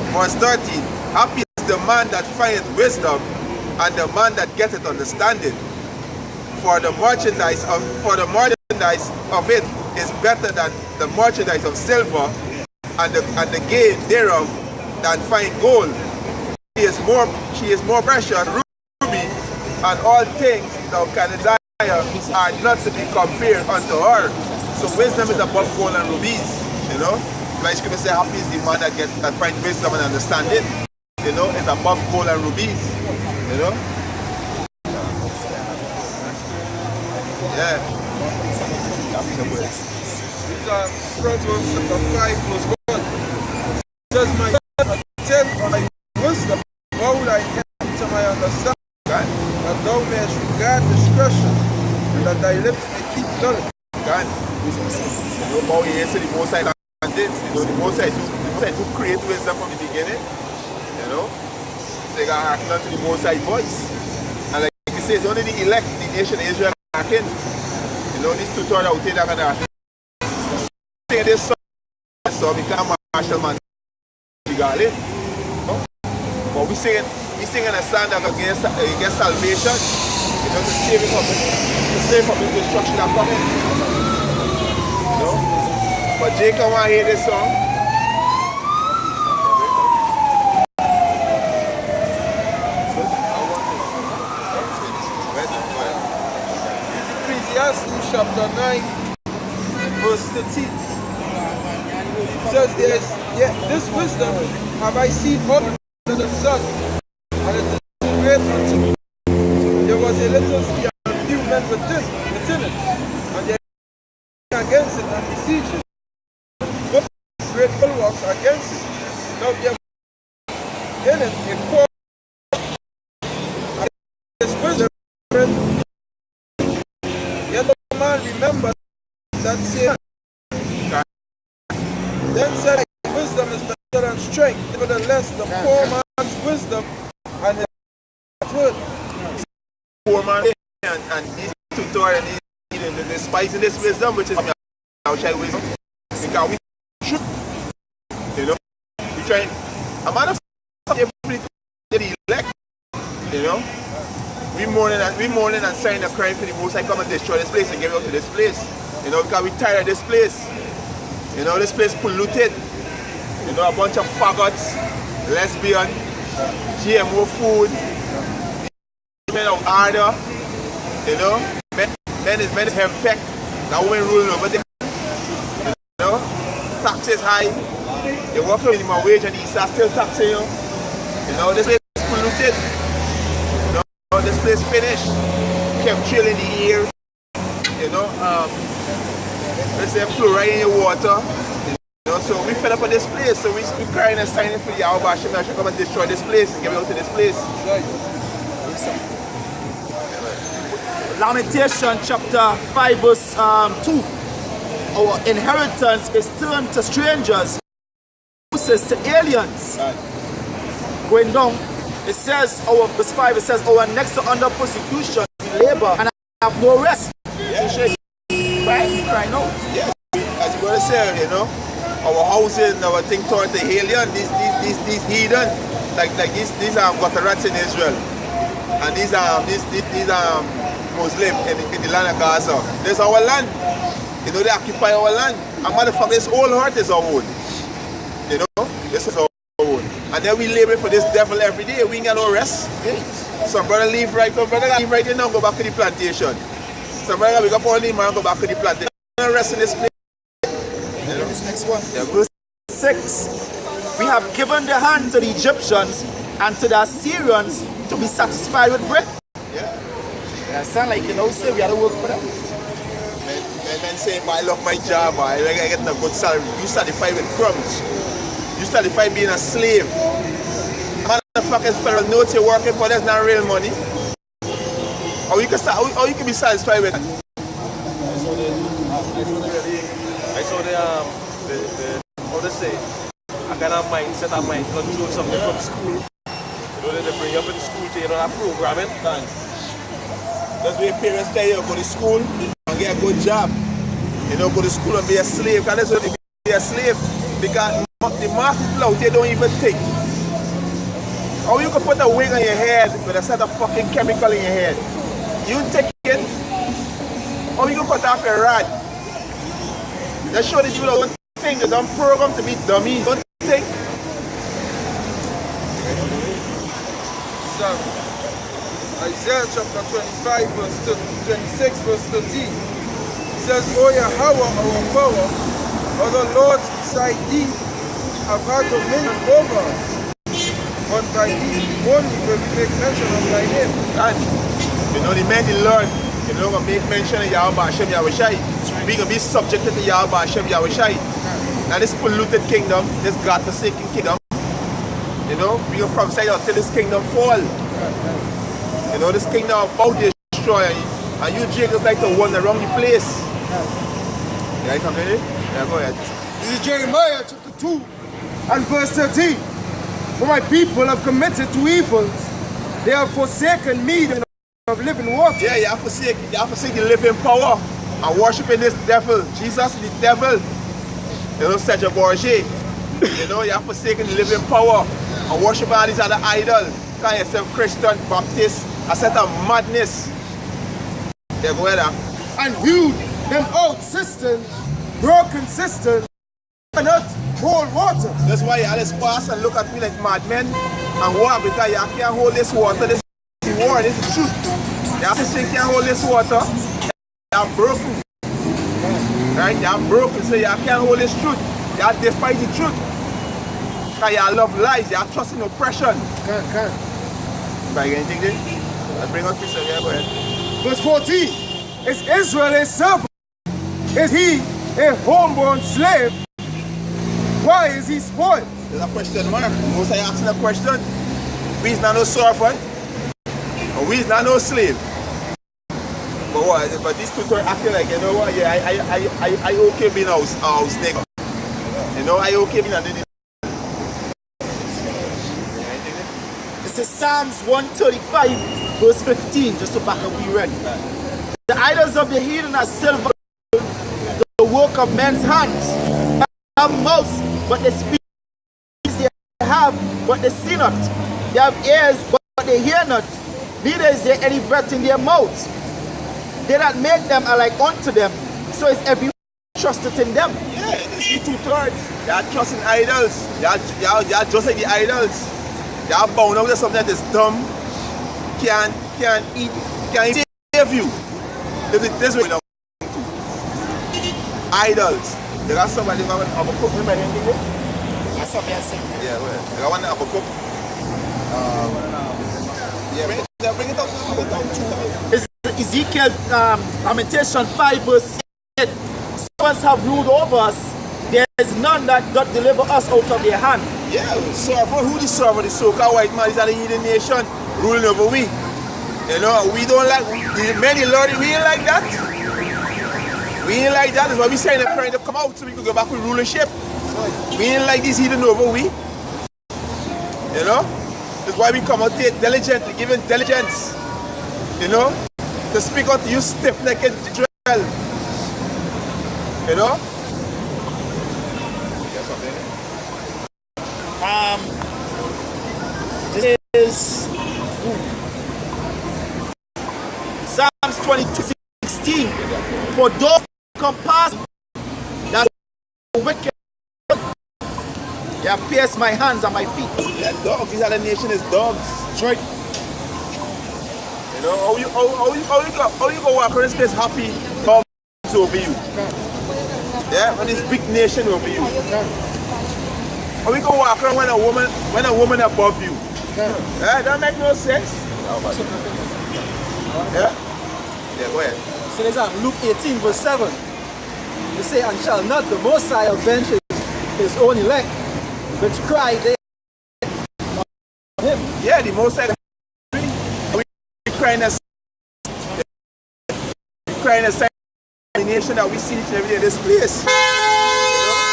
Speaker 8: verse 13. Happy is the man that findeth wisdom, and the man that getteth understanding. For the merchandise of it is better than the merchandise of silver, and the gain thereof than fine gold. She is more precious than ruby, and all things thou canst desire are not to be compared unto her. So wisdom is above gold and rubies, you know. Like scripture say, happy is the man that finds wisdom and understanding. You know, it's above gold and rubies, you know. Yeah.
Speaker 3: These are Proverbs chapter 5 verse 1. Says my son, attend my wisdom, how would I enter my understanding, that thou mayest regard discretion, and that thy lips may keep knowledge.
Speaker 8: God, you know, bow your ears to the Most High and this. You know, the Most High who create wisdom from the beginning. You know, they got hearken unto the Most High voice. And like he says, only the elect, the nation of Israel hearken. You know, these tutorial out there that can hearken. Sing this song, so become Marshall Man. You got it? No? But we singing a song that against salvation. You know, to save from the destruction that's coming. You know? But Jacob want to hear this song.
Speaker 3: Ecclesiastes chapter 9 verse 13. It says this wisdom have I seen up to the sun, and it is great unto me. There was a little sea and a few men within it, and they against it and besieged it. But great bulwarks against it. Now there in it a poor and this wisdom. Yet the man remembered that saying. Then said, wisdom is better than strength. Nevertheless, the poor man's wisdom and his word.
Speaker 8: Poor man and these tutorial and the spice in this wisdom, which is our child wisdom. Because we should, you know, we try. A man of free to the elect, you know. We mourning and signing a crime for the Most High come and destroy this place and give it up to this place. You know, because we tired of this place. You know, this place polluted. You know, a bunch of faggots, lesbian, GMO food, men of order, you know, men is hempeck, now women ruling over them. You know, taxes high, you work with minimum wage and these are still taxing you. You know, this place is polluted. You know, this place finished, chemtrail in the air, you know, let's say fluoride in your water. You know, so we fed up with this place, so we crying and signing for the Yahweh Hashem to come and destroy this place and give it out to this place.
Speaker 9: Lamentation chapter 5 verse 2. Our inheritance is turned to strangers, houses to aliens. Going down, it says, verse 5, it says, our necks are under persecution, we labor and have no rest.
Speaker 8: Yeah.
Speaker 9: Right now.
Speaker 8: Yeah. As you gotta say, you know, our houses and our thing toward the alien, these heathen, like these gutter rats in Israel. And these Muslim in the land of Gaza. This is our land. You know, they occupy our land. And motherfucker, this whole heart is our own. You know, this is our own. And then we labor for this devil every day. We ain't got no rest. Some brother leave right now, go back to the plantation. Some brother wake up all the man, go back to the plantation. Rest in this place. You know?
Speaker 9: This next one. Yeah. Verse 6. We have given the hand to the Egyptians and to the Assyrians to be satisfied with bread.
Speaker 8: Yeah.
Speaker 9: That sound like, you know, say we had to work for them.
Speaker 8: Men say, I love my job, I get a good salary. You satisfied with crumbs. You satisfied being a slave. Motherfuckers federal notes you're working for, that's not real money. Or you can be satisfied with it.
Speaker 2: I saw the how to say, a kind of mindset and mind control something from school. You know, they bring you up in school to, you know, that programming.
Speaker 8: That's why parents tell you go to school and get a good job. You know, go to school and be a slave. Because that's what they be a slave. Because the masses people out there don't even think. How you can put a wig on your head with a set of fucking chemical in your head? You take it. How you can cut off your rod? Just show the people don't think. They don't program to be dummies. Don't think.
Speaker 3: So, Isaiah chapter 25 verse 26 verse 13. It says, O Yahweh, our power, or the Lord beside thee, have had dominion over us. But by thee only will we make mention of thy name.
Speaker 8: And you know the men the Lord, you know, gonna make mention of Yahweh Hashem Yahushai. We gonna be subjected to Yahweh Hashem Yahushai. Now this polluted kingdom, this God-forsaken kingdom, you know, we gonna prophesy until this kingdom fall. You know, this kingdom about to destroy, and you Jacobs like to wander around the place. Yeah, you come ready? Yeah, go ahead.
Speaker 3: This is Jeremiah chapter 2 and verse 13. For my people have committed two evils. They have forsaken me of living water.
Speaker 8: Yeah, you have forsake the living power and worshiping this devil. Jesus is the devil. You know, Serge Borgia. You know, you have forsaken the living power and worshiping all these other idols. Call yourself Christian, Baptist, a set of madness. Yeah, go ahead.
Speaker 3: And hewed them out cisterns, broken cisterns, cannot hold water.
Speaker 8: That's why you always pass and look at me like madmen and what, because you can't hold this water. This is the war, this is the truth. You have to say you can't hold this water. You are broken. Right? You are broken, so you can't hold this truth. You are despite the truth. Because you love lies, you are trusting oppression.
Speaker 3: Can't.
Speaker 8: By anything there? Let's bring up Christian, yeah, go ahead.
Speaker 3: Verse 14. Is Israel a servant? Is he a homeborn slave? Why is he spoiled?
Speaker 8: There's a question mark. Most are asking a question. We is not no servant. And we is not no slave. But what? But these two are acting like, you know what? Yeah, I okay being a house nigga. You know, I okay being a nigga.
Speaker 9: This is Psalms 135, verse 15, just to back up we read. The idols of the heathen are silver, the work of men's hands. They have mouths, but they speak. They have, but they see not. They have ears, but they hear not. Neither is there any breath in their mouths. They that make them are like unto them. So is everyone trusted in them.
Speaker 8: Yeah, these two-thirds. They are trusting idols. They are just like the idols. They are bound up to something that is dumb, can't eat, can't save you. This way now. Idols. They got somebody who have a cook. Remember anything there?
Speaker 9: That's what I'm saying.
Speaker 8: Yeah, well. They got one that have a cook. Yeah, bring it up.
Speaker 9: It's Ezekiel, Lamentation 5, verse 8. Servants have ruled over us. There is none that doth deliver us out of their hand.
Speaker 8: Yeah, server, who the server? The so-called white man is at the heathen nation ruling over we. You know, we don't like, many Lord, we ain't like that. We ain't like that. That's why we saying they're trying to come out so we can go back with rulership. We ain't like this heathen over we. You know? That's why we come out here diligently, giving diligence. You know? To speak out to you stiff-necked Israel. You know?
Speaker 9: This is Psalms 22:16. For those compass that wicked, they have pierced my hands and my feet.
Speaker 8: Yeah, dogs. These other nation is dogs.
Speaker 9: That's right.
Speaker 8: You know, how you go walk around this place happy dogs over you? Yeah, when this big nation over you. How you go walk around when a woman above you? Yeah, that make no sense. Yeah? Yeah, go ahead.
Speaker 1: So there's Luke 18 verse 7. You say, and shall not the Most High avenge his own elect, which cry they on him.
Speaker 8: Yeah, the Most High. We crying as the nation that we see each and every day in this place. You know,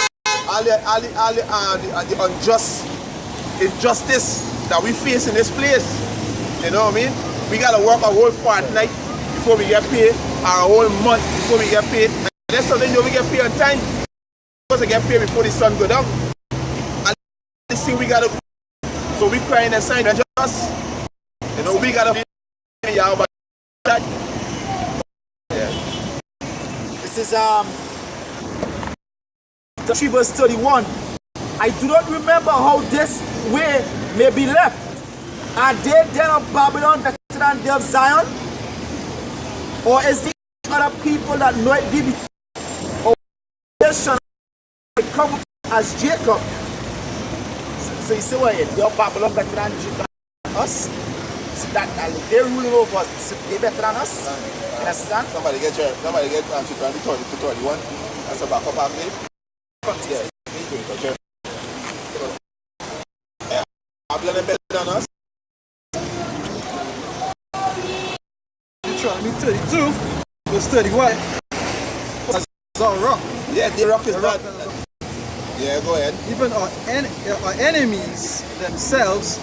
Speaker 8: all the unjust injustice that we face in this place. You know what I mean? We gotta work a whole fortnight before we get paid, or a whole month before we get paid. And that's something we get paid on time. We're supposed to get paid before the sun go down. this thing we gotta do. So we crying and saying, just, you know, we gotta be about that. Yeah.
Speaker 9: This is the 3 verse 31. I do not remember how this way may be left. Are they then of Babylon better than they of Zion? Or is the other people that know it be or nation come as Jacob? So you see what they of Babylon better than us? See that they're ruling over us. They better than us? You understand?
Speaker 8: Somebody get 31. That's a backup argument. Yeah. Babylon better than us.
Speaker 1: Deuteronomy 32, verse 31. That's all wrong.
Speaker 8: Yeah, the rock is bad. Yeah, go ahead.
Speaker 1: Even our enemies themselves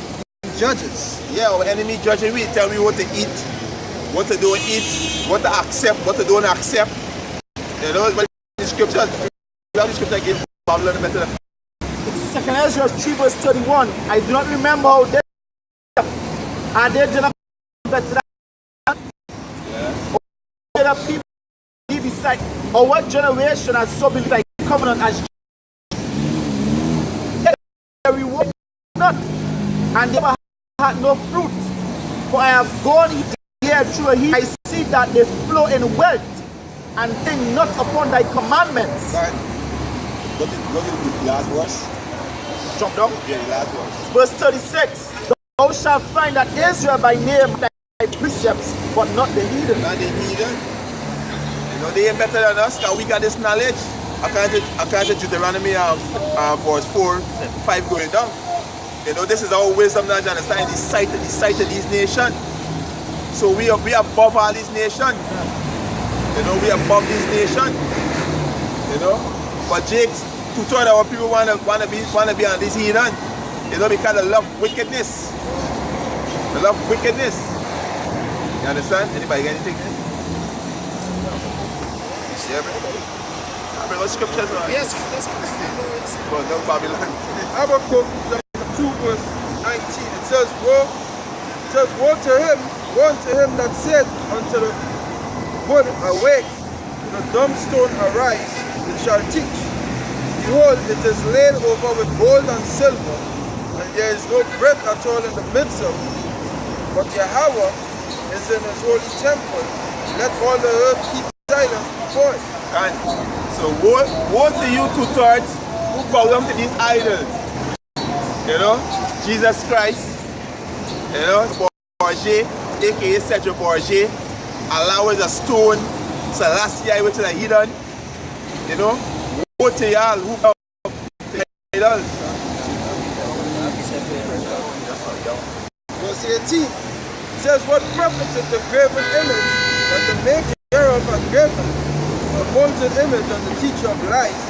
Speaker 1: judges.
Speaker 8: Yeah, our enemy judging we, tell me what to eat, what to don't eat, what to accept, what to don't accept. You know, but the scripture, the scripture gives Babylon better than.
Speaker 9: 2 Ezra 3 verse 31. I do not remember how they are they better than the people be beside, or what generation has so been like covenant as they reward not, and they never had no fruit. For I have gone here through a heat, I see that they flow in wealth and think not upon thy commandments.
Speaker 8: Right. Look at the last verse.
Speaker 9: Jump down.
Speaker 8: Yeah, the last verse.
Speaker 9: Verse 36. Thou shalt find that Israel by name thy precepts, but not the heathen.
Speaker 8: Not the heathen. You know, they ain't better than us, because we got this knowledge. According to Deuteronomy verse 4, 5 going down. You know, this is our wisdom knowledge, understand the sight of these nations. So we are above all these nations. You know, we are above these nations. You know, but Jake's 2/3 of our people wanna be on this heathen. You know, because they love wickedness. They love wickedness. You understand? Anybody got anything? Yeah, bro. I bring what scriptures on.
Speaker 3: Yes, let's go.
Speaker 8: But no Babylon.
Speaker 3: Habakkuk chapter 2 verse 19. It says, woe to him that said unto the wood, awake, to the dumb stone, arise, it shall teach. Behold, it is laid over with gold and silver, and there is no bread at all in the midst of it. But Yahweh is in his holy temple. Let all the earth keep silence before it.
Speaker 8: And so woe to you 2/3 who bow down to these idols. You know, Jesus Christ, you know, Borgia, aka Cedric Borgia, Allah is a stone, Selassie, which is a heathen. You know, woe to y'all who bow down to idols.
Speaker 3: Verse 18 says, what profiteth the graven image that the maker thereof hath graven, the molten image and the teacher of lies,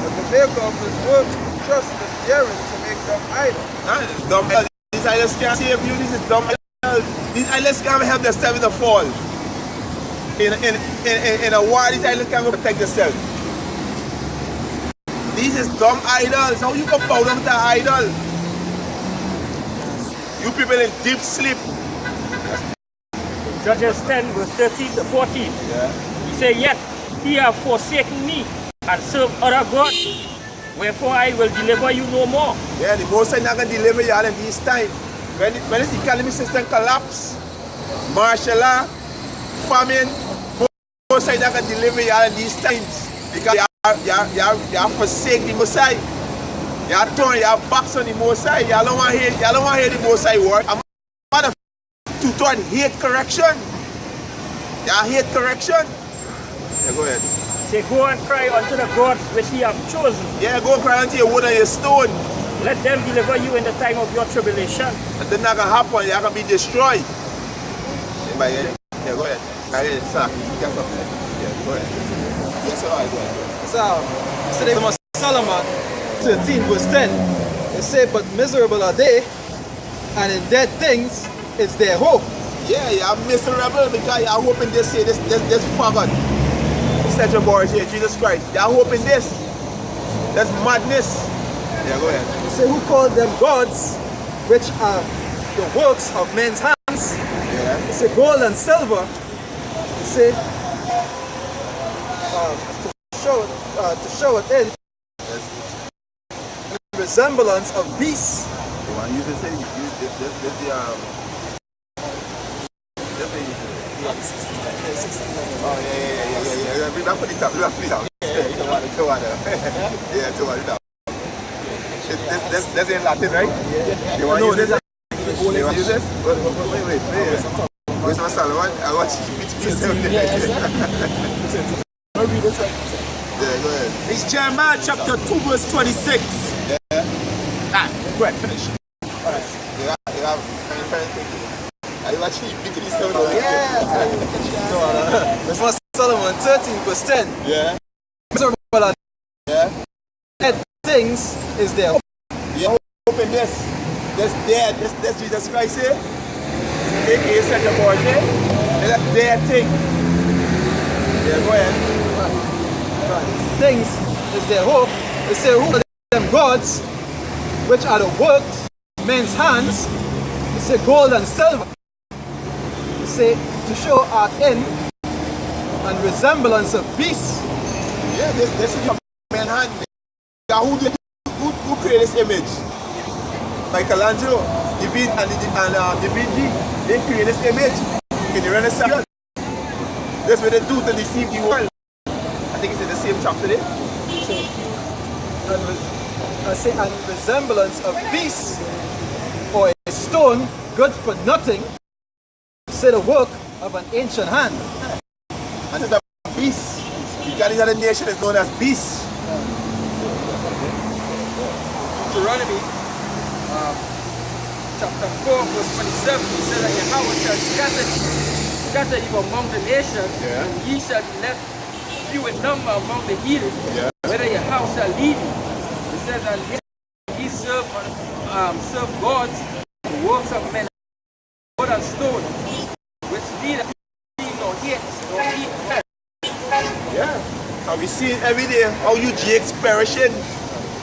Speaker 3: and the maker of his work trusted therein to make them idle.
Speaker 8: Dumb idols. These idols can't save you. This is dumb idols. These idols can't help themselves in the fall. In a war, these idols can't protect themselves. These is dumb idols. How you can bow down to an idol? You people in deep sleep.
Speaker 10: Judges 10 verse 13 to 14.
Speaker 8: Yeah.
Speaker 10: He said, yet ye have forsaken me and served other gods, wherefore I will deliver you no more.
Speaker 8: Yeah, the Most High not going to deliver y'all in this time. When this economic system collapse, martial law, famine, Most High not going to deliver y'all in these times. Because y'all forsake the Most High. Y'all turn your backs on the Most High. Y'all don't want to hear the Most High word. I'm not to hate correction. Y'all hate correction. Yeah, go ahead.
Speaker 10: Say, go and cry unto the gods which ye have chosen.
Speaker 8: Yeah, go and cry unto your wood and your stone.
Speaker 10: Let them deliver you in the time of your tribulation.
Speaker 8: And then not going to happen. Y'all going to be destroyed. Anybody? Yeah, go ahead. Sir, get up there. Yeah, go ahead. Yes, all right, go ahead.
Speaker 1: So they must Solomon 13 verse 10. They say, but miserable are they, and in dead things is their hope.
Speaker 8: Yeah, you're miserable because you're hoping this faggot. Cedric Borgia, Jesus Christ. You're hoping this. That's madness. Yeah, go ahead.
Speaker 1: He said, who called them gods, which are the works of men's hands.
Speaker 8: Yeah.
Speaker 1: He said, gold and silver. He said, to show it in resemblance of beasts.
Speaker 8: You want to use this thing? Use this Oh, yeah. We don't put it up. We don't put it up. Yeah, you don't want to. Yeah, to want it up. That's in Latin, right? Yeah. You want to use this? You want to use this? Wait. Where's my salad? I want you to Yeah, go ahead.
Speaker 9: It's Jeremiah chapter 2 verse 26.
Speaker 8: Yeah.
Speaker 9: Go ahead, finish.
Speaker 8: Alright. You have are you watching these photos?
Speaker 1: That's what Solomon 13 verse 10.
Speaker 8: Yeah.
Speaker 1: Yeah. Things is there.
Speaker 8: Yeah. Open this. That's Jesus Christ here. AKA second board here. That's their thing. Yeah, go ahead.
Speaker 1: Things is their hope. They say, who are them gods, which are the works of men's hands? They say gold and silver. They say to show art in and resemblance of beasts.
Speaker 8: Yeah, this is your man's hand. Who created this image? Michelangelo, Da Vinci, they created this image in the Renaissance. That's what they do to deceive the world. I think it's in the same chapter there.
Speaker 1: And resemblance of beasts, or a stone good for nothing, say the work of an ancient hand.
Speaker 8: And it's a beast. Because this other nation is known as beasts.
Speaker 11: Deuteronomy chapter 4 verse 27, he said that Yahweh shall scatter you among the nations, and ye shall be left few in number among the heathen, whether your house shall lead you. It says that ye serve gods, the works of men, wood and stone, which neither see nor hear nor eat.
Speaker 8: Yeah. And we see it every day how you jakes perishing.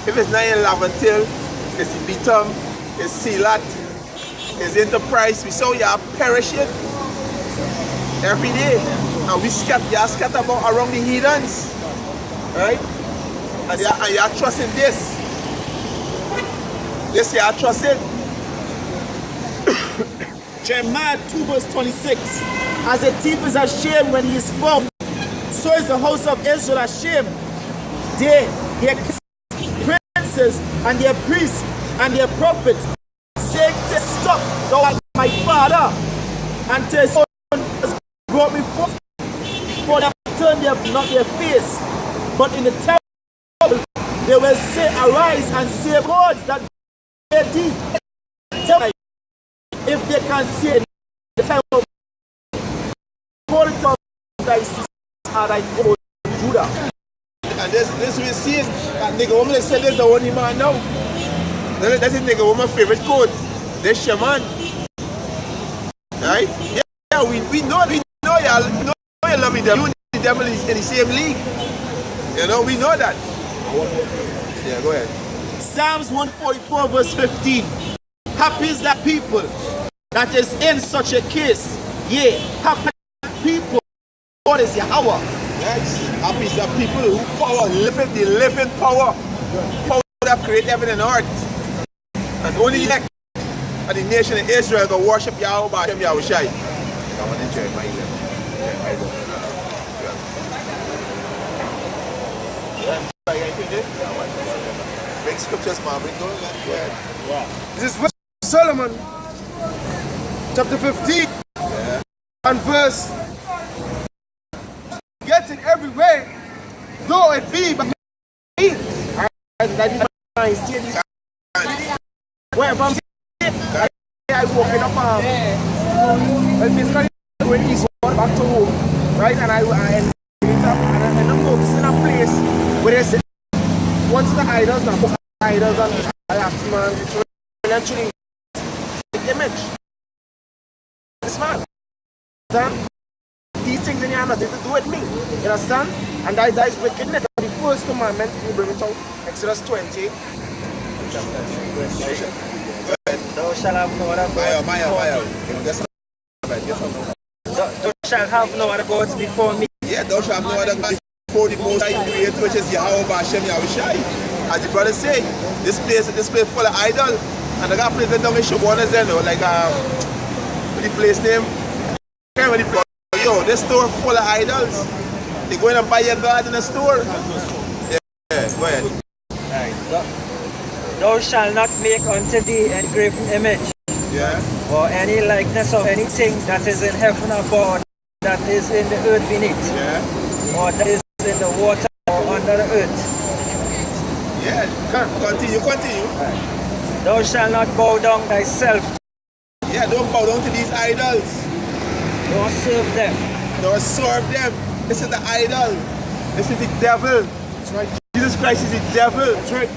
Speaker 8: If it's not in Lavantil, it's Bitum, it's Silat, it's Enterprise. We saw you are perishing every day. And we scatter about around the heathens. Right? And you are trusting this. This you are trusting.
Speaker 9: Jeremiah 2 verse 26. As a thief is ashamed when he is found, so is the house of Israel ashamed. They, their princes and their priests and their prophets say to stop, thou art my father, and to his son has brought me forth. For they have turned not their face, but in the temple they will say, arise and save gods that they did. Tell me, if they can say the time of thy sins are thy God, Judah.
Speaker 8: And this we see that nigga woman said this the only man now. That's the nigga woman favorite code. This shaman. Right? Yeah, we know y'all love the devil. The devil is in the same league. You know, we know that. Yeah, go ahead.
Speaker 9: Psalms 144 verse 15. Happy is that people that is in such a case. Yea, happy people. God is Yahweh.
Speaker 8: Yes. Happy is that people who power, the living power. Power that create heaven and earth. And only elect of the nation of Israel go worship Yahweh by him Yahweh Shai. I want to enjoy my bring scriptures, man. Bring going.
Speaker 3: This is Solomon, chapter 15, and verse. Get it every way, though it be by me. That is my city. Where I'm I walking up well, basically going eastward back to home, right? And I end up focusing in a place where there's once the idols now idols and I ask man eventually image. This man. These things in here have nothing to do with me. You understand? And that is wickedness. The first commandment, we bring it out, Exodus 20,
Speaker 7: chapter 3, verse 3. Thou shalt have no other gods before me. Thou shalt have no other gods before me.
Speaker 8: Yeah, thou shalt have no other gods before the Most High Creator, which is Yahweh Bashem Yahushai. As the brother say, this place full of idol. And I got place down in Shobonas there, like what the place name? Yo, this store full of idols. They go in and buy your God in the store. Yeah, go ahead.
Speaker 7: Thou shalt not make unto thee an graven image, or any likeness of anything that is in heaven above, that is in the earth beneath, or that is in the water or under the earth.
Speaker 8: Yeah, continue.
Speaker 7: Thou shalt not bow down thyself.
Speaker 8: Yeah, don't bow down to these idols.
Speaker 7: Don't serve them.
Speaker 8: Don't serve them. This is the idol. This is the devil. That's right. Jesus Christ is the devil. That's right.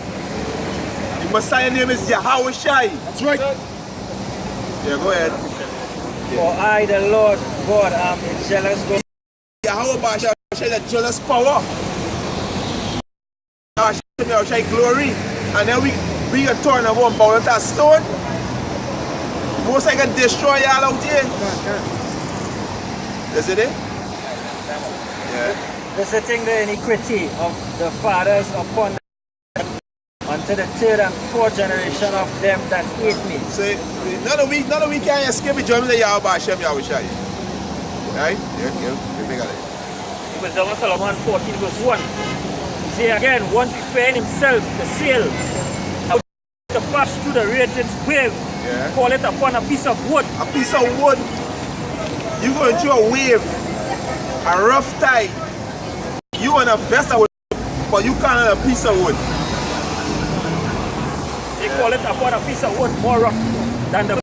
Speaker 8: The Messiah name is Yahweh Shai. That's right. Yeah, go ahead.
Speaker 7: For I, the Lord God, am a jealous God.
Speaker 8: Yahweh Bashem Shai, the jealous power. Yahweh Shai glory. And then we get torn and one bow into a stone. Most I can destroy y'all out here. Is it? Yeah.
Speaker 7: Visiting the iniquity of the fathers upon them unto the third and fourth generation of them that hate me.
Speaker 8: So none of we can escape the judgment of Yahweh Hashem Yahweh Shai. Right? Yeah, big at it.
Speaker 10: It was down in Solomon 14 verse 1. He say again, one preparing himself to sail to pass through the raging wave.
Speaker 8: Yeah.
Speaker 10: Call it upon a piece of wood.
Speaker 8: A piece of wood. You going through a wave, a rough tide. You on a vessel, but you can't on a piece of wood.
Speaker 10: They call it upon a piece of wood more rough than the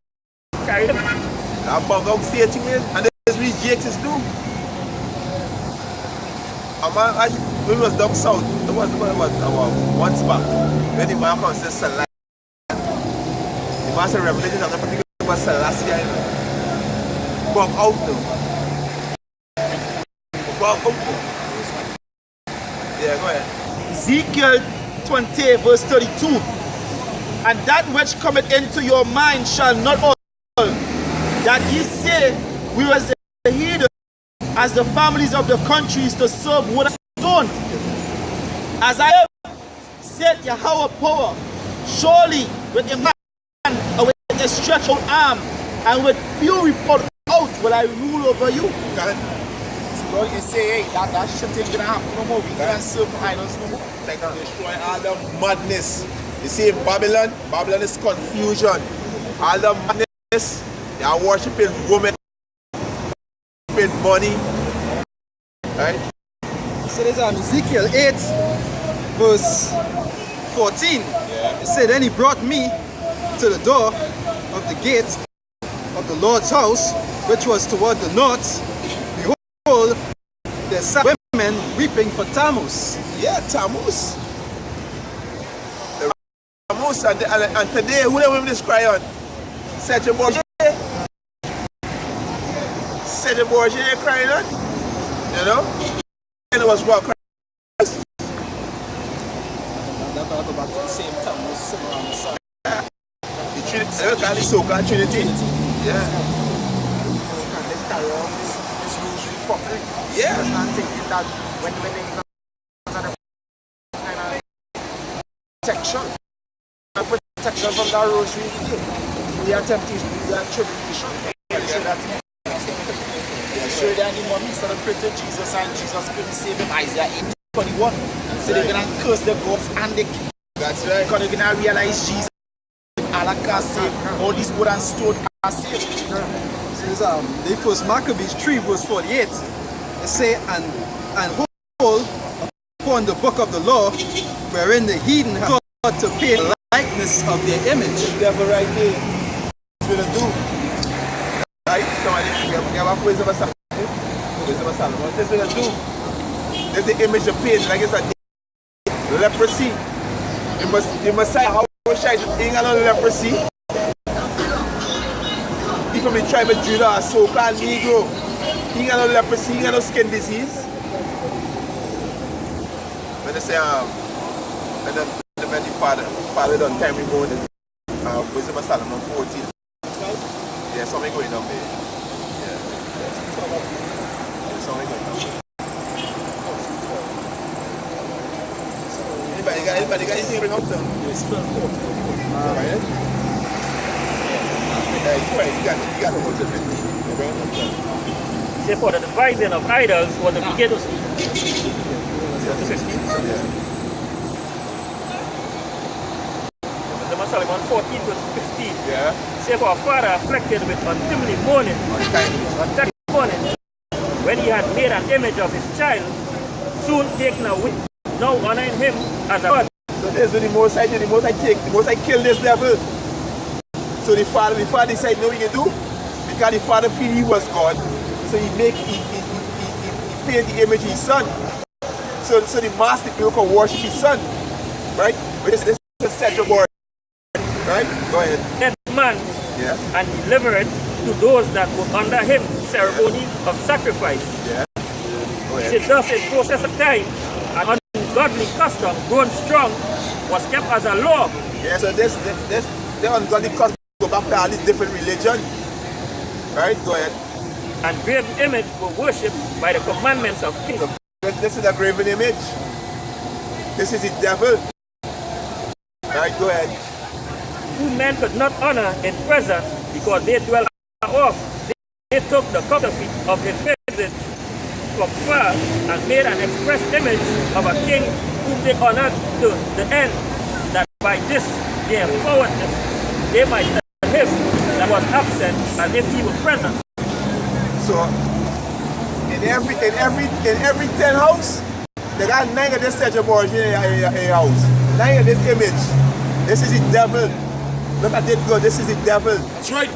Speaker 10: carry them.
Speaker 8: That bug out stating it, and this is what Jakes is do. We was down south. It was about once back. When the man comes to Selassie. The master revelation of the particular was Selassie. Bug out though. Bug out though. Yeah, go ahead.
Speaker 9: Ezekiel 20 verse 32. And that which cometh into your mind shall not all, that ye say we was the heathen as the families of the countries to serve wood and stone. As I have said Yahweh power, surely with a hand and with a stretched out arm and with fury poured out will I rule over you. So you say, hey, that shit ain't gonna happen no more. We can't serve idols no more.
Speaker 8: Like destroy all the madness. You see Babylon is confusion. All the madness, they are worshiping women, worshiping money. Right?
Speaker 1: So there's Ezekiel 8 verse 14. It said, then he brought me to the door of the gate of the Lord's house, which was toward the north. Behold, there sat women weeping for Tammuz.
Speaker 8: Yeah, Tammuz. Tammuz, and today, who the women is crying on? Seth Bourget. Seth Bourget crying on. You know? And it was what crying.
Speaker 9: That gotta go back to the same Tammuz sitting on the sun.
Speaker 8: The Trinity, they call it so-called Trinity. Yeah.
Speaker 9: And they carry on this rosary public.
Speaker 8: Yeah.
Speaker 9: Just not thinking that when they kind of protection from that rosary, we are temptation, we are tribulation. So they are the mommy celebrated Jesus and Jesus couldn't save him. Isaiah 8:21. So they're gonna curse the gods and the king.
Speaker 8: That's right.
Speaker 9: Because they're gonna realize Jesus, Allah can't save, all these wood and stone can't save.
Speaker 1: The first Maccabees 3 verse 48. It say, and hold upon the book of the law, wherein the heathen have sought to pay the likeness of their image.
Speaker 8: The devil right there. What's gonna do? Right? Somebody give a quiz of a Solomon. What is gonna do? There's the image of pain, like it's a leprosy. The Messiah, how shine ain't got no leprosy. He from the tribe of Judah, a so-called Negro. He ain't got no leprosy, he ain't got no skin disease. When they say, when the when the father done time we go in the Wisdom of Solomon 14. Yeah, something going on there. Yeah. There's something going on. Anybody got anything to bring up there? It's 12:40. Right? You got the motive.
Speaker 10: Therefore, the devising of idols was the beginning. The Solomon 14 verse 15.
Speaker 8: Yeah.
Speaker 10: Therefore, our father afflicted with untimely mourning on that morning, when he had made an image of his child, soon taken away, now honoring him as a God.
Speaker 8: So this is the most I kill this devil. So the father decided, know what he can do? Because the father feel he was God, so he paid the image of his son. So the master people can worship his son. Right? This is a set of word. Right? Go ahead.
Speaker 10: That man and deliver it to those that were under him, ceremony of sacrifice.
Speaker 8: Yeah. Go ahead.
Speaker 10: It thus in process of time, an ungodly custom grown strong was kept as a law.
Speaker 8: Yeah, so this the ungodly custom go back to all these different religions. Right? Go ahead.
Speaker 10: And graven image were worshipped by the commandments of kings.
Speaker 8: This is a graven image. This is the devil. Right, go ahead.
Speaker 10: Who men could not honor in presence because they dwell off. They took the counterfeit of his visit from far and made an express image of a king whom they honored to the end that by this their forwardness they might tell him that was absent as if he was present.
Speaker 8: So in every 10 house, they got 9 of this set of origin in a house. 9 of this image. This is the devil. Look at it go, this is the devil. That's right.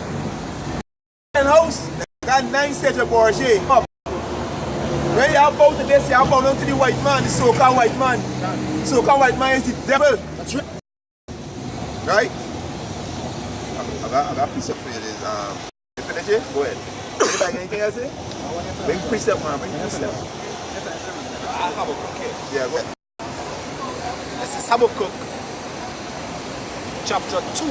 Speaker 8: 10 house, they got 9 sets of origin up. When you are bound to this, you are bound to the white man, the so-called white man. So-called white man is the devil. That's right. Right? I got a piece of for you. You finish it? Go ahead. Anybody got anything else to say? Bring precept, man. Bring precept. Yeah, go ahead.
Speaker 9: This is Habakkuk, chapter 2.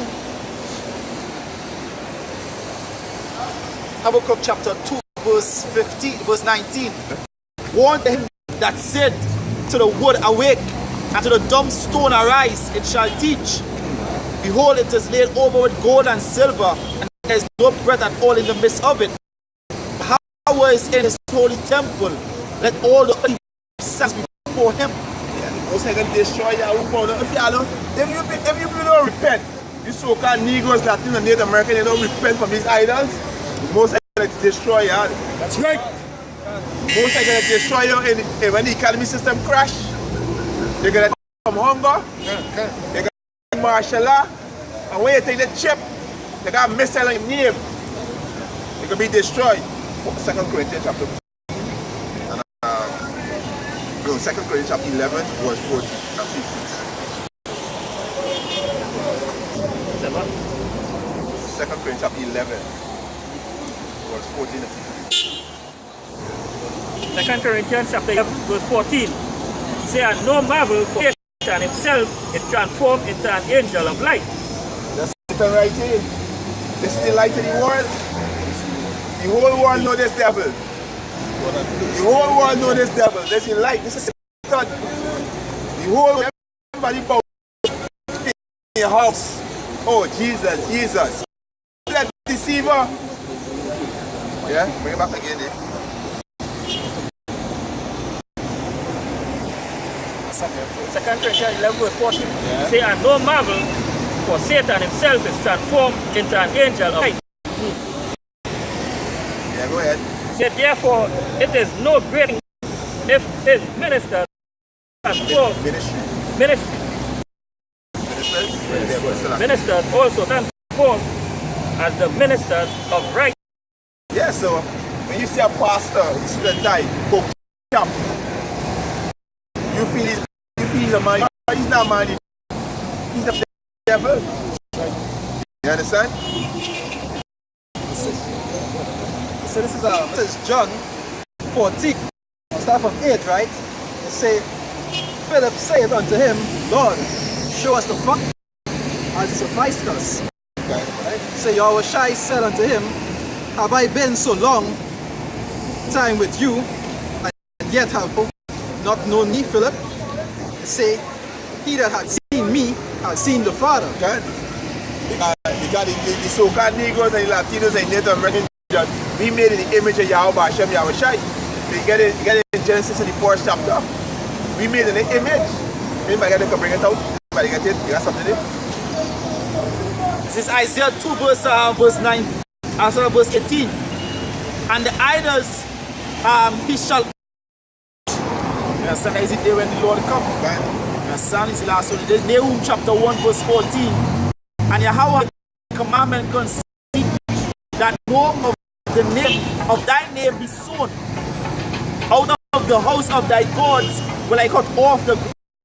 Speaker 9: Habakkuk chapter 2, verse 19. Warn him that said to the wood, awake, and to the dumb stone, arise, it shall teach. Behold, it is laid over with gold and silver, and there is no breath at all in the midst of it. Power is in his holy temple. Let all the earth stand before him.
Speaker 8: Most I can destroy you. If you don't repent, these so-called Negroes, Latin and Native American, they don't repent from these idols, most I can destroy you. That's right. Most I can destroy you when the economy system crash. They're going to from hunger, they're going to martial law, and when you take the chip, they got a missile in name. They're going to be destroyed. 2 Corinthians chapter 2 Corinthians chapter 11, verse 14 and 15. 2 Corinthians chapter 11, verse 14 and 15.
Speaker 10: 2 Corinthians chapter 11, verse 14. Say, and no marvel, for Satan himself is transformed into an angel of light.
Speaker 8: That's Satan right here. This is the light of the world. The whole world know this devil. The whole world know this devil. This is light. This is Satan. The whole world, everybody bow in your house. Oh, Jesus. That deceiver. Yeah, bring it back again there.
Speaker 10: 2 Corinthians 11, verse 14. Say, and no marvel, for Satan himself is transformed into an angel of light.
Speaker 8: Yeah, go ahead.
Speaker 10: Say, therefore, it is no great thing if his ministers transform ministers also transform as the ministers of right.
Speaker 8: Yeah, so when you see a pastor, you see the type, go camp. You feel he's a man. He's not a man. He's a devil. You understand?
Speaker 1: So this is John 14, start from 8, right? It say, Philip saith unto him, Lord, show us the Father as he sufficed us. Right? So Yahushua said unto him, have I been so long time with you, and yet have not known me, Philip? Say, he that had seen me has seen the Father.
Speaker 8: God. Because the so-called Negroes and the Latinos and Native Americans, we made in the image of Yahweh Hashem Yahushua. You get it in Genesis in the 4th chapter. We made in the image. Anybody can bring it out? Anybody get it? You got something there?
Speaker 9: This is Isaiah 2 verse 9, also verse 18. And the idols he shall. You understand? Is it there when the Lord come? You understand? It's the last one. Nahum chapter 1 verse 14. And Yahweh commandment conceived that more of the name of thy name be sown. Out of the house of thy gods will I cut off the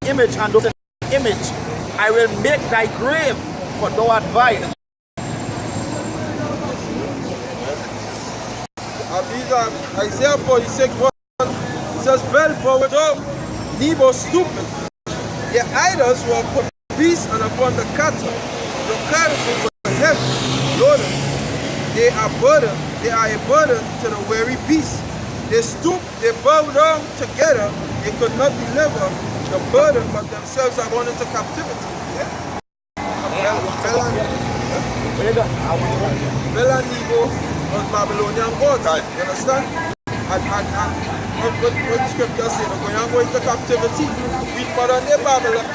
Speaker 9: image, and of the image I will make thy grave, for thou art vile.
Speaker 3: These are Isaiah 46 1. It says, Bel Bowadom, Nebo stupid. Their idols were upon the beasts and upon the cattle. The cattle were heavy, loaded. They are a burden to the weary beast. They stoop, they bow down together, they could not deliver the burden, but themselves are gone into captivity. Bel and Nebo was Babylonian gods. You understand? And what the scripture says, when you go into captivity, we put on their Babylon,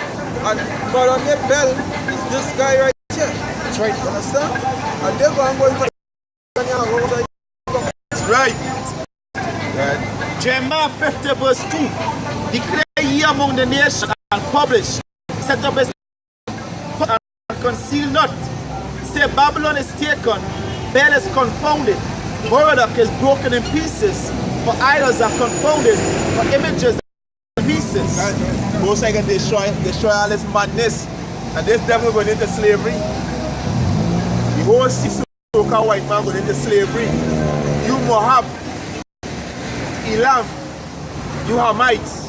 Speaker 3: and put on their Bel is this guy right here. That's right. You understand? And they're going to go into
Speaker 8: That's right.
Speaker 9: Jeremiah 50 verse 2. Declare ye among the nations and publish. Set up a and conceal not. Say Babylon is taken, Bel is confounded, Merodach is broken in pieces, for idols are confounded, for images in pieces.
Speaker 8: Most I can destroy all this madness, and this devil going into slavery. The whole so-called white man going into slavery. You Moab, Elam, you Hamites,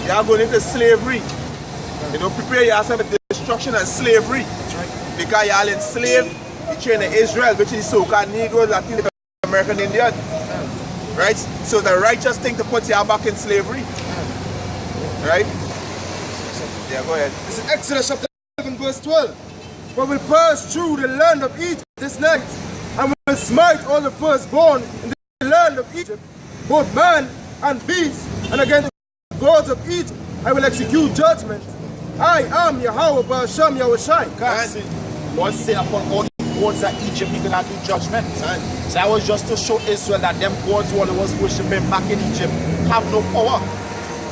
Speaker 8: you are going into slavery. You know, prepare yourself for destruction and slavery. Because you are enslaved, you train in Israel, which is so-called Negroes, Latino American Indian. Right? So the righteous thing to put you back in slavery. Right? Yeah, go ahead.
Speaker 3: This is Exodus chapter 11 verse 12. For we'll pass through the land of Egypt this night, and will smite all the firstborn in the land of Egypt, both man and beast, and against the gods of Egypt I will execute judgment. I am Yahweh Ba'ashem Yahushai.
Speaker 9: God said upon all the gods of Egypt he cannot do judgment. So that was just to show Israel that them gods who was worshiping back in Egypt have no power.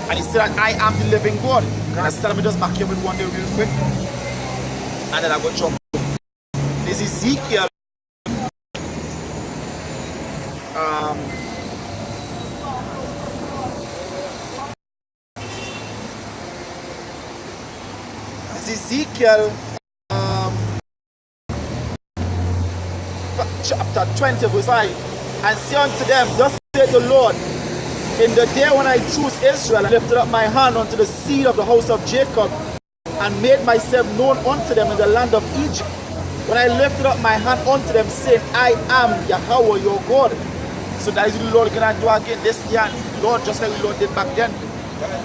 Speaker 9: And he said that I am the living God. And I tell me just back here with one day real quick. And then I go jump. This is Ezekiel. Ezekiel chapter 20 verse 5. And say unto them, thus saith the Lord, in the day when I chose Israel, I lifted up my hand unto the seed of the house of Jacob, and made myself known unto them in the land of Egypt. When I lifted up my hand unto them, saying, I am Yahweh your God. So that is the Lord gonna do again this year. Lord, just like the Lord did back then.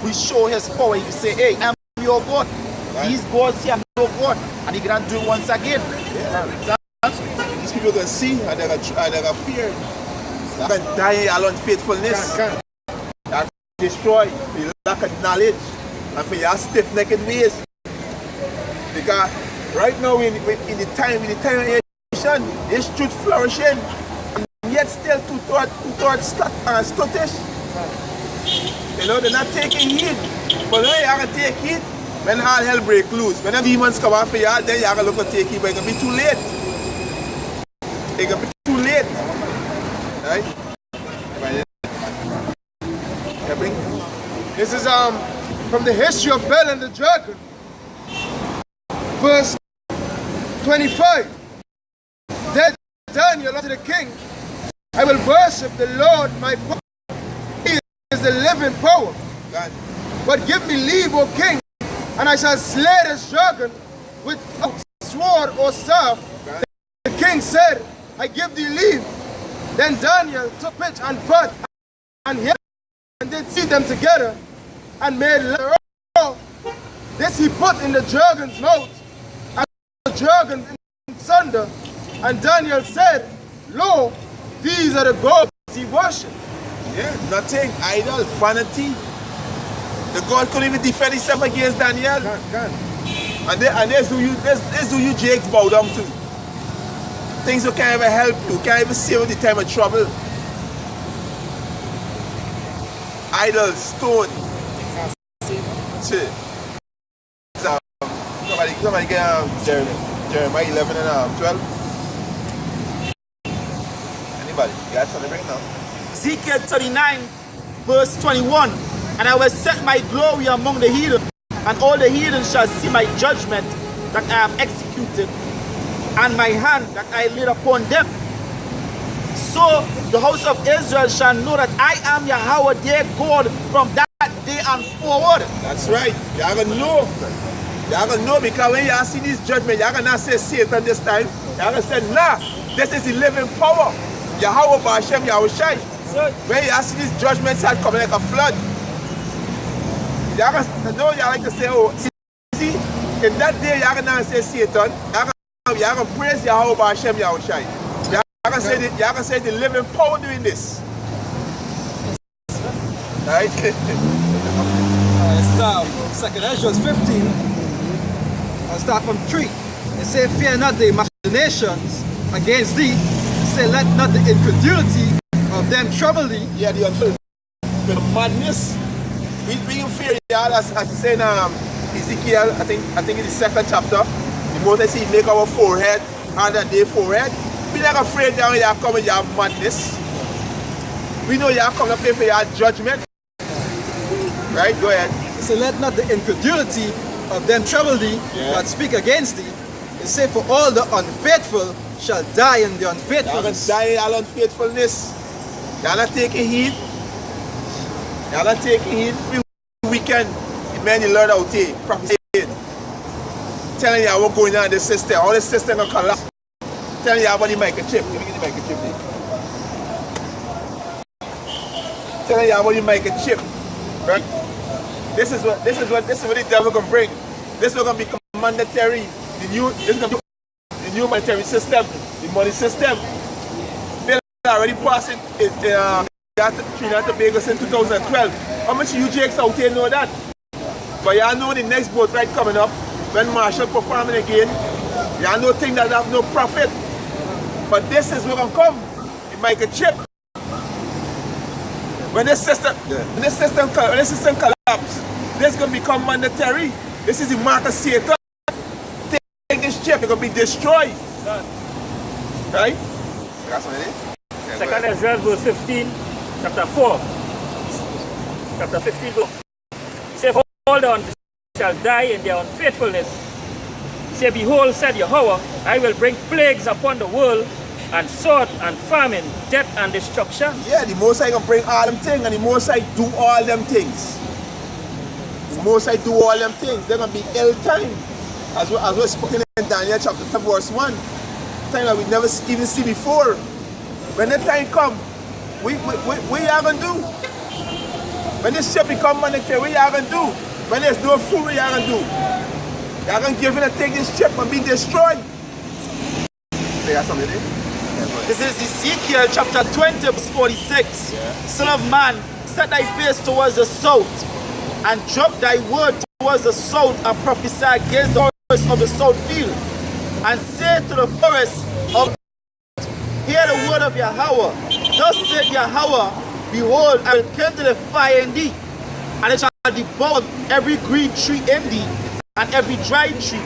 Speaker 9: We show his power. He say, hey, I am your God. These gods here are no God. And he gonna do it once again.
Speaker 8: These people can see and they can fear. They can die in unfaithfulness. They can destroy the lack of knowledge and for your stiff-necked ways. Because right now in the time of nation, this truth flourishing, and yet still two-thirds stuttish. You know, they're not taking heed. But when you are going to take heed, when all hell break loose, when the demons come out for you, then you are going to look to take heed, but it's going to be too late. It's going to be too late. Right?
Speaker 3: This is from the history of Bel and the dragon. Verse 25. Then Daniel unto the king, I will worship the Lord my God. He is the living power.
Speaker 8: God.
Speaker 3: But give me leave, O king, and I shall slay this dragon with a sword or staff. The king said, I give thee leave. Then Daniel took pitch and fat and hair and did see them together and made leather. This he put in the dragon's mouth, and the dragon in thunder. And Daniel said, Lo, these are the gods he worshipped.
Speaker 8: Yeah, nothing. Idol, vanity. The God couldn't even defend himself against Daniel. And that's who you Jakes bow down to. Things that can't even help you, can't even save you the time of trouble. Idol, stone. Shit. Somebody get Jeremiah 11 and 12. Anybody? You got something right now?
Speaker 9: Ezekiel 39, verse 21. And I will set my glory among the heathen, and all the heathen shall see my judgment that I have executed, and my hand that I laid upon them. So the house of Israel shall know that I am Yahweh their God from that day and forward.
Speaker 8: That's right. You're going to know. You're going to know, because when you see this judgment, you're going to not say Satan this time. You're going to say, nah, this is the living power. Yahweh Ba'ashem Yahushai. When you see this judgment start coming like a flood, you're going to like to say, oh, see, in that day you're going to say Satan, you're going to praise Yahweh Ba'ashem Yahushai. You're going to say the living power doing this. Right?
Speaker 1: Start 2nd Ezra 15. I'll start from 3. It says, fear not the imaginations against thee. It says, let not the incredulity of them trouble thee.
Speaker 8: Yeah, the madness. We fear, yeah, as you say in Ezekiel, I think in the 2nd chapter, the Moses said, make our forehead harder than their forehead. We're not afraid that when you come with your madness. We know you are coming to pay for your judgment. Right, go ahead.
Speaker 1: So let not the incredulity of them trouble thee, that speak against thee. It say, for all the unfaithful shall die in the unfaithfulness.
Speaker 8: You're going to die in all unfaithfulness. You're not taking heed. You're not taking heed. Every weekend, the man you learn out there, prophesying, telling you what's going on in the system. All the system going to collapse. Telling you about the microchip. Let me get the microchip there. Telling you about the microchip. Right? This is what the devil can bring. This is going to become mandatory. This is going to be the new monetary system, the money system. They already passed it in Trinidad and Tobago in 2012. How much of you Jakes out here know that? But y'all know the next boat ride coming up, when Marshall performing again, y'all know things that have no profit. But this is what's going to come. The microchip. When this system collapses, this is going to become mandatory. This is the mark of Satan. Take this chip, it's going to be destroyed. Right? That's what it is.
Speaker 10: 2nd Ezra verse 15, chapter 4. Chapter 15 verse. Say, for all the unfaithful shall die in their unfaithfulness. Say, behold, said Yahweh, I will bring plagues upon the world, and sword and famine, death and destruction.
Speaker 8: Yeah, the Most High can bring all them things, and the Most High do all them things. The Most High do all them things. They're going to be ill time. As we're spoken in Daniel chapter 5 verse 1. Time that we never even see before. When the time comes, what are going to do? When this ship become mandatory, what are going to do? When there's no food, what are going to do? You're going to give in and take this ship and be destroyed. They got something there?
Speaker 9: This is Ezekiel chapter 20 verse 46. Son of man, set thy face towards the south, and drop thy word towards the south, and prophesy against the forest of the south field, and say to the forest of hear the word of Yahweh. Thus said Yahweh, behold, I will kindle a fire in thee, and it shall devour every green tree in thee, and every dry tree.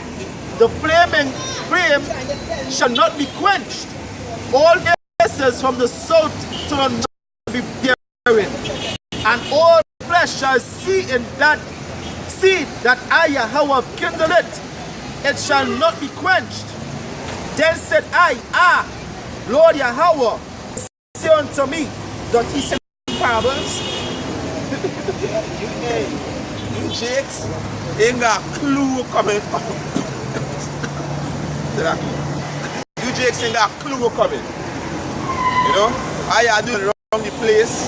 Speaker 9: The flaming flame shall not be quenched. All faces from the south to the north shall be bearing, and all flesh shall see in that seed that I Yahweh have kindled it. It shall not be quenched. Then said I, Lord Yahweh, say unto me, doth he say parables?
Speaker 8: You Jakes ain't got a clue coming. You Jakes ain't got a clue coming. You know? I are doing around the place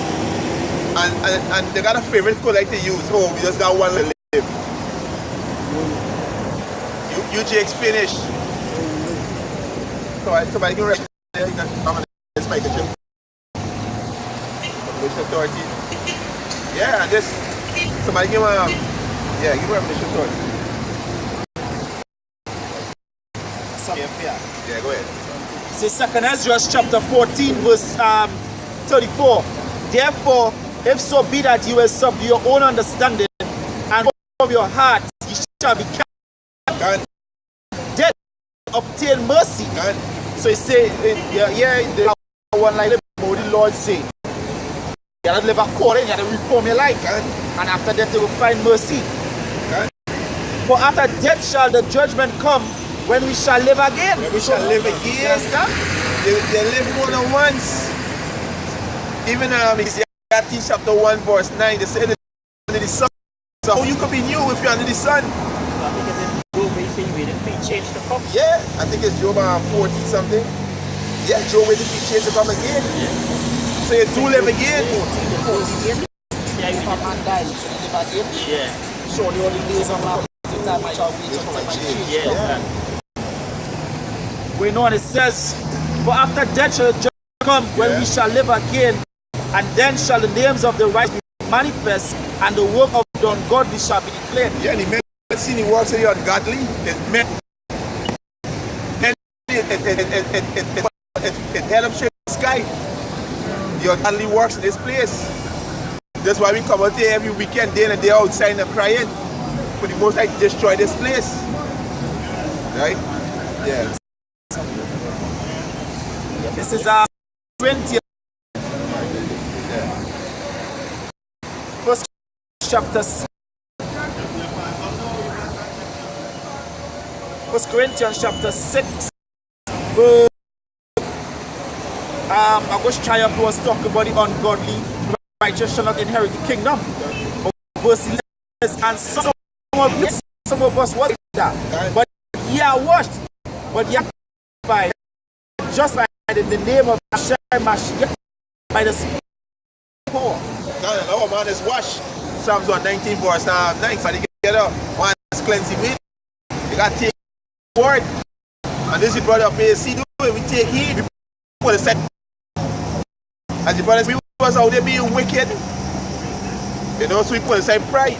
Speaker 8: and they got a favorite color to use. Oh, we just got one to live. You Jakes finished. Somebody can rest there. You can this microchip. Authority. Yeah, this somebody give him yeah, give him revelation authority. Yeah, go ahead.
Speaker 9: It says 2 Ezra chapter 14 verse 34. Therefore, if so be that you will subdue your own understanding and of your heart, you shall be kept dead, obtain mercy.
Speaker 8: God.
Speaker 9: So he say, the one like the Lord say, you gotta live according, you gotta reform your life, and after that you will find mercy. For after death shall the judgment come, when we shall live again.
Speaker 8: When we shall live again. They live more than once. Even Ecclesiastes chapter 1 verse 9, they say under the sun. So you could be new if you're under the sun. Yeah, I think it's Job 40 something. Yeah, Job waited to change to come again. So you do live again.
Speaker 9: Yeah, if a man dies, you should live again. Yeah. Surely all the days of our time I shall wait until my change. Yeah. We know and it says, for after death shall the judgment come, when we shall live again, and then shall the names of the righteous be manifest, and the work of the ungodly shall be declared.
Speaker 8: Yeah, and the men seen the works of the ungodly, it held up straight in the sky. The ungodly works in this place. That's why we come out here every weekend, day in and day outside and crying for the Most High to destroy this place. Right? Yeah.
Speaker 9: This is 20. First chapter 6. 1 Corinthians chapter 6. Verse, I was trying to talk about the ungodly, righteous shall not inherit the kingdom. Verse 11 says, and some of us was that, but ye are washed, but ye are by just like in the name of Hashem Mashiach, by the Spirit of God.
Speaker 8: No, man is washed. Psalms 119 verse 9. So they get up, one is cleansing me. They got to take the word. And this is brother up here. See, we take heed. We put aside. As the brothers, we was out there being wicked. You know, so we put aside pride.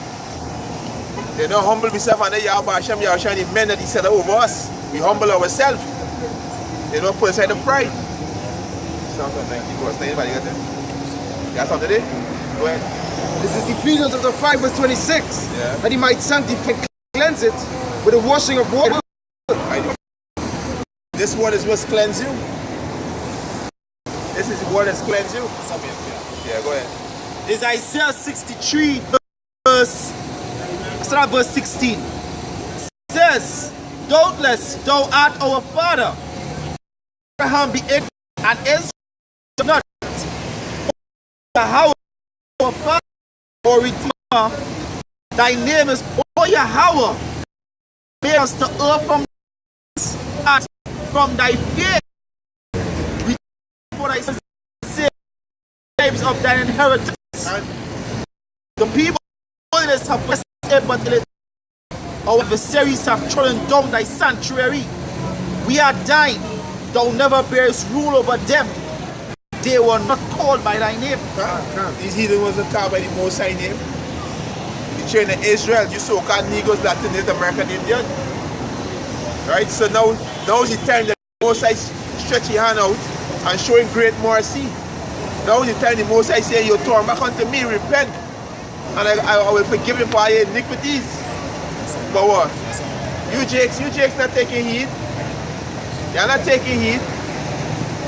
Speaker 8: You know, humble ourselves under Yahweh Hashem, Yahweh, the men that he set over us. We humble ourselves. You know, put aside the pride. Psalms 119 verse 9. Anybody got that? You got something there? Go ahead.
Speaker 1: This is Ephesians chapter 5 verse 26.
Speaker 8: Yeah.
Speaker 1: That he might sanctify and cleanse it with the washing of water.
Speaker 8: This word is what's cleanse you. This is the word that's cleanse you. Yeah, go ahead.
Speaker 9: This is Isaiah 63 verse 16. It says, doubtless thou art our father, Abraham be ignorant, and Israel not. How our father or redeemer, thy name is O Yahweh, made us to earth from thy fear. For thy saves of thine inheritance. The people of this have blessed, but our adversaries have trodden down thy sanctuary. We are thine, thou never bearest rule over them. They were not called by thy name.
Speaker 8: These heathen wasn't called by the Most High name. The children of Israel, you so-called Negroes, Latin, Native American Indian. Right? So now is the time that the Most High stretch your hand out and showing great mercy. Now is the time the Most High say, you turn back unto me, repent, and I will forgive you for your iniquities. But what? You Jakes not taking heed. You're not taking heed.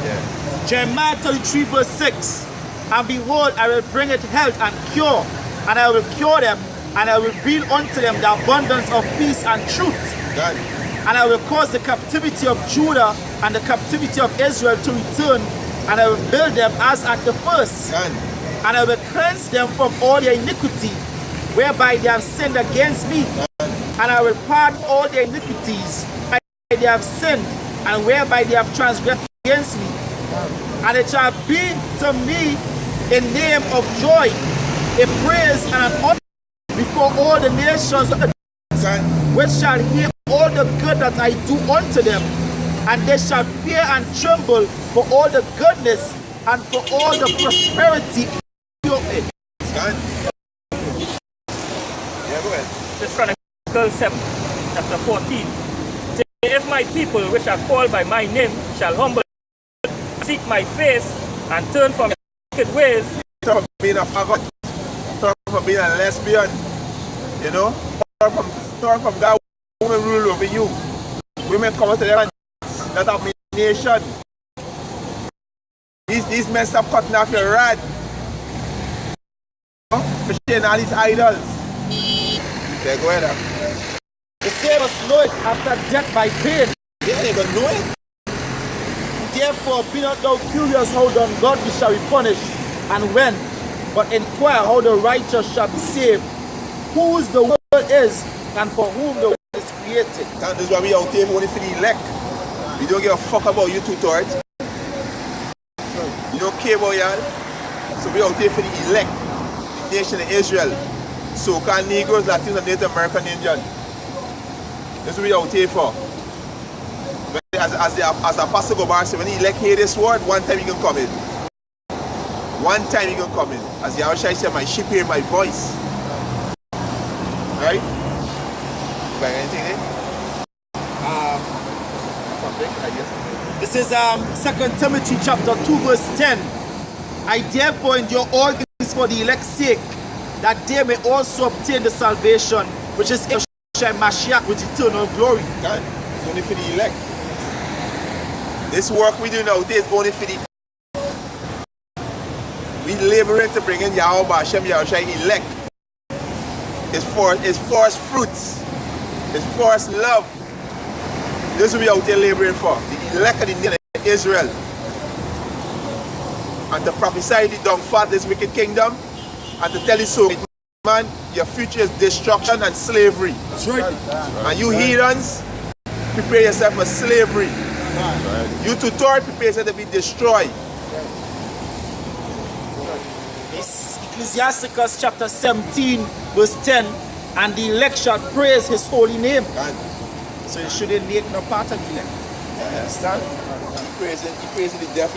Speaker 8: Yeah.
Speaker 9: Jeremiah 33 verse 6. And behold, I will bring it health and cure, and I will cure them, and I will reveal unto them the abundance of peace and truth.
Speaker 8: God.
Speaker 9: And I will cause the captivity of Judah and the captivity of Israel to return, and I will build them as at the first.
Speaker 8: God.
Speaker 9: And I will cleanse them from all their iniquity, whereby they have sinned against me, and I will pardon all their iniquities whereby they have sinned, and whereby they have transgressed against me. And it shall be to me a name of joy, a praise and an honor before all the nations of the earth, which shall hear all the good that I do unto them, and they shall fear and tremble for all the goodness and for all the prosperity of it.
Speaker 8: Yeah, go ahead.
Speaker 10: This is Chronicles 7, chapter 14. Say, if my people which are called by my name shall humble, seek my face, and turn from their wicked ways.
Speaker 8: Turn from being a faggot, turn from being a lesbian, you know, turn from that woman rule over you. Women come to their that have nation. These men stop cutting off your rod. Pushing all these idols. There, go ahead.
Speaker 9: The saints know it after death by pain.
Speaker 8: They ain't gonna know it.
Speaker 9: Therefore, be not thou curious how the ungodly shall be punished, and when, but inquire how the righteous shall be saved, whose the world is, and for whom the world is created.
Speaker 8: This is why we out here only for the elect. We don't give a fuck about you two thirds. You don't care about y'all. So we out here for the elect, the nation of Israel, so-called Negroes, Latinos, and Native American Indians. This is what we out here for. As the Apostle Gobar said, when the elect hear this word, one time you can come in. One time you can come in. As Yahushua said, my sheep hear my voice. Right? Got anything there?
Speaker 9: This is 2 Timothy chapter 2 verse 10. I therefore endure all things for the elect's sake, that they may also obtain the salvation which is in Mashiach with eternal glory.
Speaker 8: God, it's only for the elect. This work we do now is only for the we laboring to bring in Yahweh Hashem Yahushua elect. It's for its fruits. It's for its love. This is what we out there laboring for. The elect of the nation of Israel. And to prophesy the dung fat this wicked kingdom. And to tell you so, man, your future is destruction and slavery.
Speaker 9: That's right.
Speaker 8: And you heathens, prepare yourself for slavery. You to Torah, prepare yourself to be destroyed.
Speaker 9: It's Ecclesiasticus chapter 17 verse 10. And the elect shall praise his holy name. So you shouldn't make no part of the elect.
Speaker 8: Understand? You praising the devil.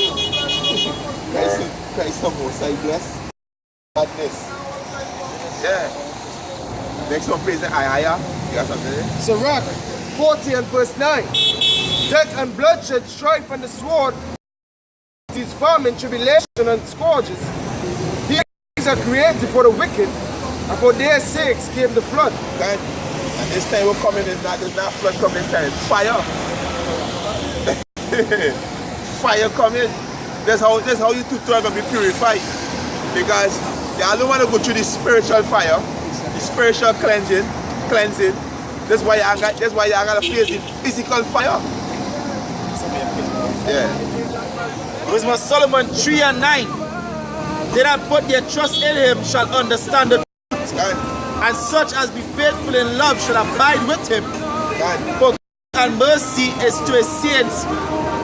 Speaker 8: Christ of most I bless. Madness. Yeah. Next one praising Ayaya. You got something there?
Speaker 3: Sirach 40 and verse 9. Death and bloodshed, strife and the sword, is famine, tribulation and scourges. These are created for the wicked, and for their sakes came the flood.
Speaker 8: God. And this time we're coming, there's not flood coming this time, it's fire. Fire coming. That's how you two are going to be purified. Because they don't want to go through the spiritual fire, the spiritual cleansing. That's why you're going to face the physical fire.
Speaker 9: Yeah. Wisdom of Solomon 3 and 9. They that put their trust in him shall understand the truth. And such as be faithful in love shall abide with him. For God and mercy is to his saints,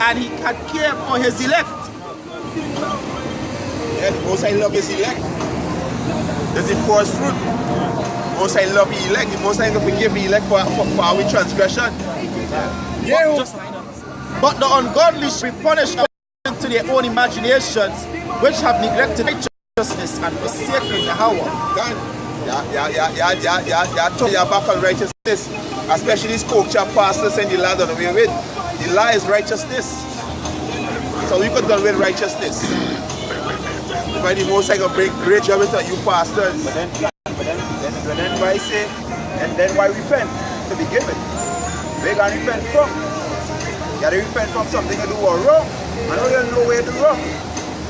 Speaker 9: and he can care for his elect.
Speaker 8: Yeah, the most I love his elect. That's the first fruit. The most I love the elect. The most I can forgive the elect for our transgression.
Speaker 9: But the ungodly shall be punished according to their own imaginations, which have neglected righteousness and forsaken Yahweh.
Speaker 8: Turn your back on righteousness, especially these culture pastors and the land on the way with. The law is righteousness. So we could done with righteousness. By the most I can bring great job into you pastors.
Speaker 2: But then why say, and then why repent to begin with? Where you gonna repent from? You gotta repent from something you do wrong. I know you know where to do wrong.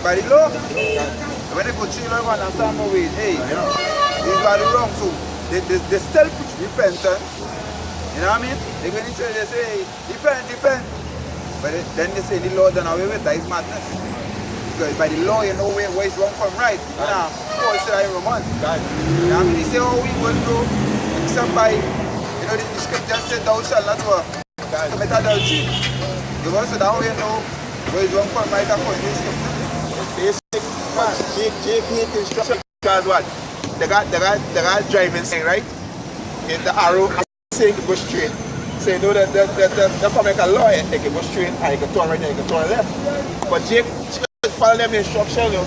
Speaker 2: By the law. When they go to you, you understand no way. Hey, you know, these are the wrong. So they still preach repentance. You know what I mean? They go in church, they say, repent. But then they say the Lord done away with that is madness.
Speaker 1: because by the law you know where is wrong from right. Paul said I Romans. You know what I mean? He said, oh, we will do except by, you know, the scripture said thou shalt not commit adultery. You also that way you know where is wrong from right according to the scripture.
Speaker 8: Basic, Jake hate instruction because what? The guy driving saying, right? In the arrow saying to go straight. So you know that they come like a lawyer, they can go straight and you can turn right and you can turn left. But Jake follow them instruction, you know.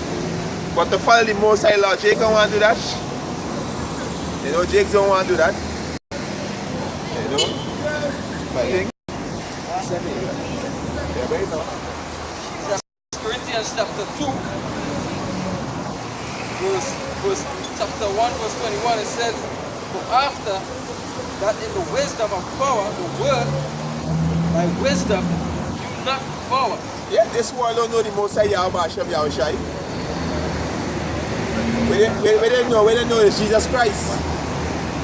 Speaker 8: But to follow the Most High law, Jake don't want to do that. You know, Jake don't want to do that. You know? But I think. Yeah, but you know.
Speaker 11: Corinthians chapter 2, verse chapter 1, verse 21, it says, for after that in the wisdom of power, the word, by wisdom, you not power.
Speaker 8: Yeah, this world don't know the Most High Yahweh Hashem Yahushai. We don't know it's Jesus Christ.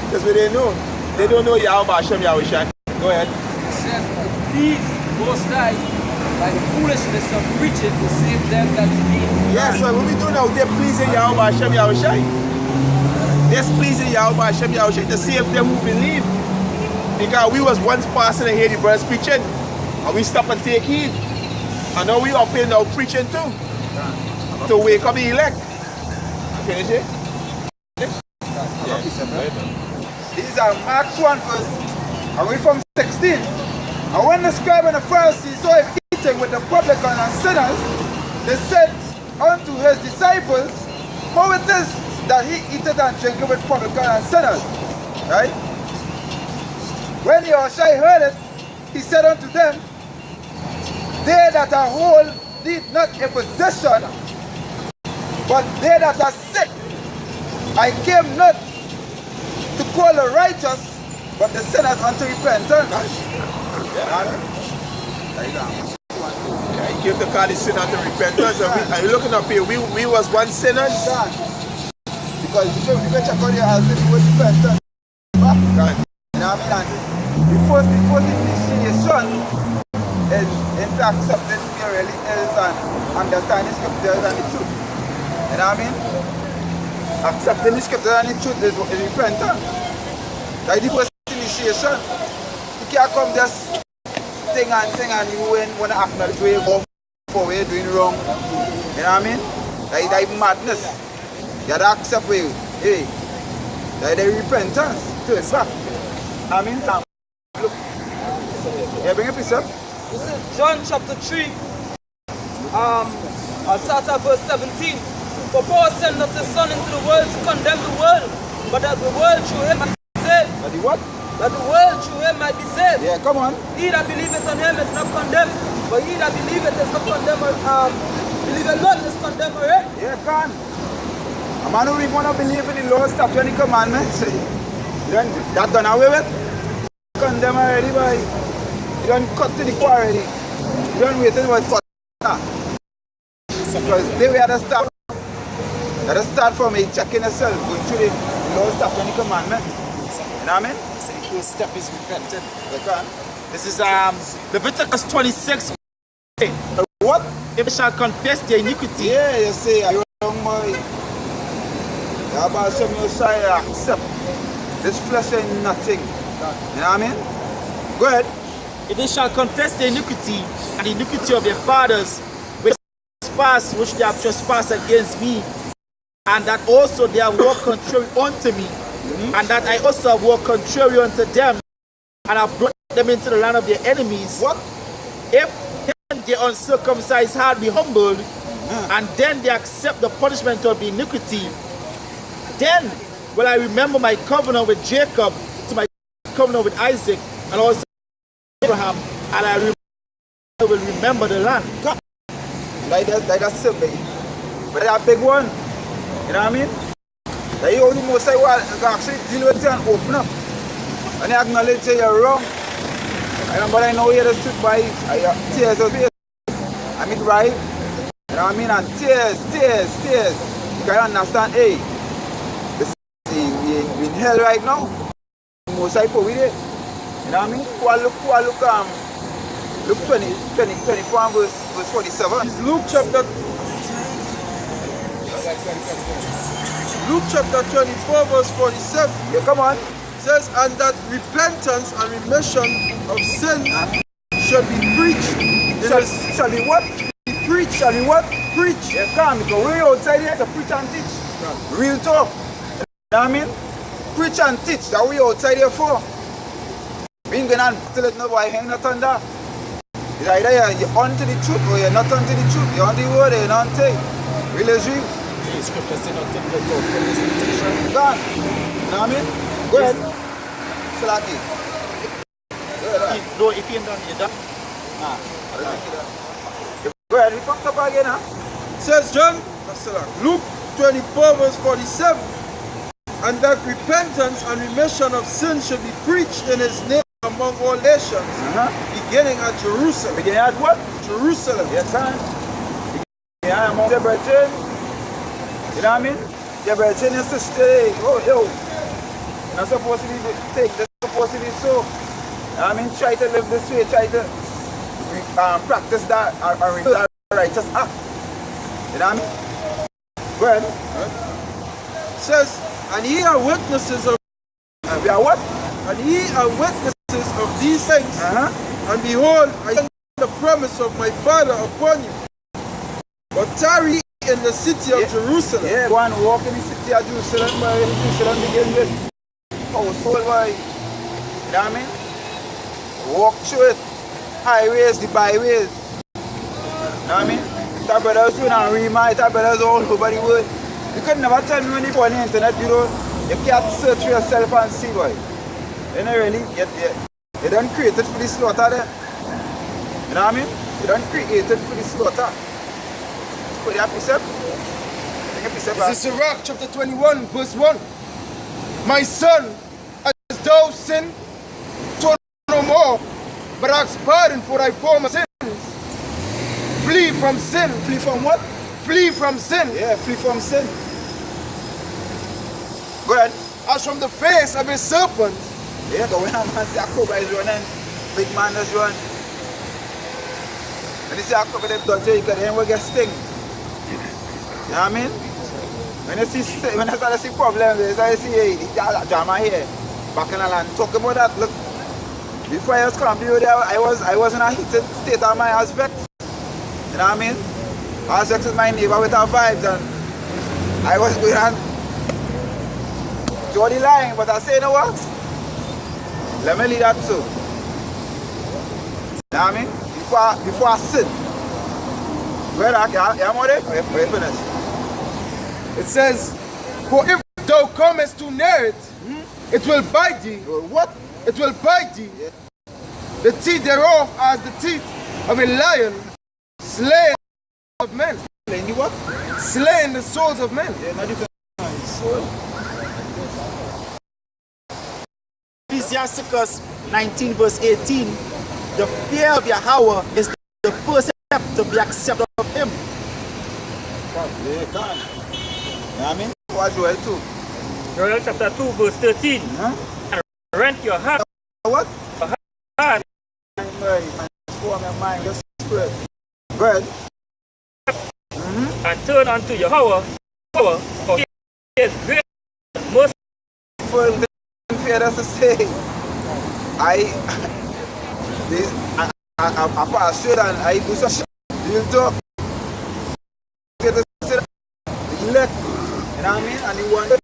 Speaker 8: That's what they know. They don't know Yahweh Hashem Yahushai. Go ahead.
Speaker 11: It says, these Most High, by the foolishness of preaching, to save them that believe.
Speaker 8: Yeah, so what we do now, they're pleasing Yahweh Hashem Yahushai. Displeasing Yahweh Hashem Yahushai to save them who believe. Because we was once passing and hear the brothers preaching, and we stop and take heed. And now we are paying now preaching too. To wake up the elect. Finish it? Yeah.
Speaker 1: These are Mark 1 verse, I read from 16. And when the scribe and the Pharisees saw him eating with the publicans and sinners, they said unto his disciples, how it is that he eateth and drinketh with publicans and sinners? Right? When Yahushua heard it, he said unto them, they that are whole need not a physician, but they that are sick. I came not to call the righteous, but the sinners unto repentance.
Speaker 8: He came to call the sinner to repentance. Are you looking up here? We was once sinners.
Speaker 1: Because you can check out your house if you was repentance. You know what I mean? Before the initiation into accepting who you really is and understanding scriptures and the truth. You know what I mean? Accepting the scriptures and the truth is repentance. Like the first initiation. You can't come just thing and you want to acknowledge where you go for where you're doing wrong. You know what I mean? Like madness. You have to accept where you, hey, like the repentance. Turn back. I mean, look. Yeah, bring a piece up.
Speaker 11: This is John chapter 3. I'll start at verse 17. For Paul sent not his son into the world to condemn the world, but that the world through him might be saved.
Speaker 1: That the what?
Speaker 11: That the world through him might be saved.
Speaker 1: Yeah, come on.
Speaker 11: He that believeth on him is not condemned, but he that believeth is not condemned, believeth not is condemned already.
Speaker 1: Yeah, can. A man who want to believe in the law, statute and the commandments, that done away with. Condemn already, boy. You don't cut to the core already. You don't wait until it's cut. Because they were at the start. At the start from me checking yourself, going through the law, statute and the commandments. You know what I mean?
Speaker 9: So the first step is repenting.
Speaker 1: You can.
Speaker 9: This is Leviticus 26.
Speaker 1: What?
Speaker 9: If they shall confess their iniquity.
Speaker 1: Yeah, you say, you're wrong, boy. You have to show me your accept. This flesh ain't nothing. You know what I mean? Go ahead.
Speaker 9: If they shall confess their iniquity and the iniquity of their fathers, which trespass which they have trespassed against me, and that also they have walked contrary unto me, and that I also have walked contrary unto them, and have brought them into the land of their enemies.
Speaker 1: What?
Speaker 9: If then the uncircumcised heart be humbled, and then they accept the punishment of the iniquity, then will I remember my covenant with Jacob, to my covenant with Isaac, and also Abraham, and I will remember the land.
Speaker 1: Like that's simple. But that's a big one. You know what I mean? That you only most say, well, you can actually deal with it and open up. And you acknowledge that you're wrong. But I know you're the truth by tears of faith. I mean, right? You know what I mean? And tears. You can understand, hey, we in hell right now. Most I put with it. You know what I mean? Look 24 and verse 47.
Speaker 2: It's Luke chapter
Speaker 8: Luke chapter 24 verse 47.
Speaker 3: Yeah, come on.
Speaker 8: Says, and that repentance and remission of sin shall be preached.
Speaker 3: Shall be what?
Speaker 8: Preach.
Speaker 3: Shall be what? Preach. Yeah, come. Because we outside here to preach and teach. Yeah. Real talk. You know what I mean? Preach and teach. That we outside here for. We ain't gonna tell it nobody hang not on that. It's either you're onto the truth or you're not onto the truth. You're on the word or you're not onto it. Real as real.
Speaker 9: The scripture say not to get out from this petition.
Speaker 3: Gone. You know what I mean? Go ahead. Salaki.
Speaker 9: No, if you're done, you're done.
Speaker 3: Nah. Go ahead. We fucked up again, huh?
Speaker 8: Says John, Luke 24 verse 47. And that repentance and remission of sin should be preached in his name among all nations, beginning at Jerusalem.
Speaker 3: Beginning at what?
Speaker 8: Jerusalem.
Speaker 3: Yes, sir. Beginning among the brethren. You know what I mean? The brethren is to stay. Oh, yo. You're not supposed to be take. They're supposed to be so. You know what I mean? Try to live this way. Try to practice that and that righteous act. You know what I mean? Go ahead.
Speaker 8: Says, and ye are witnesses of.
Speaker 3: And we are what?
Speaker 8: And ye are witnesses of these things. And behold, I send the promise of my Father upon you. But tarry in the city of Jerusalem.
Speaker 3: Yeah, go and walk in the city of Jerusalem, boy. Jerusalem begin with household, boy. You know what I mean? Walk through it. Highways, the byways. You know what I mean? Our brothers doing and remark, our brothers all over the world. You could never tell me when you go on the internet, you can't search for yourself and see, boy. You know, really, you don't create it for the slaughter there. You know what I mean? You don't create it for the slaughter. Put your precept.
Speaker 8: This is Sirach chapter 21 verse 1. My son, as thou sin, turn no more, but ask pardon for thy former sins. Flee from sin.
Speaker 3: Flee from what?
Speaker 8: Flee from sin.
Speaker 3: Yeah, flee from sin. Go ahead.
Speaker 8: As from the face of a serpent.
Speaker 3: Yeah, go on, man. See a cobra is running. Big man is running. When you see a cobra, they touch you, you can get sting. You know what I mean? When I start to see problems, I see the drama here. Back in the land. Talk about that. Look, before I was coming here, I was in a heated state of my aspect. You know what I mean? I was with my neighbor with our vibes and I was going on Jody lying, but I say, you know what? Let me leave that too. You know what I mean? Before I sin. Where am I there? We're finished.
Speaker 8: It says, for if thou comest too near it, it will bite thee.
Speaker 3: What?
Speaker 8: It will bite thee. Yeah. The teeth thereof as the teeth of a lion, slain of men.
Speaker 3: Slain what?
Speaker 8: Slain the souls of men.
Speaker 3: Yeah, not even soul.
Speaker 9: Ecclesiasticus 19 verse 18, the fear of Yahweh is the first step to be accepted of him.
Speaker 3: Yeah, God. You know what I mean? Watch Joel too.
Speaker 10: Joel chapter 2 verse 13. And rent your heart.
Speaker 3: What?
Speaker 10: Your heart.
Speaker 3: My mind, just spirit. Go ahead.
Speaker 10: And turn unto Yahweh. For he is great and merciful.
Speaker 3: Fear us to say, I pass straight and I do some real talk. You know what I mean? And you want to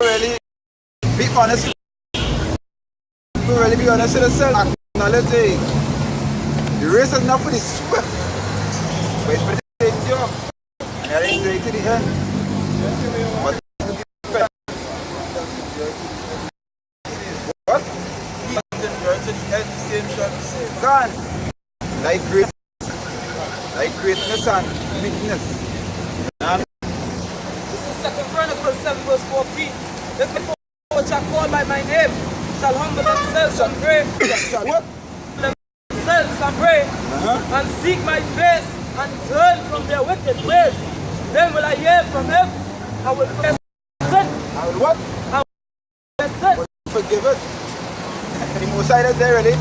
Speaker 3: really be honest. Really be honest with yourself. Acknowledge the race is not for the swift, but it's for the endure. And I enjoy it to the end. But what? God, like greatness and weakness.
Speaker 11: This is 2 Chronicles 7 verse 14. The people which are called by my name shall humble themselves and pray.
Speaker 3: What?
Speaker 11: Themselves and pray and seek my face and turn from their wicked ways. Then will I hear from heaven. I will forgive sin.
Speaker 3: I will what?
Speaker 11: I will forgive sin.
Speaker 3: Forgive it. The most side is there ready.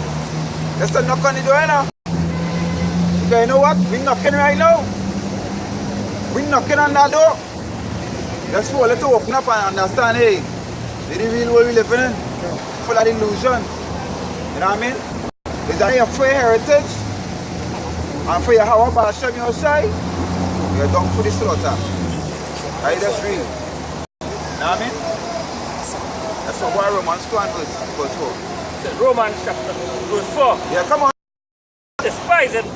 Speaker 3: Let's not knock on the door now. Because you know what? We're knocking right now.
Speaker 1: We knocking on that door. Just for let's open up and understand, hey, the real world we live in, full of illusion. You know what I mean? Is that here for your heritage and for your how about Hashem outside, you're done for the slaughter. Right? That's real. You know what I mean? That's what Romans 2 and verse 4.
Speaker 10: Romans chapter verse 4.
Speaker 1: Yeah, come on.
Speaker 10: Despise him